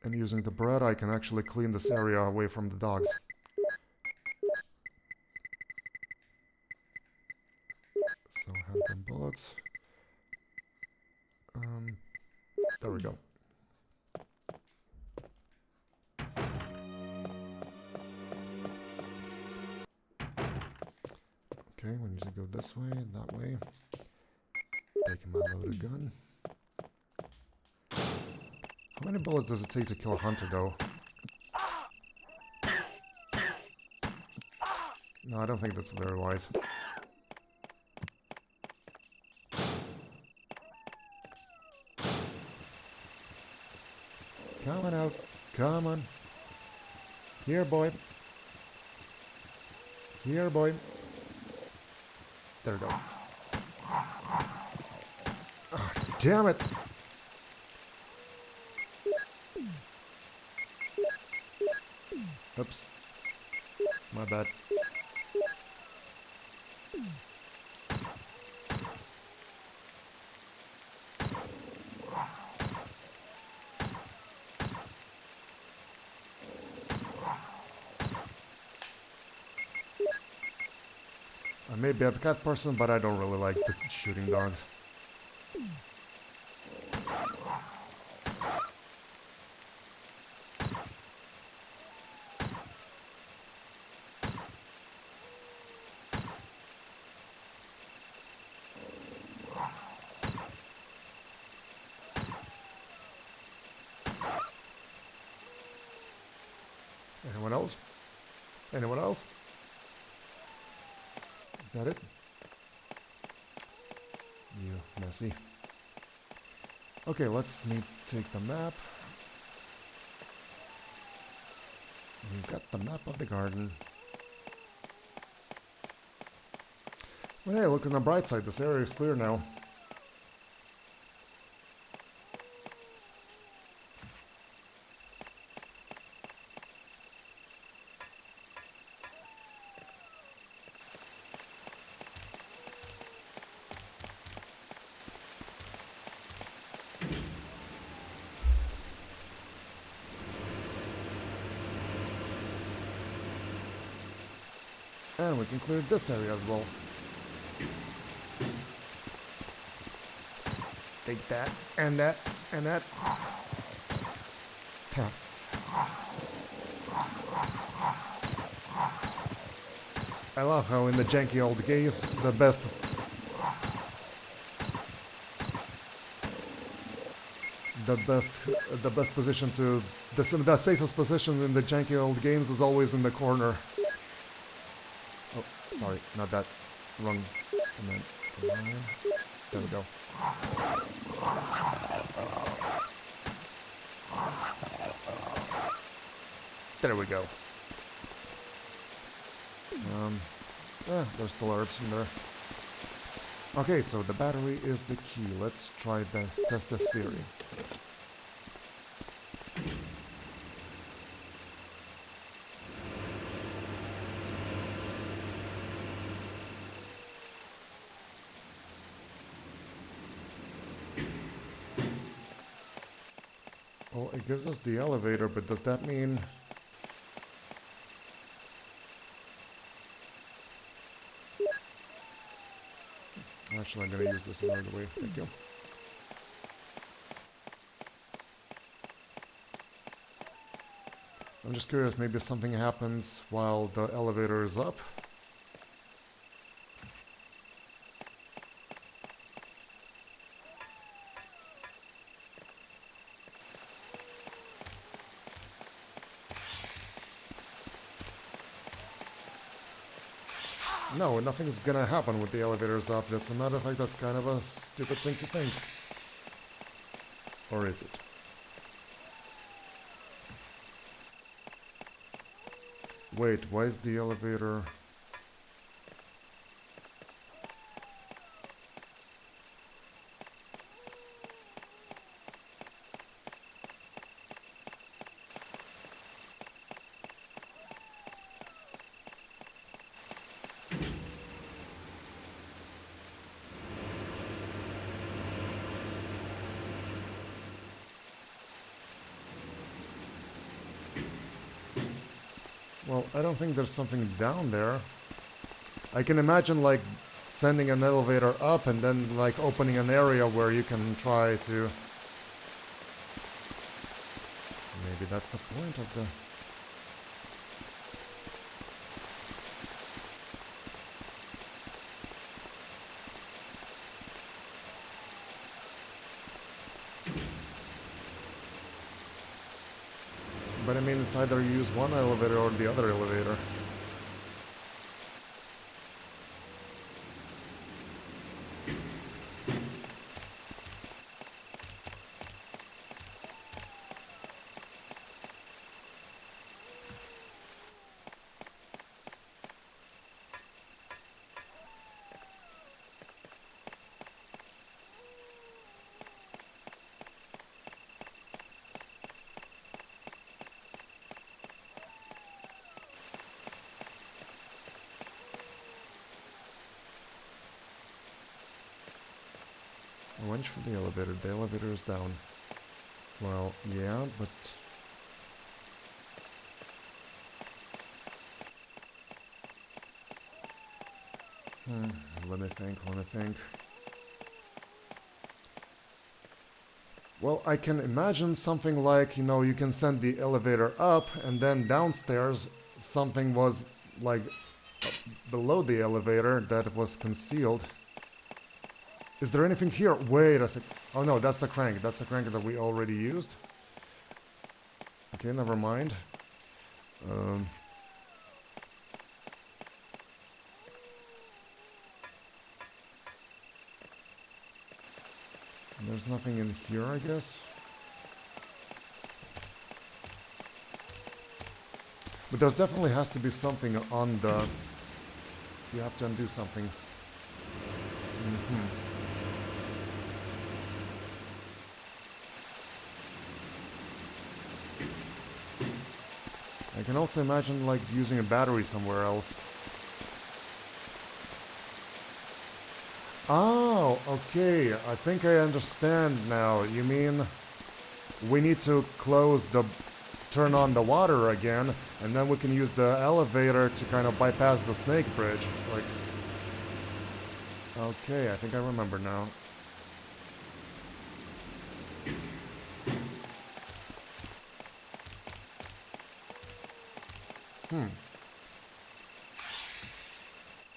And using the Beretta I can actually clean this area away from the dogs. So handgun bullets. There we go. Okay, we need to go this way, that way. Taking my loaded gun. How many bullets does it take to kill a hunter, though? No, I don't think that's very wise. Come on out. Come on. Here, boy. Here, boy. There we go. Oh, damn it! Oops. My bad. I may be a cat person, but I don't really like this shooting dogs. Anyone else? Anyone else? Is that it? You messy. Okay, let's take the map. You've got the map of the garden. Well, hey, look on the bright side, this area is clear now. And we can clear this area as well. take that, and that, and that. Huh. I love how in the janky old games, the best position to the safest position in the janky old games is always in the corner. Oh, sorry, not that. Wrong command. There we go. There we go. There's still herbs in there. Okay, so the battery is the key. Let's try the test this theory. Well, it gives us the elevator, but does that mean... Actually, I'm gonna use this another way. Thank you. I'm just curious, maybe something happens while the elevator is up. No, nothing's gonna happen with the elevators up. That's a matter of fact, that's kind of a stupid thing to think. Or is it? Wait, why is the elevator... Well, I don't think there's something down there. I can imagine, like, sending an elevator up and then, like, opening an area where you can try to... Maybe that's the point of the... But I mean, it's either you use one elevator or the other elevator. A winch for the elevator. The elevator is down. Well, yeah, but... Let me think. Well, I can imagine something like, you know, you can send the elevator up and then downstairs something was, like, below the elevator that was concealed. Is there anything here? Wait a sec. Oh no, that's the crank. That's the crank that we already used. Okay, never mind. There's nothing in here, I guess. But there definitely has to be something on the... You have to undo something. I can also imagine, like, using a battery somewhere else. Oh, okay. I think I understand now. You mean we need to turn on the water again, and then we can use the elevator to kind of bypass the snake bridge. Like, okay, I think I remember now.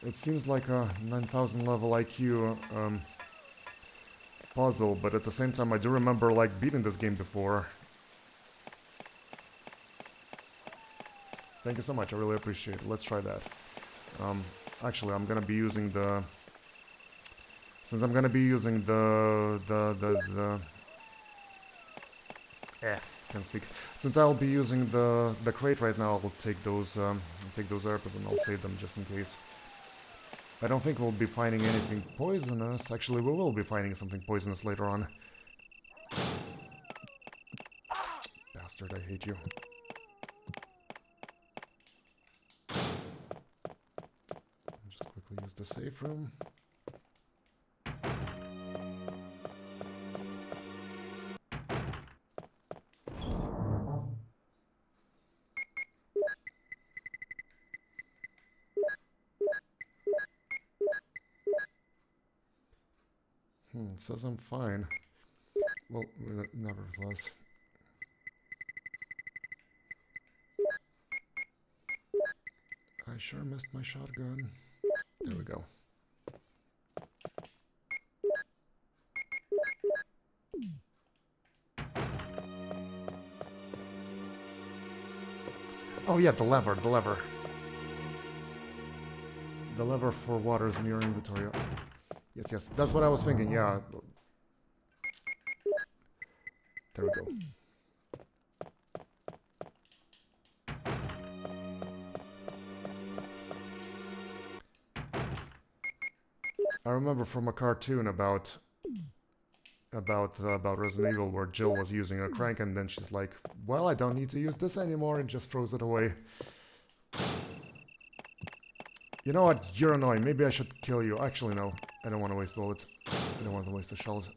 It seems like a 9,000 level IQ puzzle, but at the same time I do remember like beating this game before. Thank you so much, I really appreciate it. Let's try that. Actually, I'm gonna be using the... Since I'm gonna be using can't speak. Since I'll be using the crate right now, I'll take those apples and I'll save them just in case. I don't think we'll be finding anything poisonous. Actually, we will be finding something poisonous later on. Bastard, I hate you. Just quickly use the safe room. It says I'm fine. Well, nevertheless. I sure missed my shotgun. There we go. Oh yeah, the lever. The lever for water is in your inventory. Yes, that's what I was thinking, yeah. There we go. I remember from a cartoon about Resident Evil where Jill was using a crank and then she's like, well, I don't need to use this anymore, and just throws it away. You know what? You're annoying. Maybe I should kill you. Actually, no. I don't want to waste bullets. I don't want to waste the shells.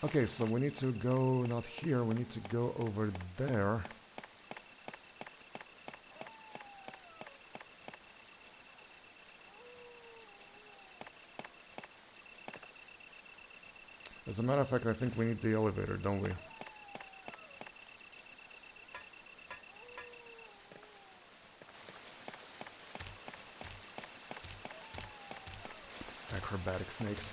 Okay, so we need to go not here. We need to go over there. As a matter of fact, I think we need the elevator, don't we? Acrobatic snakes.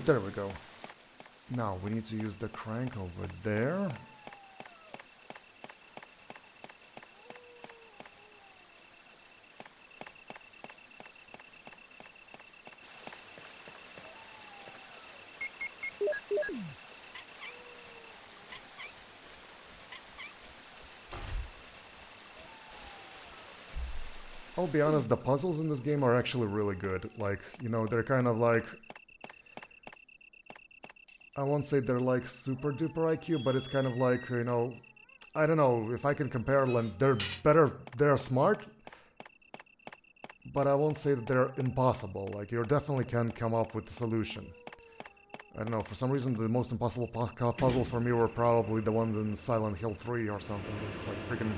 There we go. Now we need to use the crank over there. I'll be honest, the puzzles in this game are actually really good. Like, you know, they're kind of like... I won't say they're like super duper IQ, but it's kind of like, you know, I don't know if I can compare them. They're better, they're smart, but I won't say that they're impossible. Like, you definitely can come up with a solution. I don't know, for some reason the most impossible puzzles for me were probably the ones in Silent Hill 3 or something. It's like freaking...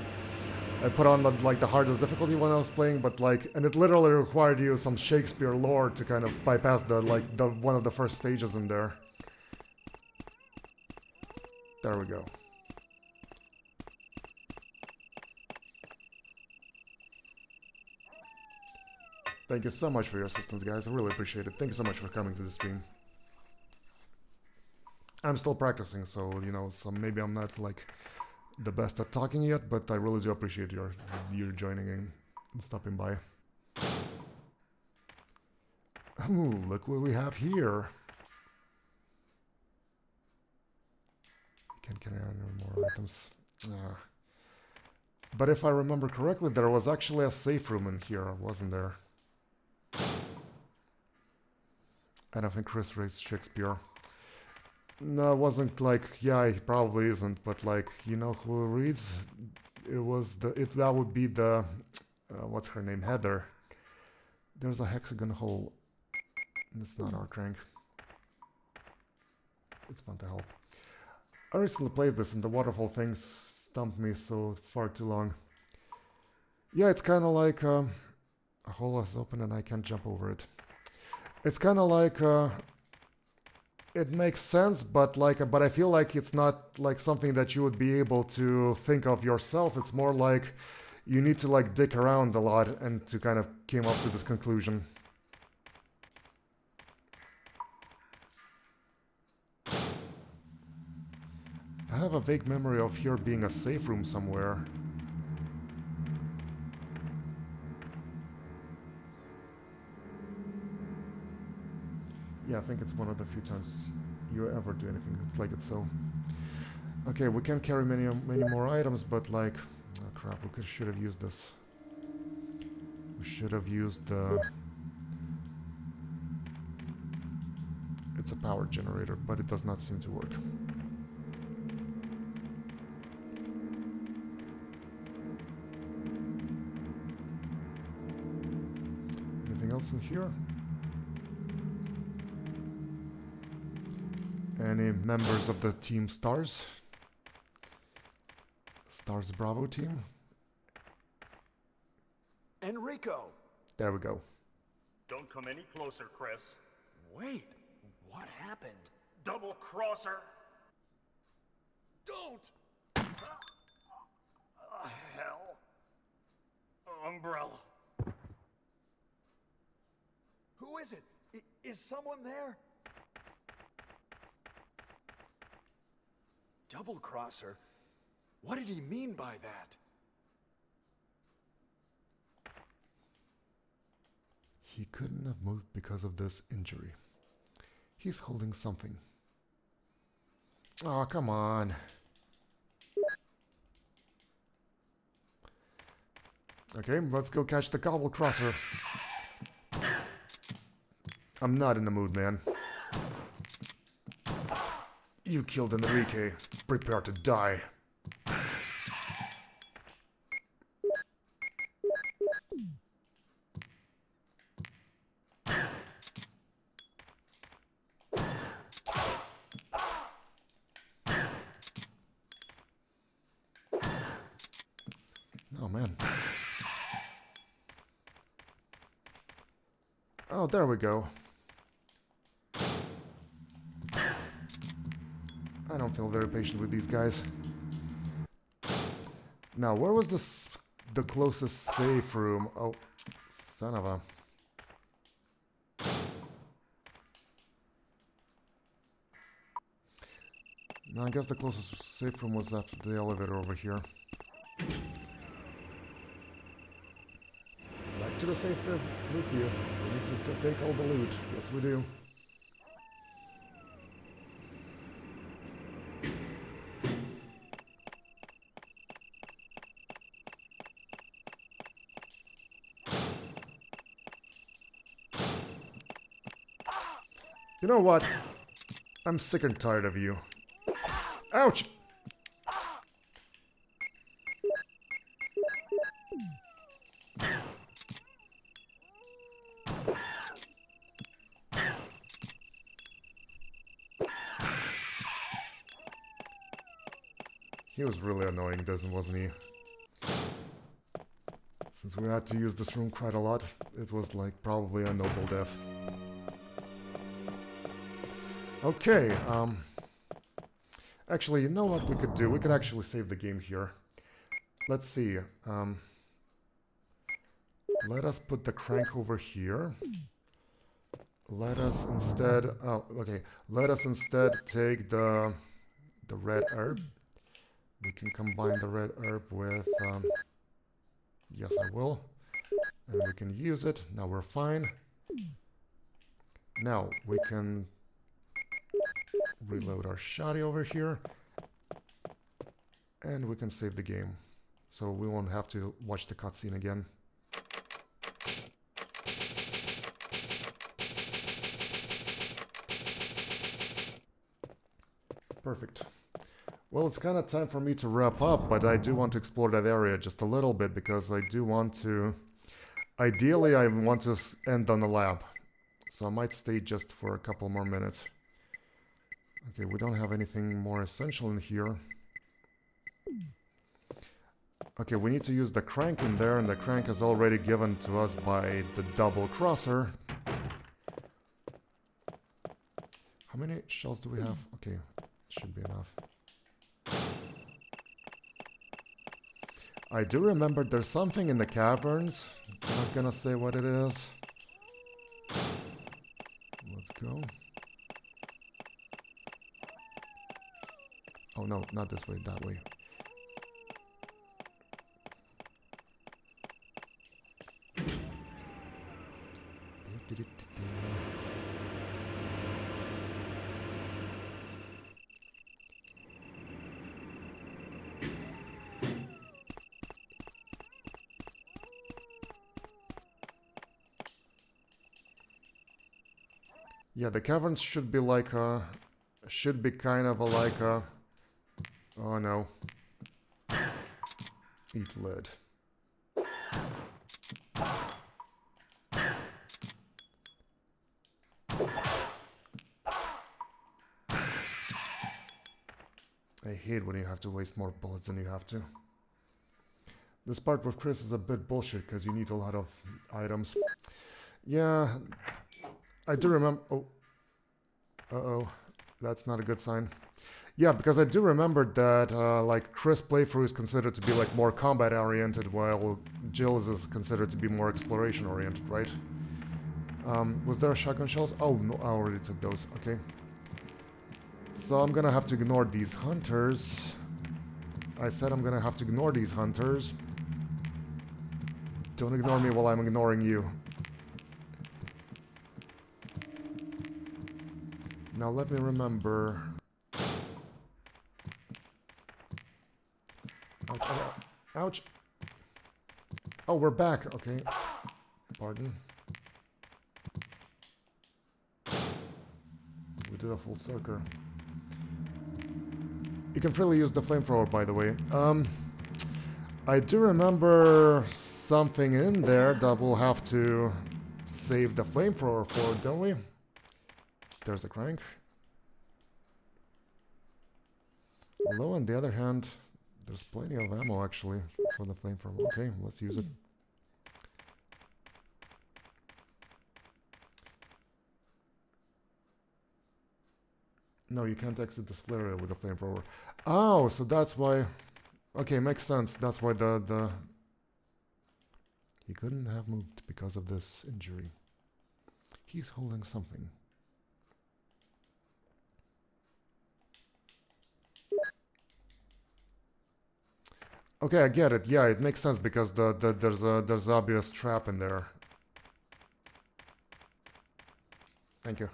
I put on the hardest difficulty when I was playing, but like, and it literally required you some Shakespeare lore to kind of bypass the one of the first stages in there. There we go. Thank you so much for your assistance, guys. I really appreciate it. Thank you so much for coming to the stream. I'm still practicing, so, you know, so maybe I'm not, like, the best at talking yet, but I really do appreciate your joining in and stopping by. Ooh, look what we have here. Can't carry on any more items. But if I remember correctly, there was actually a safe room in here, wasn't there? I don't think Chris raised Shakespeare. No, it wasn't like, yeah, he probably isn't, but like, you know who reads? It was that would be the, what's her name, Heather. There's a hexagon hole. It's not our crank. It's fun to help. I recently played this and the waterfall thing stumped me so far too long. Yeah, it's kind of like a hole is open and I can't jump over it. It's kind of like it makes sense, but but I feel like it's not like something that you would be able to think of yourself. It's more like you need to like dig around a lot and to kind of came up to this conclusion. I have a vague memory of here being a safe room somewhere. Yeah, I think it's one of the few times you ever do anything that's like it, so... Okay, we can carry many more items, but like... Oh crap, we should have used this. We should have used the... It's a power generator, but it does not seem to work. Anything else in here? Any members of the Team Stars? Stars Bravo team? Enrico! There we go. Don't come any closer, Chris. Wait, what happened? Double crosser! Don't! Hell. Umbrella. Who is it? Is someone there? Double crosser? What did he mean by that? He couldn't have moved because of this injury. He's holding something. Oh, come on. Okay, let's go catch the Gobble Crosser. I'm not in the mood, man. You killed Enrique. Prepare to die. Oh, man. Oh, there we go. I don't feel very patient with these guys. Now, where was the closest safe room? Oh, son of a... No, I guess the closest safe room was after the elevator over here. Back to the safe room with you. We need to take all the loot. Yes, we do. You know what? I'm sick and tired of you. Ouch! He was really annoying, wasn't he? Since we had to use this room quite a lot, it was like probably a noble death. Okay, actually, you know what we could do? We could actually save the game here. Let's see, let us put the crank over here. Let us instead, oh, okay, let us instead take the red herb. We can combine the red herb with, yes I will, and we can use it. Now we're fine. Now we can reload our shotty over here, and we can save the game, so we won't have to watch the cutscene again. Perfect. Well, it's kind of time for me to wrap up, but I do want to explore that area just a little bit because I do want to... Ideally, I want to end on the lab. So I might stay just for a couple more minutes. Okay, we don't have anything more essential in here. Okay, we need to use the crank in there, and the crank is already given to us by the double crosser. How many shells do we have? Okay, should be enough. I do remember there's something in the caverns. I'm not gonna say what it is. Let's go. Oh no, not this way, that way. Yeah, the caverns should be like a... Should be kind of a like a... Oh no. Eat lead. I hate when you have to waste more bullets than you have to. This part with Chris is a bit bullshit because you need a lot of items. Yeah, I do remember... Oh. Uh-oh. That's not a good sign. Yeah, because I do remember that, like, Chris' playthrough is considered to be, like, more combat-oriented, while Jill's is considered to be more exploration-oriented, right? Was there a shotgun shells? Oh, no, I already took those. Okay. So I'm gonna have to ignore these hunters. I said I'm gonna have to ignore these hunters. Don't ignore me while I'm ignoring you. Now let me remember. Ouch, ouch, ouch. Oh, we're back. Okay. Pardon. We did a full circle. You can freely use the flamethrower, by the way. I do remember something in there that we'll have to save the flamethrower for, don't we? There's a crank. Although, on the other hand, there's plenty of ammo, actually, for the flamethrower. Okay, let's use it. No, you can't exit this flare area with a flamethrower. Oh, so that's why... Okay, makes sense. That's why the... He couldn't have moved because of this injury. He's holding something. Okay, I get it. Yeah, it makes sense because there's obvious trap in there. Thank you.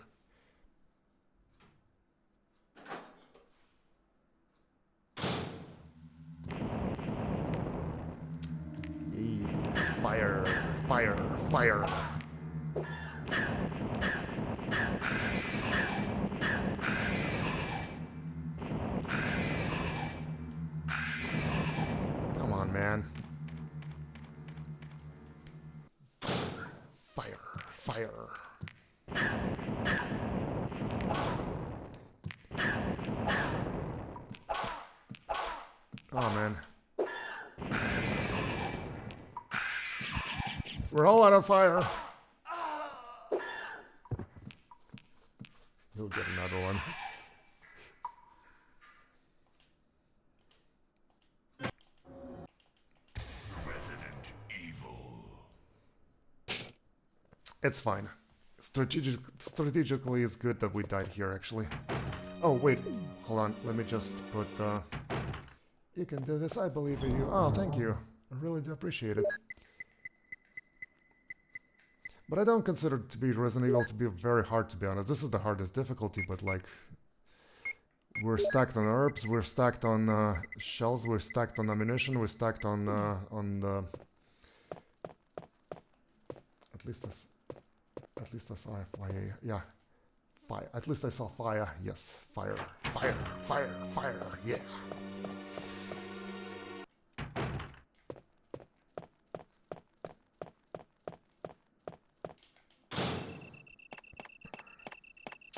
Fire, fire, fire. Come on, man. Fire, fire, fire. Oh, man. We're all out of fire. You'll get another one. Resident Evil. It's fine. Strategically, it's good that we died here, actually. Oh, wait. Hold on. Let me just put the... You can do this. I believe in you. Oh, thank you. I really do appreciate it. But I don't consider it to be Resident Evil to be very hard, to be honest. This is the hardest difficulty, but like... We're stacked on herbs, we're stacked on shells, we're stacked on ammunition, we're stacked on the... At least as IFYA, yeah. fire. At least I saw fire. Yes, fire, fire, fire, fire. Yeah.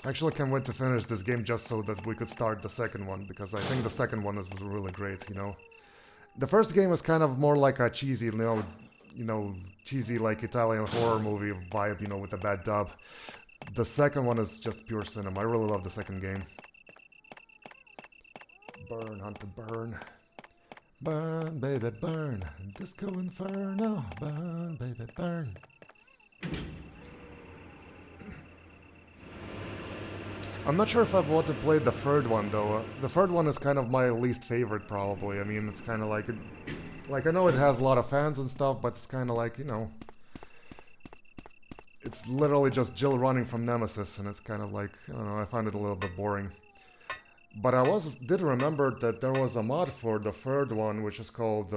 Actually, I can't wait to finish this game just so that we could start the second one, because I think the second one was really great, you know. The first game was kind of more like a cheesy, cheesy like Italian horror movie vibe, you know, with a bad dub. The second one is just pure cinema. I really love the second game. Burn, Hunter, burn. Burn, baby, burn. Disco Inferno. Burn, baby, burn. I'm not sure if I've want to play the third one though. The third one is kind of my least favorite probably. I mean, it's kind of like, I know it has a lot of fans and stuff, but it's kind of like, you know, it's literally just Jill running from Nemesis, and it's kind of like, I don't know, I find it a little bit boring. But I did remember that there was a mod for the third one, which is called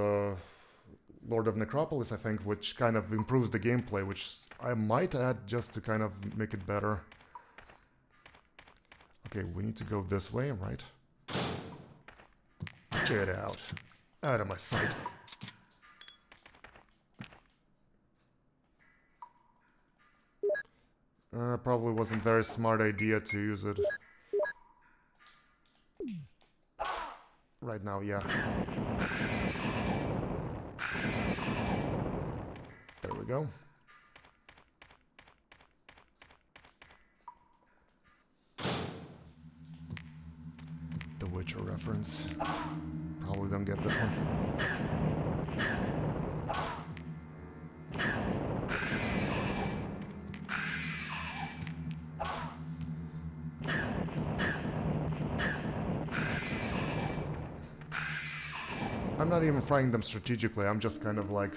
Lord of Necropolis, I think, which kind of improves the gameplay, which I might add just to kind of make it better. Okay, we need to go this way, right? Get out. Out of my sight. Probably wasn't a very smart idea to use it. Right now, yeah. There we go. The Witcher reference. Probably don't get this one. I'm not even frying them strategically, I'm just kind of like...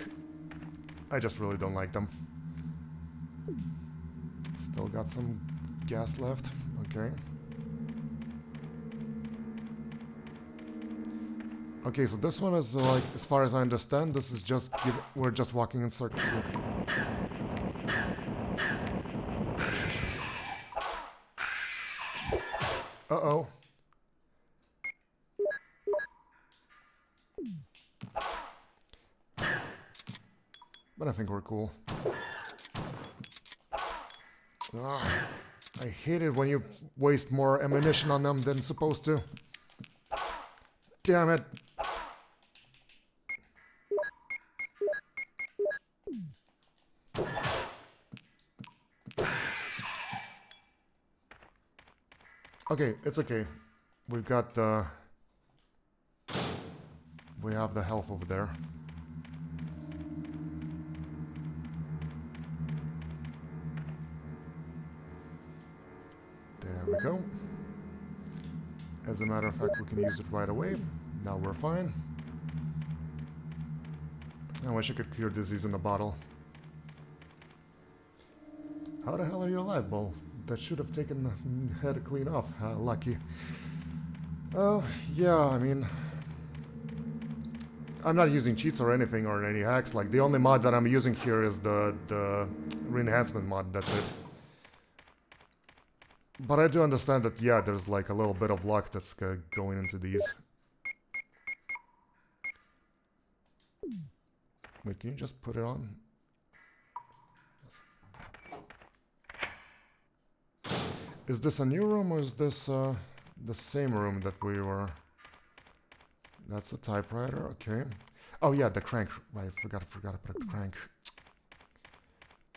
I just really don't like them. Still got some gas left, okay. Okay, so this one is like, as far as I understand, this is just, we're just walking in circles here. Uh-oh. But I think we're cool. Ah, I hate it when you waste more ammunition on them than supposed to. Damn it. Okay, it's okay. We've got the... We have the health over there. There we go. As a matter of fact, we can use it right away. Now we're fine. I wish I could cure disease in a bottle. How the hell are you alive, Bull? That should have taken the head clean off. Lucky. Oh, yeah, I mean... I'm not using cheats or anything or any hacks. Like, the only mod that I'm using here is the re-enhancement mod, that's it. But I do understand that, yeah, there's like a little bit of luck that's going into these. Wait, can you just put it on? Yes. Is this a new room or is this the same room that we were... That's the typewriter, okay. Oh yeah, the crank. I forgot to put the crank.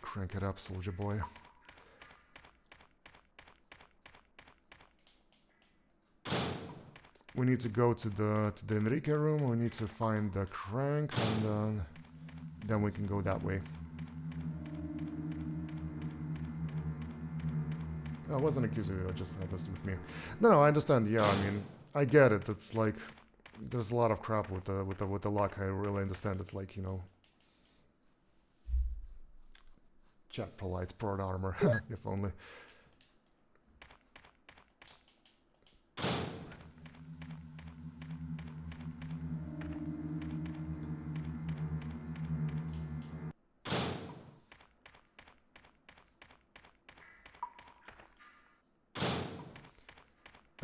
Crank it up, soldier boy. We need to go to the Enrique room. We need to find the crank, and then we can go that way. I wasn't accusing you. I just had this with me. No, I understand. Yeah, I mean, I get it. It's like there's a lot of crap with the luck. I really understand it. Like, you know, Jack Polite's prod armor, if only.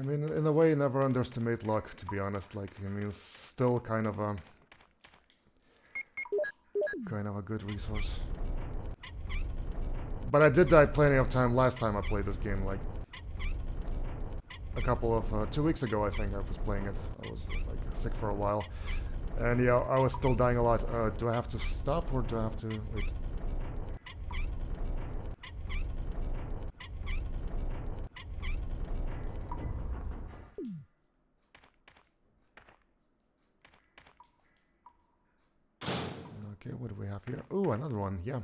I mean, in a way, never underestimate luck, to be honest. Like, I mean, it's still kind of a good resource. But I did die plenty of time last time I played this game, like a couple of 2 weeks ago, I think I was playing it. I was like sick for a while, and yeah, I was still dying a lot. Do I have to stop or do I have to wait? Okay, what do we have here? Oh, another one, yeah.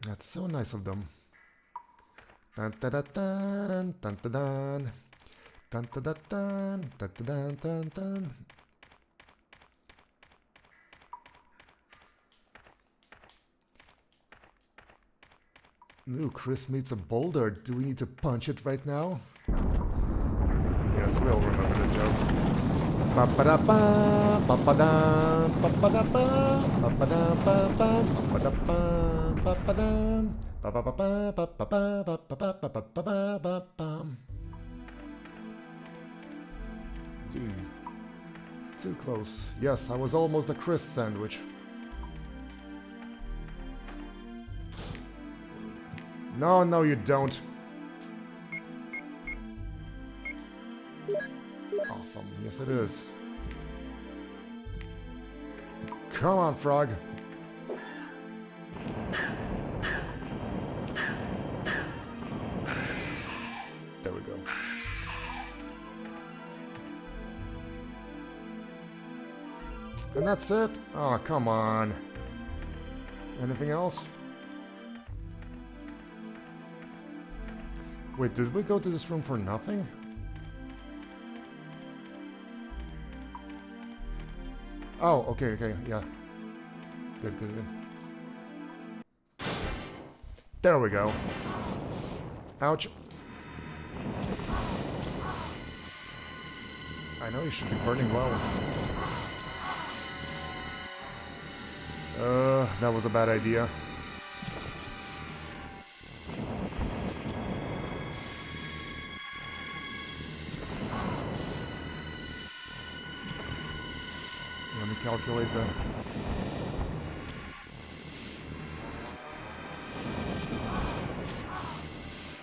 That's so nice of them. Dun da da dun, dun da dun, dun da da dun, dun da dun dun dun. Ooh, Chris meets a boulder. Do we need to punch it right now? Yes, we'll remember the joke. Ba-ba-da-ba, ba-ba-da, ba-ba-da-ba, ba-ba-da, ba-ba, ba-ba-da-ba, ba-ba-da, ba-ba-ba-ba, ba-ba-ba, ba-ba-ba, ba-ba-ba-ba. Gee. Too close. Yes, I was almost a Chris sandwich. No, no, you don't. Awesome. Yes, it is. Come on, frog. There we go. And that's it? Oh, come on. Anything else? Wait, did we go to this room for nothing? Oh, okay, okay, yeah. Good, good, good. There we go. Ouch. I know you should be burning well. That was a bad idea. Let me calculate the...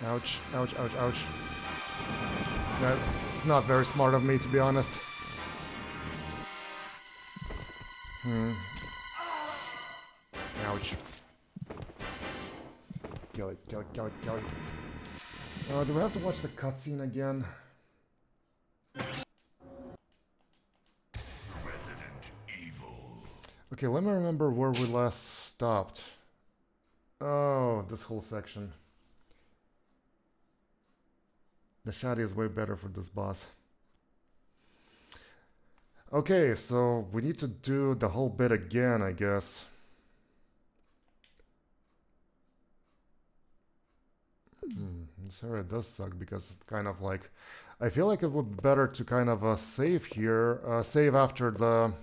Ouch, ouch, ouch, ouch. That's not very smart of me, to be honest. Ouch. Kill it, kill it, kill it, kill it. Do we have to watch the cutscene again? Resident Evil. Okay, let me remember where we last stopped. Oh, this whole section. The shotty is way better for this boss. Okay, so we need to do the whole bit again, I guess. This area does suck because it's kind of like... I feel like it would be better to kind of save here, save after the...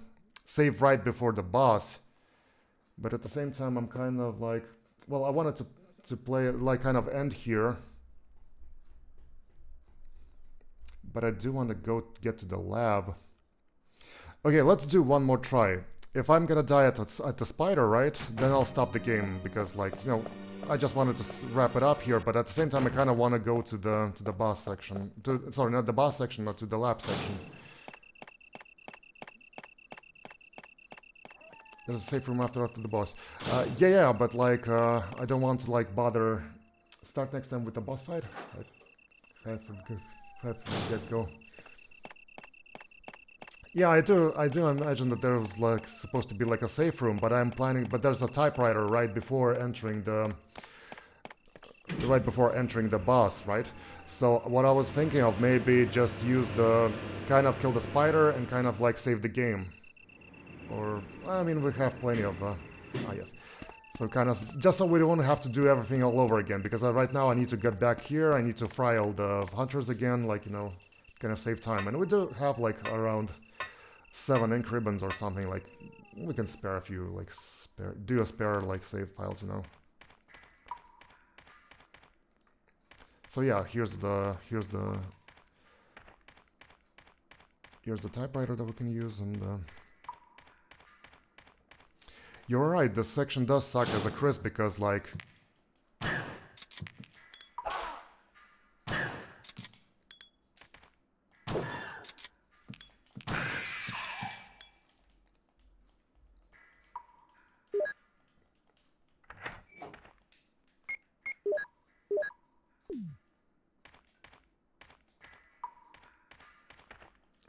Save right before the boss. But at the same time, I'm kind of like... Well, I wanted to play it, like, kind of end here. But I do want to go get to the lab. Okay, let's do one more try. If I'm gonna die at the spider, right, then I'll stop the game because, like, you know, I just wanted to wrap it up here. But at the same time, I kind of want to go to the boss section. Sorry, not the boss section, but to the lab section. There's a safe room after the boss. Yeah, but like, I don't want to like bother. Start next time with the boss fight. Right from the get-go. Yeah, I do imagine that there's like supposed to be like a safe room, but I'm planning. But there's a typewriter right before entering the boss, right? So what I was thinking of, maybe just use the kind of kill the spider and kind of like save the game. Or I mean, we have plenty of. Yes. So kind of just so we don't have to do everything all over again, because right now I need to get back here. I need to fry all the hunters again, like, you know, kind of save time. And we do have like around 7 ink ribbons or something. Like we can spare a few, like do a spare like save files, you know. So yeah, here's the typewriter that we can use, and you're right, this section does suck as a Chris because like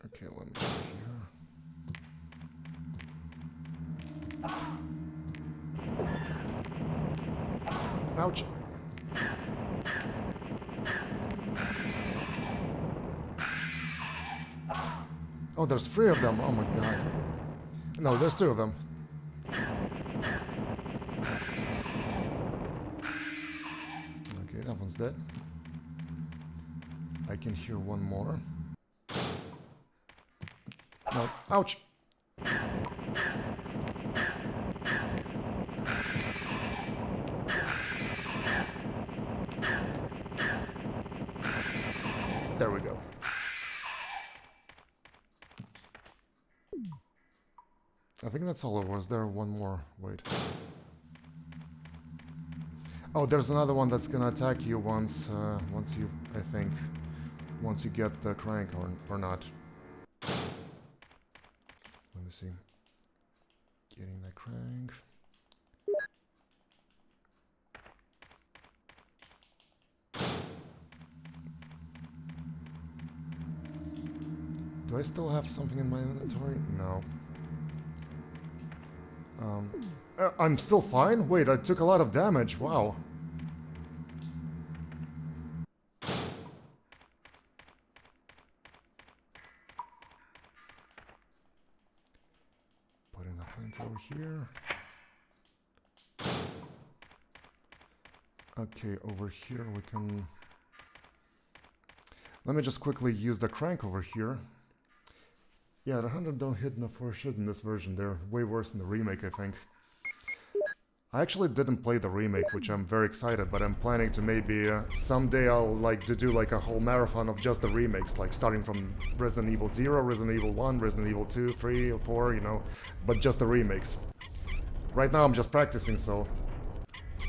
okay, let me check here. Ouch. Oh, there's 3 of them. Oh my god. No, there's 2 of them. Okay, that one's dead. I can hear one more. No, ouch! There we go. I think that's all. Or was there one more? Wait. Oh, there's another one that's gonna attack you once you, I think, once you get the crank or not. Let me see. Getting that crank. Do I still have something in my inventory? No. I'm still fine? Wait, I took a lot of damage. Wow. Putting the flamethrower here. Okay, over here we can... Let me just quickly use the crank over here. Yeah, the 100 don't hit enough for shit in this version. They're way worse in the remake, I think. I actually didn't play the remake, which I'm very excited, but I'm planning to maybe someday I'll like to do like a whole marathon of just the remakes, like starting from Resident Evil 0, Resident Evil 1, Resident Evil 2, 3, 4, you know, but just the remakes. Right now I'm just practicing, so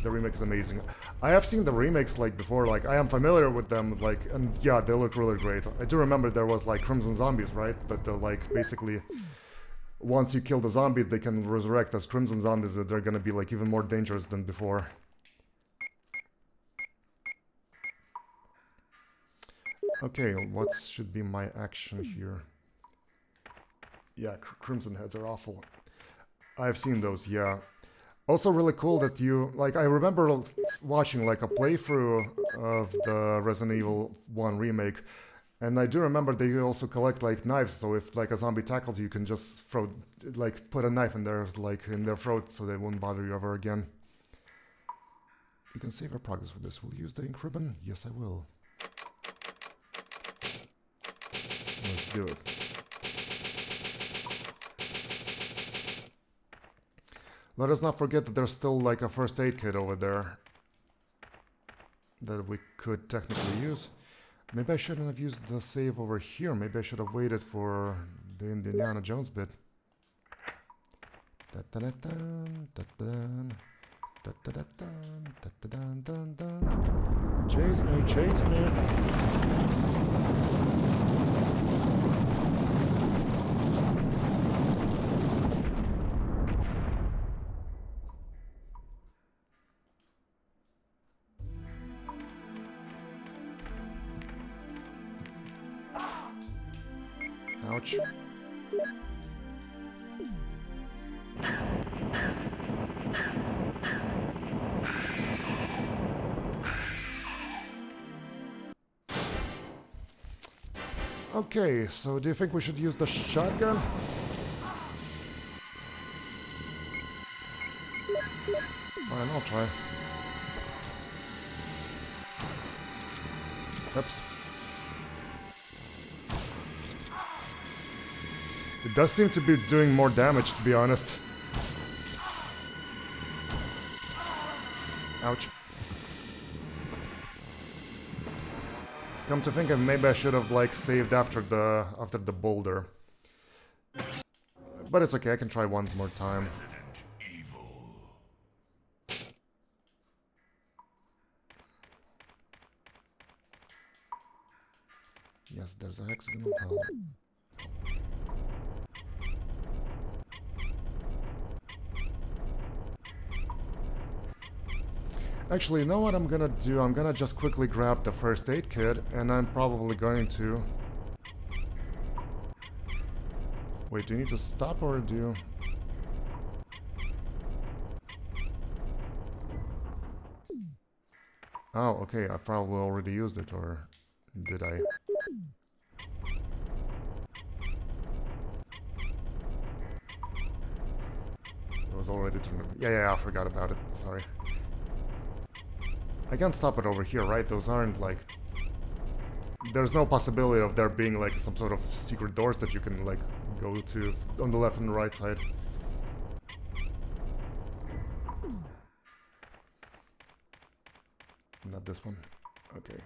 the remake is amazing. I have seen the remakes like before, like I am familiar with them, like, and yeah, they look really great. I do remember there was like Crimson Zombies, right? That they're like basically, once you kill the zombie, they can resurrect as Crimson Zombies, that they're gonna be like even more dangerous than before. Okay, what should be my action here? Yeah, Crimson Heads are awful. I've seen those, yeah. Also really cool that you, like, I remember watching like a playthrough of the Resident Evil 1 remake, and I do remember that you also collect like knives, so if like a zombie tackles you, you can just throw, like put a knife in their, like in their throat so they won't bother you ever again. You can save our progress with this. Will you use the ink ribbon? Yes, I will. Let's do it. Let us not forget that there's still like a first aid kit over there that we could technically use. Maybe I shouldn't have used the save over here. Maybe I should have waited for the Indiana Jones bit. Chase me, chase me. Ouch. Okay, so do you think we should use the shotgun? Fine, I'll try. Oops. It does seem to be doing more damage, to be honest. Come to think of it, maybe I should have like saved after the boulder. But it's okay, I can try one more time. Resident Evil. Yes, there's a hexagonal hell. Actually, you know what I'm gonna do? I'm gonna just quickly grab the first aid kit, and I'm probably going to... Wait, do you need to stop or do you... Oh, okay, I probably already used it, or did I? It was already turned... Yeah, I forgot about it, sorry. I can't stop it over here, right? Those aren't like... There's no possibility of there being like some sort of secret doors that you can like go to on the left and the right side. Not this one. Okay.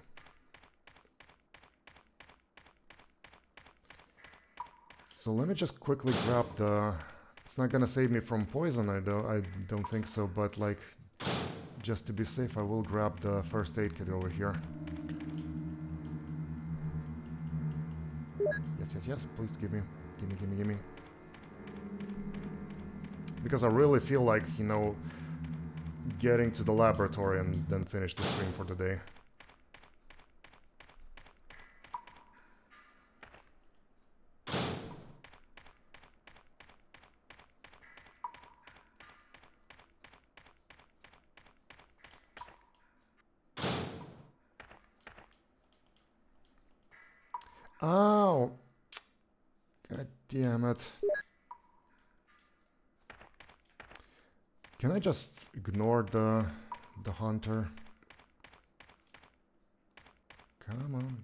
So let me just quickly grab the... It's not gonna save me from poison, I don't think so, but like... Just to be safe, I will grab the first aid kit over here. Yes, please give me. Because I really feel like, you know, getting to the laboratory and then finish the stream for the day. Oh! God damn it. Can I just ignore the hunter? Come on.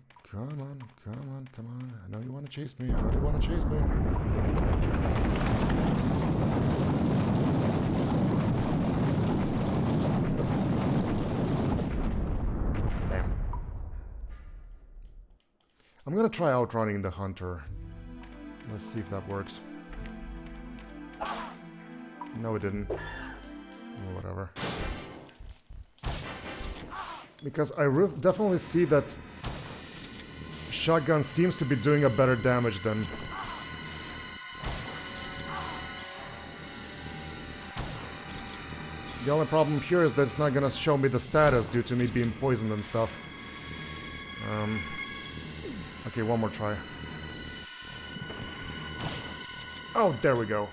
I know you want to chase me. Bam. I'm gonna try outrunning the hunter. Let's see if that works. No, it didn't. Or whatever. Because I definitely see that shotgun seems to be doing a better damage than... The only problem here is that it's not gonna show me the status due to me being poisoned and stuff. Okay, one more try. Oh, there we go.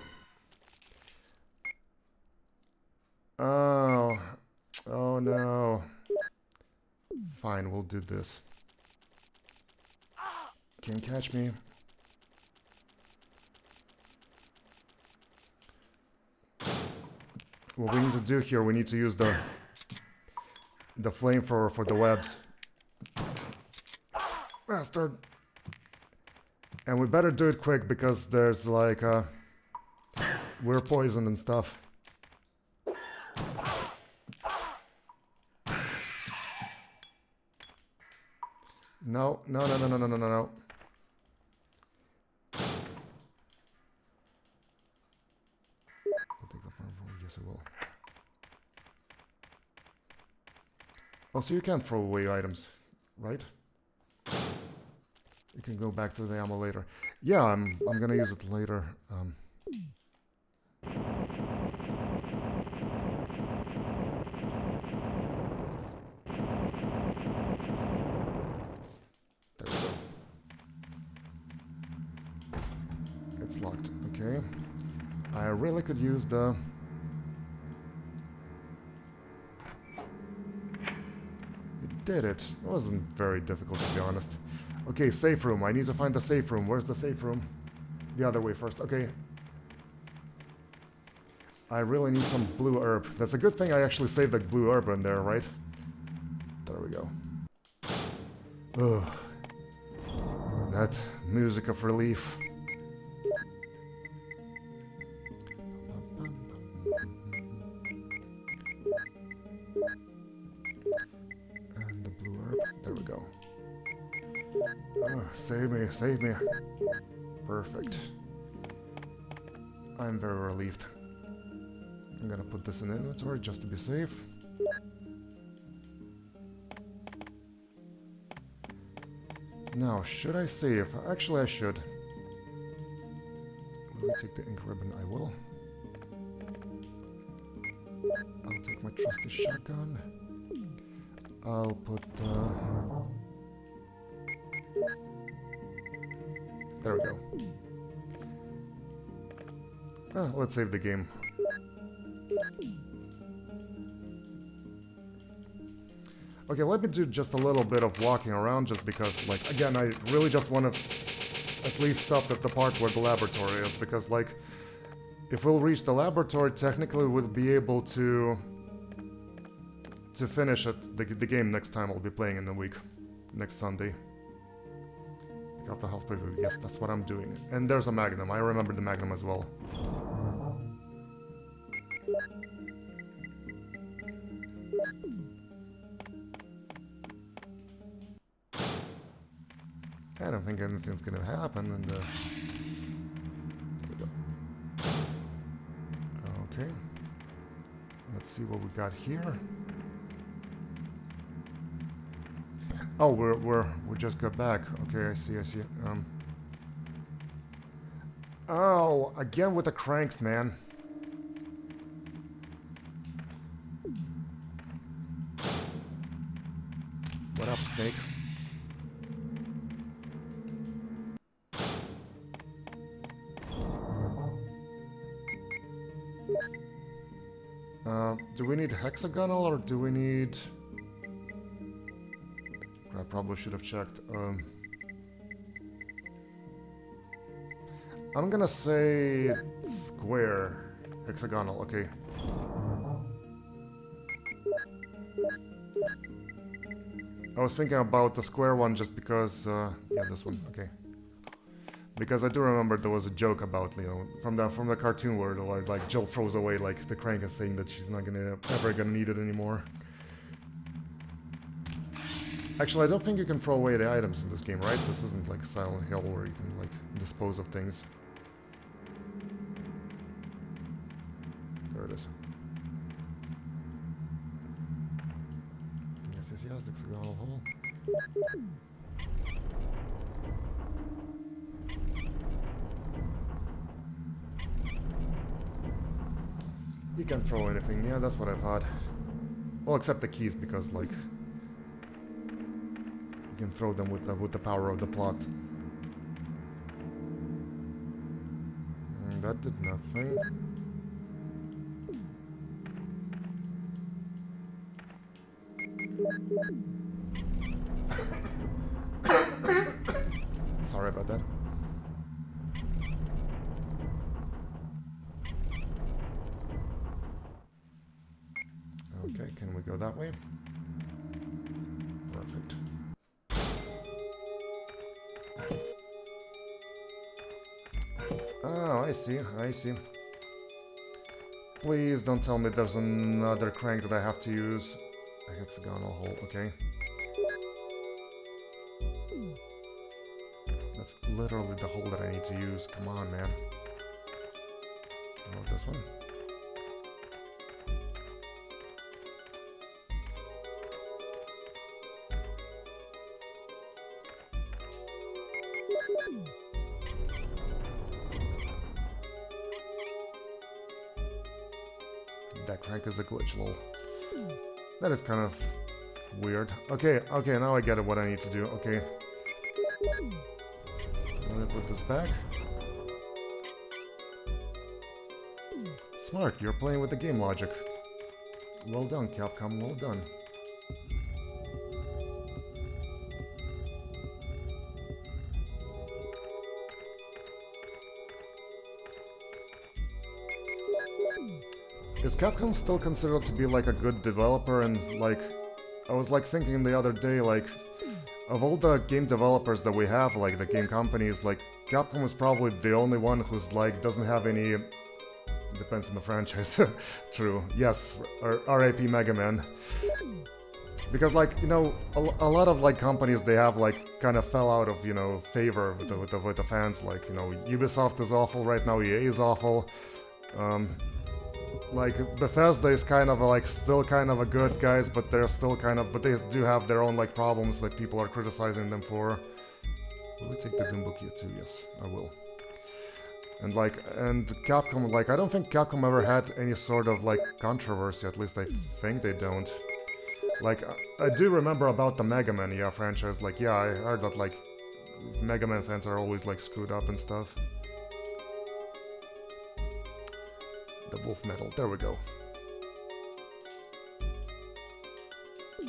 Oh no. Fine, we'll do this. Can't catch me. What we need to do here, we need to use the flamethrower for the webs. Bastard. And we better do it quick because there's like we're poisoned and stuff. No. I'll take the flamethrower. Yes, I will. Oh, so you can't throw away items, right? You can go back to the ammo later. Yeah, I'm gonna use it later. There we go. It's locked. Okay. I really could use the... It did it. It wasn't very difficult, to be honest. Okay, safe room. I need to find the safe room. Where's the safe room? The other way first. Okay. I really need some blue herb. That's a good thing I actually saved the blue herb in there, right? There we go. Ugh. That music of relief. And the blue herb. There we go. Save me, save me. Perfect. I'm very relieved. I'm gonna put this in inventory just to be safe. Now, should I save? Actually, I should. Will I take the ink ribbon? I will. I'll take my trusty shotgun. I'll put there we go. Let's save the game. Okay, let me do just a little bit of walking around just because, like, again, I really just want to at least stop at the part where the laboratory is because, like, if we'll reach the laboratory, technically we'll be able to finish the game next time I'll be playing in the week, next Sunday. Pick up the health preview. Yes, that's what I'm doing. And there's a Magnum. I remember the Magnum as well. I don't think anything's gonna happen, and there we go. Okay. Let's see what we got here. Oh, we just got back. Okay, I see. Oh, again with the cranks, man. What up, Snake? Do we need hexagonal or do we need... I probably should have checked. I'm gonna say square. Hexagonal, okay. I was thinking about the square one just because, yeah, this one, okay. Because I do remember there was a joke about, you know, from the cartoon where like Jill throws away like the crank and saying that she's not ever gonna need it anymore. Actually, I don't think you can throw away the items in this game, right? This isn't like Silent Hill where you can like dispose of things. There it is. Yes, the hexagonal hole. You can throw anything, yeah, that's what I thought. Well, except the keys, because, like, you can throw them with the power of the plot. And that did nothing. Sorry about that. Okay, can we go that way? Perfect. Oh, I see, I see. Please don't tell me there's another crank that I have to use. A hexagonal hole, okay. That's literally the hole that I need to use. Come on, man. Oh, this one. That crank is a glitch, lol. That is kind of weird. Okay, okay, now I get it, what I need to do. Okay. I'm gonna put this back. Smart, you're playing with the game logic. Well done, Capcom, well done. Is Capcom still considered to be like a good developer? And like, I was like thinking the other day, like, of all the game developers that we have, like the game companies, like Capcom is probably the only one who's like doesn't have any. Depends on the franchise. True. Yes. R.I.P. Mega Man. Because, like, you know, a lot of, like, companies, they have, like, kind of fell out of, you know, favor with the fans. Like, you know, Ubisoft is awful right now, EA is awful. Like, Bethesda is kind of, like, still kind of a good guys, but they're still kind of, but they do have their own, like, problems that people are criticizing them for. Will I take the Doom book yet too? Yes, I will. And, like, and Capcom, like, I don't think Capcom ever had any sort of, like, controversy, at least I think they don't. Like, I do remember about the Mega Man, yeah, franchise, like, yeah, I heard that, like, Mega Man fans are always, like, screwed up and stuff. The Wolf Metal, there we go.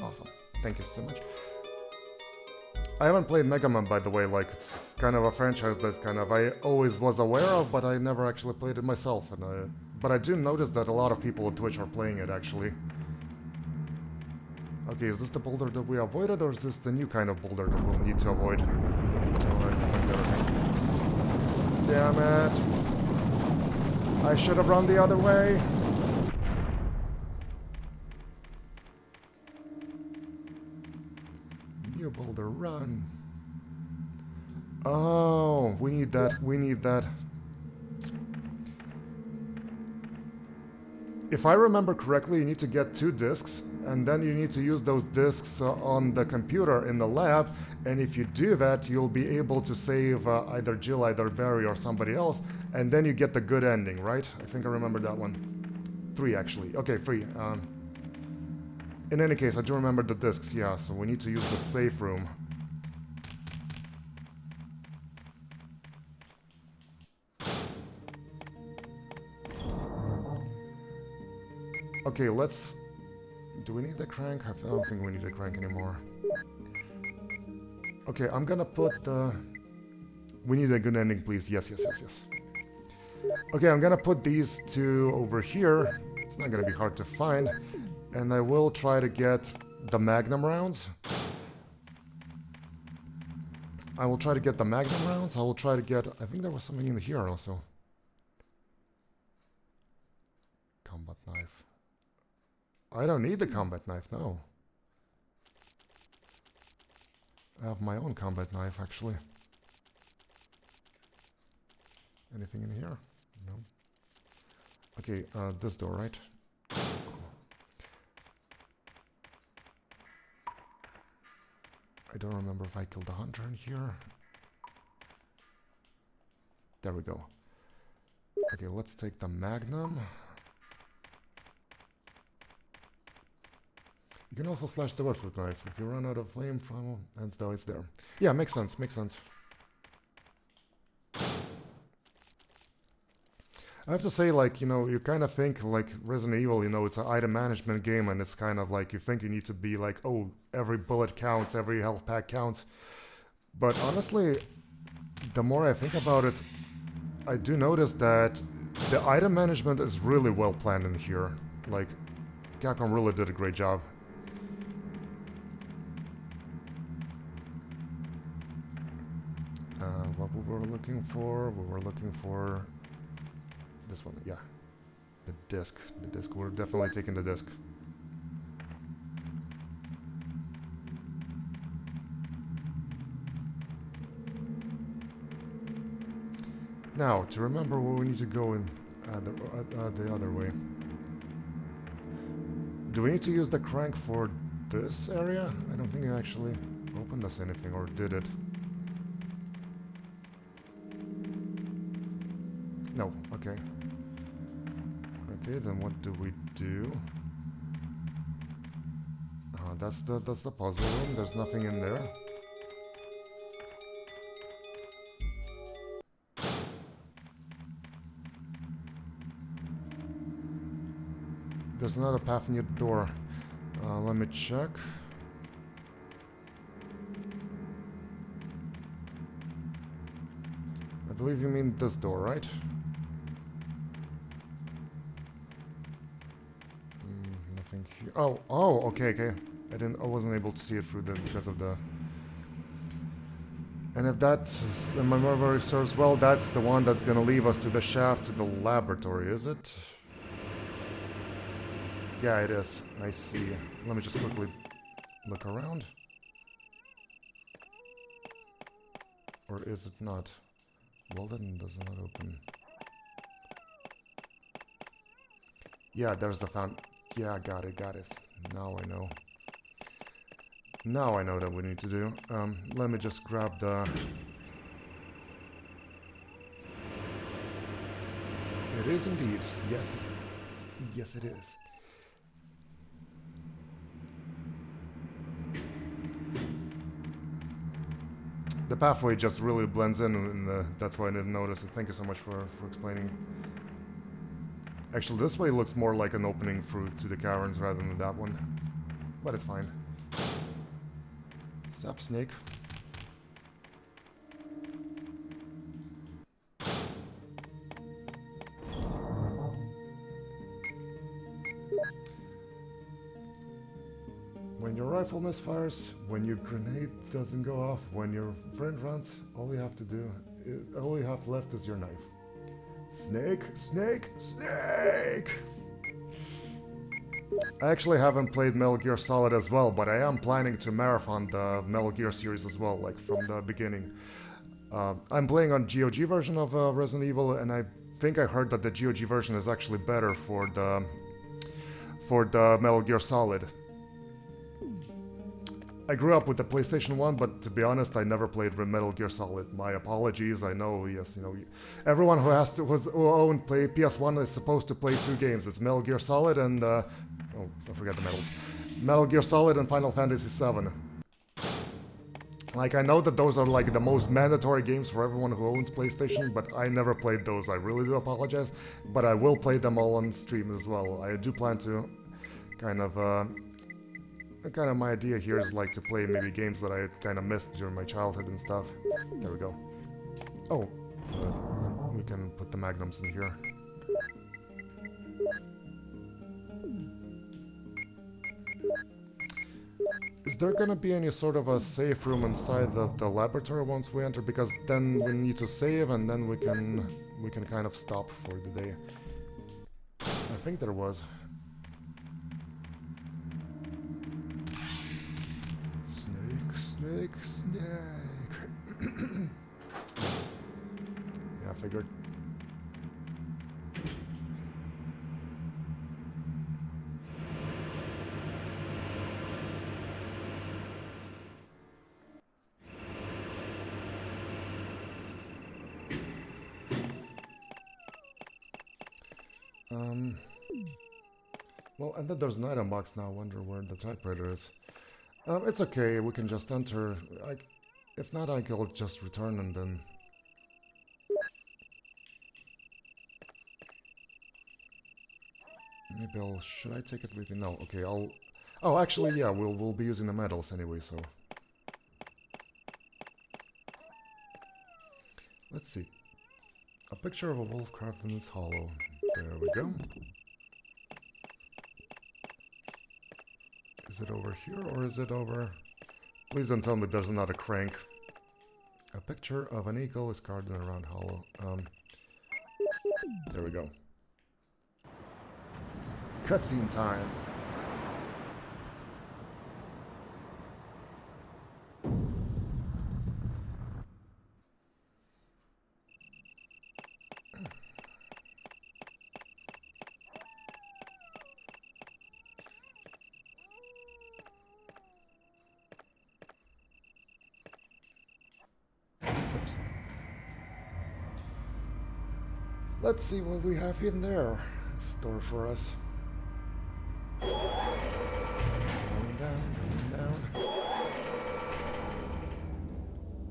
Awesome, thank you so much. I haven't played Mega Man, by the way, like, it's kind of a franchise that kind of I always was aware of, but I never actually played it myself, and but I do notice that a lot of people on Twitch are playing it, actually. Okay, is this the boulder that we avoided, or is this the new kind of boulder that we'll need to avoid? Oh, that explains everything. Damn it! I should have run the other way! New boulder, run! Oh, we need that, we need that. If I remember correctly, you need to get 2 discs, and then you need to use those discs on the computer in the lab, and if you do that, you'll be able to save either Jill, either Barry, or somebody else, and then you get the good ending, right? I think I remember that one. 3, actually. Okay, 3. In any case, I do remember the discs, yeah, so we need to use the safe room. Okay, let's... Do we need the crank? I don't think we need the crank anymore. Okay, I'm gonna put the... We need a good ending, please. Yes, yes, yes, yes. Okay, I'm gonna put these 2 over here. It's not gonna be hard to find. And I will try to get the Magnum rounds. I will try to get the Magnum rounds. I will try to get... I think there was something in here also. Combat knife. I don't need the combat knife, no. I have my own combat knife, actually. Anything in here? No. Okay, this door, right? Cool. I don't remember if I killed the hunter in here. There we go. Okay, let's take the Magnum. You can also slash the web with knife. If you run out of flame, and though it's there. Yeah, makes sense, makes sense. I have to say, like, you know, you kind of think, like, Resident Evil, you know, it's an item management game, and it's kind of like, you think you need to be like, oh, every bullet counts, every health pack counts. But honestly, the more I think about it, I do notice that the item management is really well planned in here. Like, Capcom really did a great job. What we were looking for? We were looking for this one, yeah. The disc. The disc. We're definitely taking the disc. Now, to remember where we need to go in the other way. Do we need to use the crank for this area? I don't think it actually opened us anything, or did it? No, okay. Okay, then what do we do? That's the puzzle room. There's nothing in there. There's another path near the door. Let me check. I believe you mean this door, right? Nothing here. Oh, okay. I wasn't able to see it through the because of the. And if that, in my memory serves well, that's the one that's gonna leave us to the shaft to the laboratory, is it? Yeah, it is. I see. Let me just quickly look around. Or is it not? Well, then does not open. Yeah, there's the fountain. Yeah, got it. Now I know. Now I know that we need to do. Let me just grab the... It is indeed. Yes, yes it is. The pathway just really blends in, and that's why I didn't notice it. Thank you so much for explaining. Actually, this way looks more like an opening through to the caverns rather than that one. But it's fine. Sup, Snake? When your rifle misfires, when your grenade doesn't go off, when your friend runs, all you have to do, all you have left is your knife. Snake, snake, snake! I actually haven't played Metal Gear Solid as well, but I am planning to marathon the Metal Gear series as well, like from the beginning. I'm playing on GOG version of Resident Evil, and I think I heard that the GOG version is actually better for the Metal Gear Solid. I grew up with the PlayStation 1, but to be honest, I never played Metal Gear Solid. My apologies. I know, yes, you know, everyone who who owned PS1 is supposed to play two games. It's Metal Gear Solid and oh, I forget the medals. Metal Gear Solid and Final Fantasy VII. Like, I know that those are like the most mandatory games for everyone who owns PlayStation, but I never played those. I really do apologize, but I will play them all on stream as well. I do plan to kind of my idea here is like to play maybe games that I kind of missed during my childhood and stuff. There we go. Oh, we can put the magnums in here. Is there gonna be any sort of a safe room inside the laboratory once we enter? Because then we need to save and then we can kind of stop for the day. I think there was. Snake, snake. Yeah, I figured. Well, and then there's an item box now. I wonder where the typewriter is. It's okay, we can just enter. If not, I'll just return and then... Maybe should I take it with me? No, okay, Oh, actually, yeah, we'll be using the medals anyway, so... Let's see. A picture of a wolf carved in its hollow. There we go. Is it over here, or is it over... Please don't tell me there's not a crank. A picture of an eagle is carved in a round hollow. There we go. Cutscene time. Let's see what we have in there. Store for us. Going down, going down.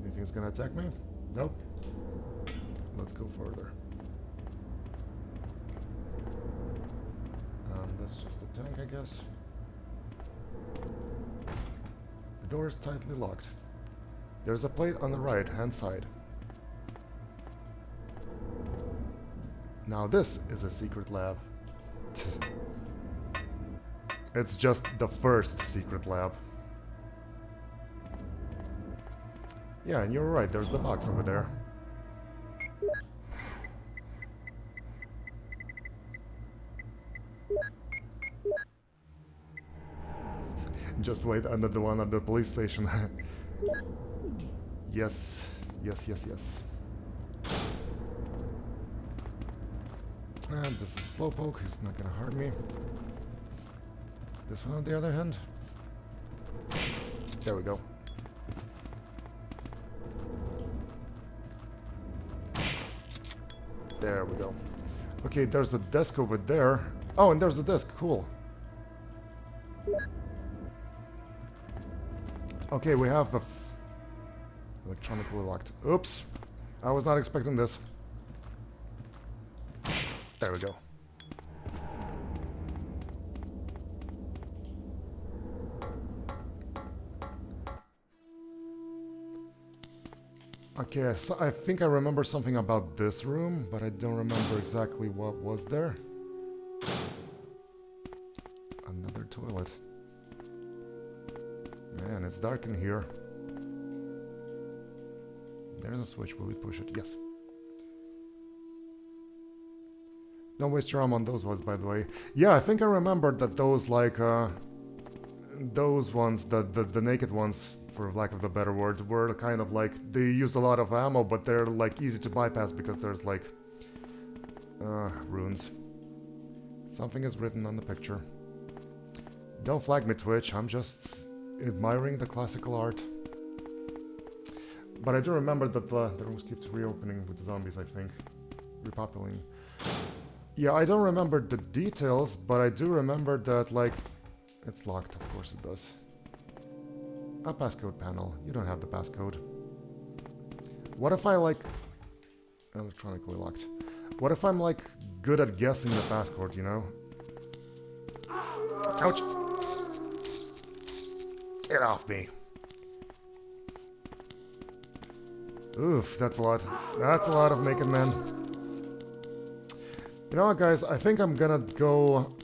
Anything's gonna attack me? Nope. Let's go further. That's just a tank, I guess. The door is tightly locked. There's a plate on the right-hand side. Now this is a secret lab. It's just the first secret lab. Yeah, and you're right, there's the box over there. Just wait under the one at the police station. Yes, yes, yes, yes. And this is Slowpoke, he's not gonna hurt me. This one on the other hand. There we go. There we go. Okay, there's a desk over there. Oh, and there's a desk, cool. Okay, we have a electronically locked. Oops! I was not expecting this. There we go. Okay, so I think I remember something about this room, but I don't remember exactly what was there. Another toilet. Man, it's dark in here. There's a switch, will you push it? Yes. Don't waste your arm on those ones, by the way. Yeah, I think I remembered that those, like, those ones, the naked ones, for lack of a better word, were kind of like, they used a lot of ammo, but they're, like, easy to bypass because there's, like, runes. Something is written on the picture. Don't flag me, Twitch, I'm just admiring the classical art. But I do remember that the room keeps reopening with the zombies, I think. Repopulating. Yeah, I don't remember the details, but I do remember that, like... It's locked, of course it does. A passcode panel. You don't have the passcode. What if I, like... Electronically locked. What if I'm, like, good at guessing the passcode, you know? Ouch! Get off me! Oof, that's a lot. That's a lot of Naked Man. You know what, guys? I think I'm gonna go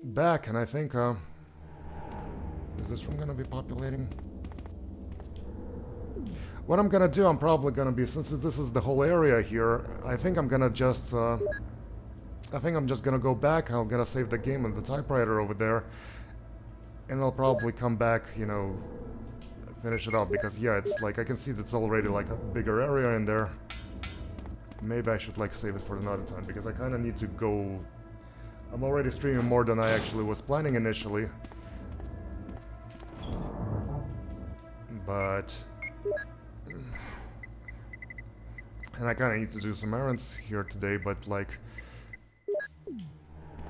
back, and I think, is this room gonna be populating? What I'm gonna do, I'm probably gonna be, since this is the whole area here, I think I'm gonna just, I think I'm just gonna go back, I'm gonna save the game on the typewriter over there, and I'll probably come back, you know, finish it up, because yeah, it's like, I can see that's already like a bigger area in there. Maybe I should like save it for another time, because I kind of need to go... I'm already streaming more than I actually was planning initially. But... And I kind of need to do some errands here today, but like...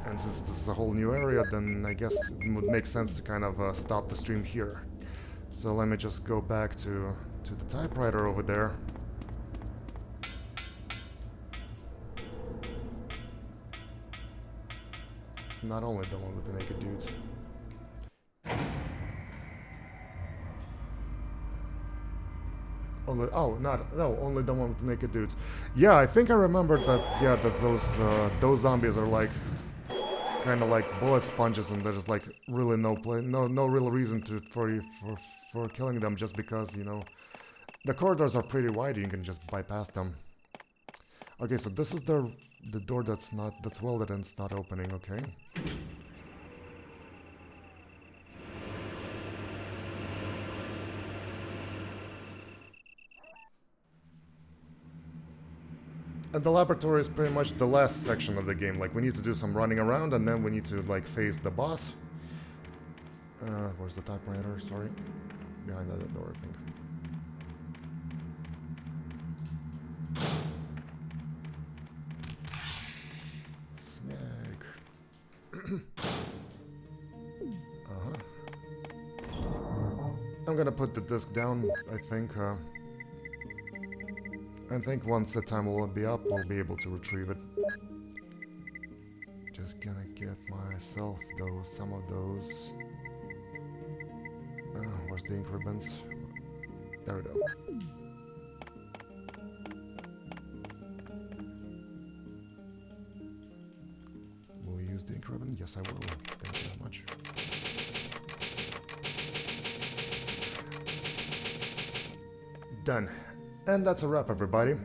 And since this is a whole new area, then I guess it would make sense to kind of stop the stream here. So let me just go back to the typewriter over there. Not only the one with the naked dudes. Only, oh, no, only the one with the naked dudes. Yeah, I think I remembered that, yeah, that those zombies are like, kind of like bullet sponges, and there's like really no real reason for killing them, just because, you know, the corridors are pretty wide, you can just bypass them. Okay, so this is the door that's welded and it's not opening, okay. And the laboratory is pretty much the last section of the game. Like, we need to do some running around, and then we need to, like, face the boss. Where's the typewriter? Sorry. Behind that door, I think. Snag. I'm gonna put the disc down, I think. I think once the time will be up, we'll be able to retrieve it. Just gonna get myself some of those. Where's the ink ribbons? There we go. Will you use the ink ribbon? Yes, I will. Thank you very much. Done. And that's a wrap, everybody.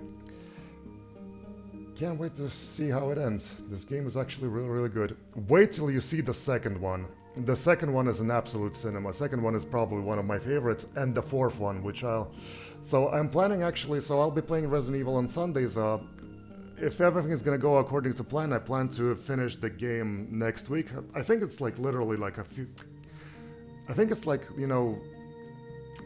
Can't wait to see how it ends. This game is actually really, really good. Wait till you see the second one. the second one is an absolute cinema. Second one is probably one of my favorites, and the fourth one, which so I'm planning actually. So I'll be playing Resident Evil on Sundays. If everything is gonna go according to plan, I plan to finish the game next week. I think it's like literally like a few. I think it's like, you know,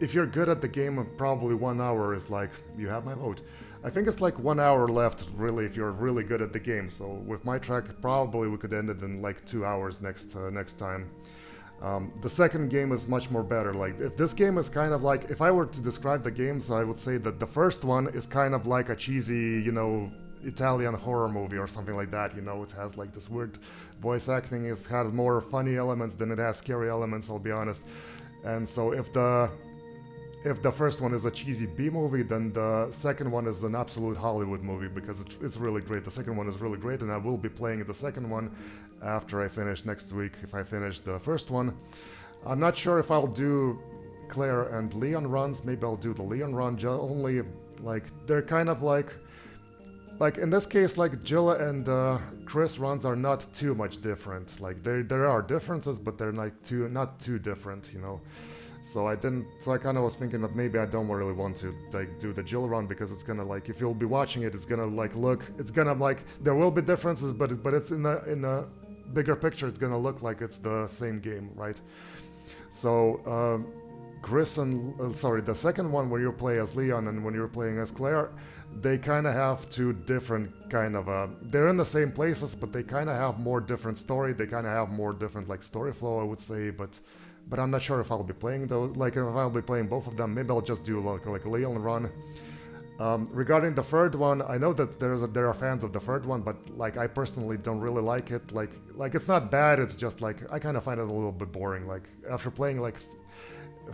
if you're good at the game, probably 1 hour is like, you have my vote. I think it's like 1 hour left, really, if you're really good at the game. So with my track, probably we could end it in like 2 hours next time. The second game is much more better. Like, if this game is kind of like, if I were to describe the games, I would say that the first one is kind of like a cheesy, you know, Italian horror movie or something like that. You know, it has like this weird voice acting. It has more funny elements than it has scary elements, I'll be honest. And so if the first one is a cheesy B movie, then the second one is an absolute Hollywood movie, because it's really great. The second one is really great, and I will be playing the second one after I finish next week, if I finish the first one. I'm not sure if I'll do Claire and Leon runs. Maybe I'll do the Leon run, only like they're kind of like in this case, like Jill and Chris runs are not too much different. Like there are differences, but they're not too different, you know. So I kind of was thinking that maybe I don't really want to like do the Jill run, because it's gonna like, if you'll be watching it, it's gonna like there will be differences, but it's in a bigger picture, it's gonna look like it's the same game, right? So Chris and the second one where you play as Leon and when you're playing as Claire, they kind of have two different kind of they're in the same places, but they kind of have more different story. They kind of have more different like story flow, I would say, but I'm not sure if I'll be playing those. Like, if I'll be playing both of them, maybe I'll just do like a Leon run. Regarding the third one, I know that there are fans of the third one, but like I personally don't really like it. Like it's not bad. It's just like I kind of find it a little bit boring. Like after playing like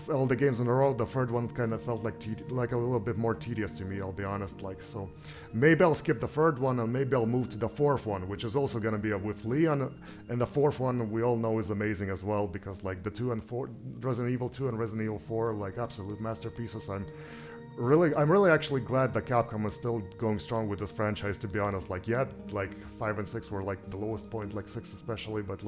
all the games in a row, the third one kind of felt like a little bit more tedious to me, I'll be honest. Like, so maybe I'll skip the third one and maybe I'll move to the fourth one, which is also going to be with Leon. And the fourth one we all know is amazing as well, because like the 2 and 4, Resident Evil 2 and Resident Evil 4, like absolute masterpieces. I'm really actually glad that Capcom is still going strong with this franchise, to be honest. Like, yeah, like 5 and 6 were like the lowest point, like 6 especially, but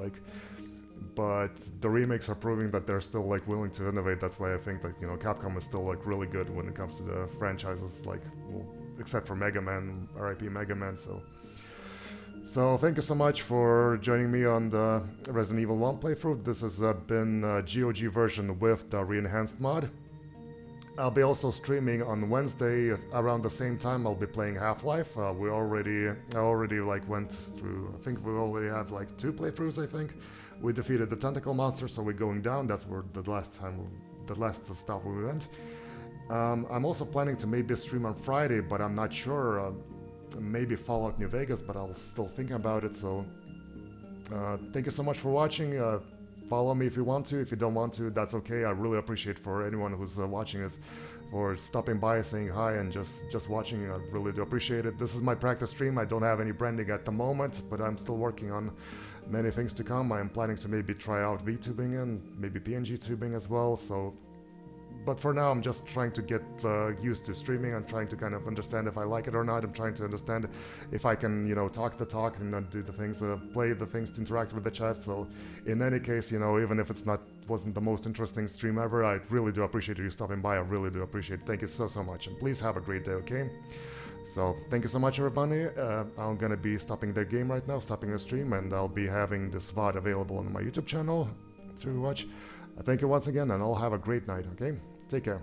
the remakes are proving that they're still like willing to innovate. That's why I think that, you know, Capcom is still like really good when it comes to the franchises, like, well, except for Mega Man, RIP Mega Man. So thank you so much for joining me on the Resident Evil 1 playthrough. This has been a GOG version with the re-enhanced mod. I'll be also streaming on Wednesday around the same time. I'll be playing Half-Life. I already like went through, I think we already have like 2 playthroughs, I think. We defeated the tentacle monster, so we're going down. That's where the last stop we went. I'm also planning to maybe stream on Friday, but I'm not sure. Maybe Fallout New Vegas, but I'll still think about it. So thank you so much for watching. Follow me if you want to. If you don't want to, that's okay. I really appreciate for anyone who's watching this, for stopping by, saying hi, and just watching. I really do appreciate it. This is my practice stream. I don't have any branding at the moment, but I'm still working on many things to come. I'm planning to maybe try out VTubing and maybe PNG tubing as well. So, but for now, I'm just trying to get used to streaming. I'm trying to kind of understand if I like it or not. I'm trying to understand if I can, you know, talk the talk and not do the things, play the things, to interact with the chat. So, in any case, you know, even if it's wasn't the most interesting stream ever, I really do appreciate you stopping by. I really do appreciate it. Thank you so much, and please have a great day. Okay. So thank you so much, everybody. I'm gonna be stopping the game right now, stopping the stream, and I'll be having this VOD available on my YouTube channel to watch. Thank you once again, and I'll have a great night, okay? Take care.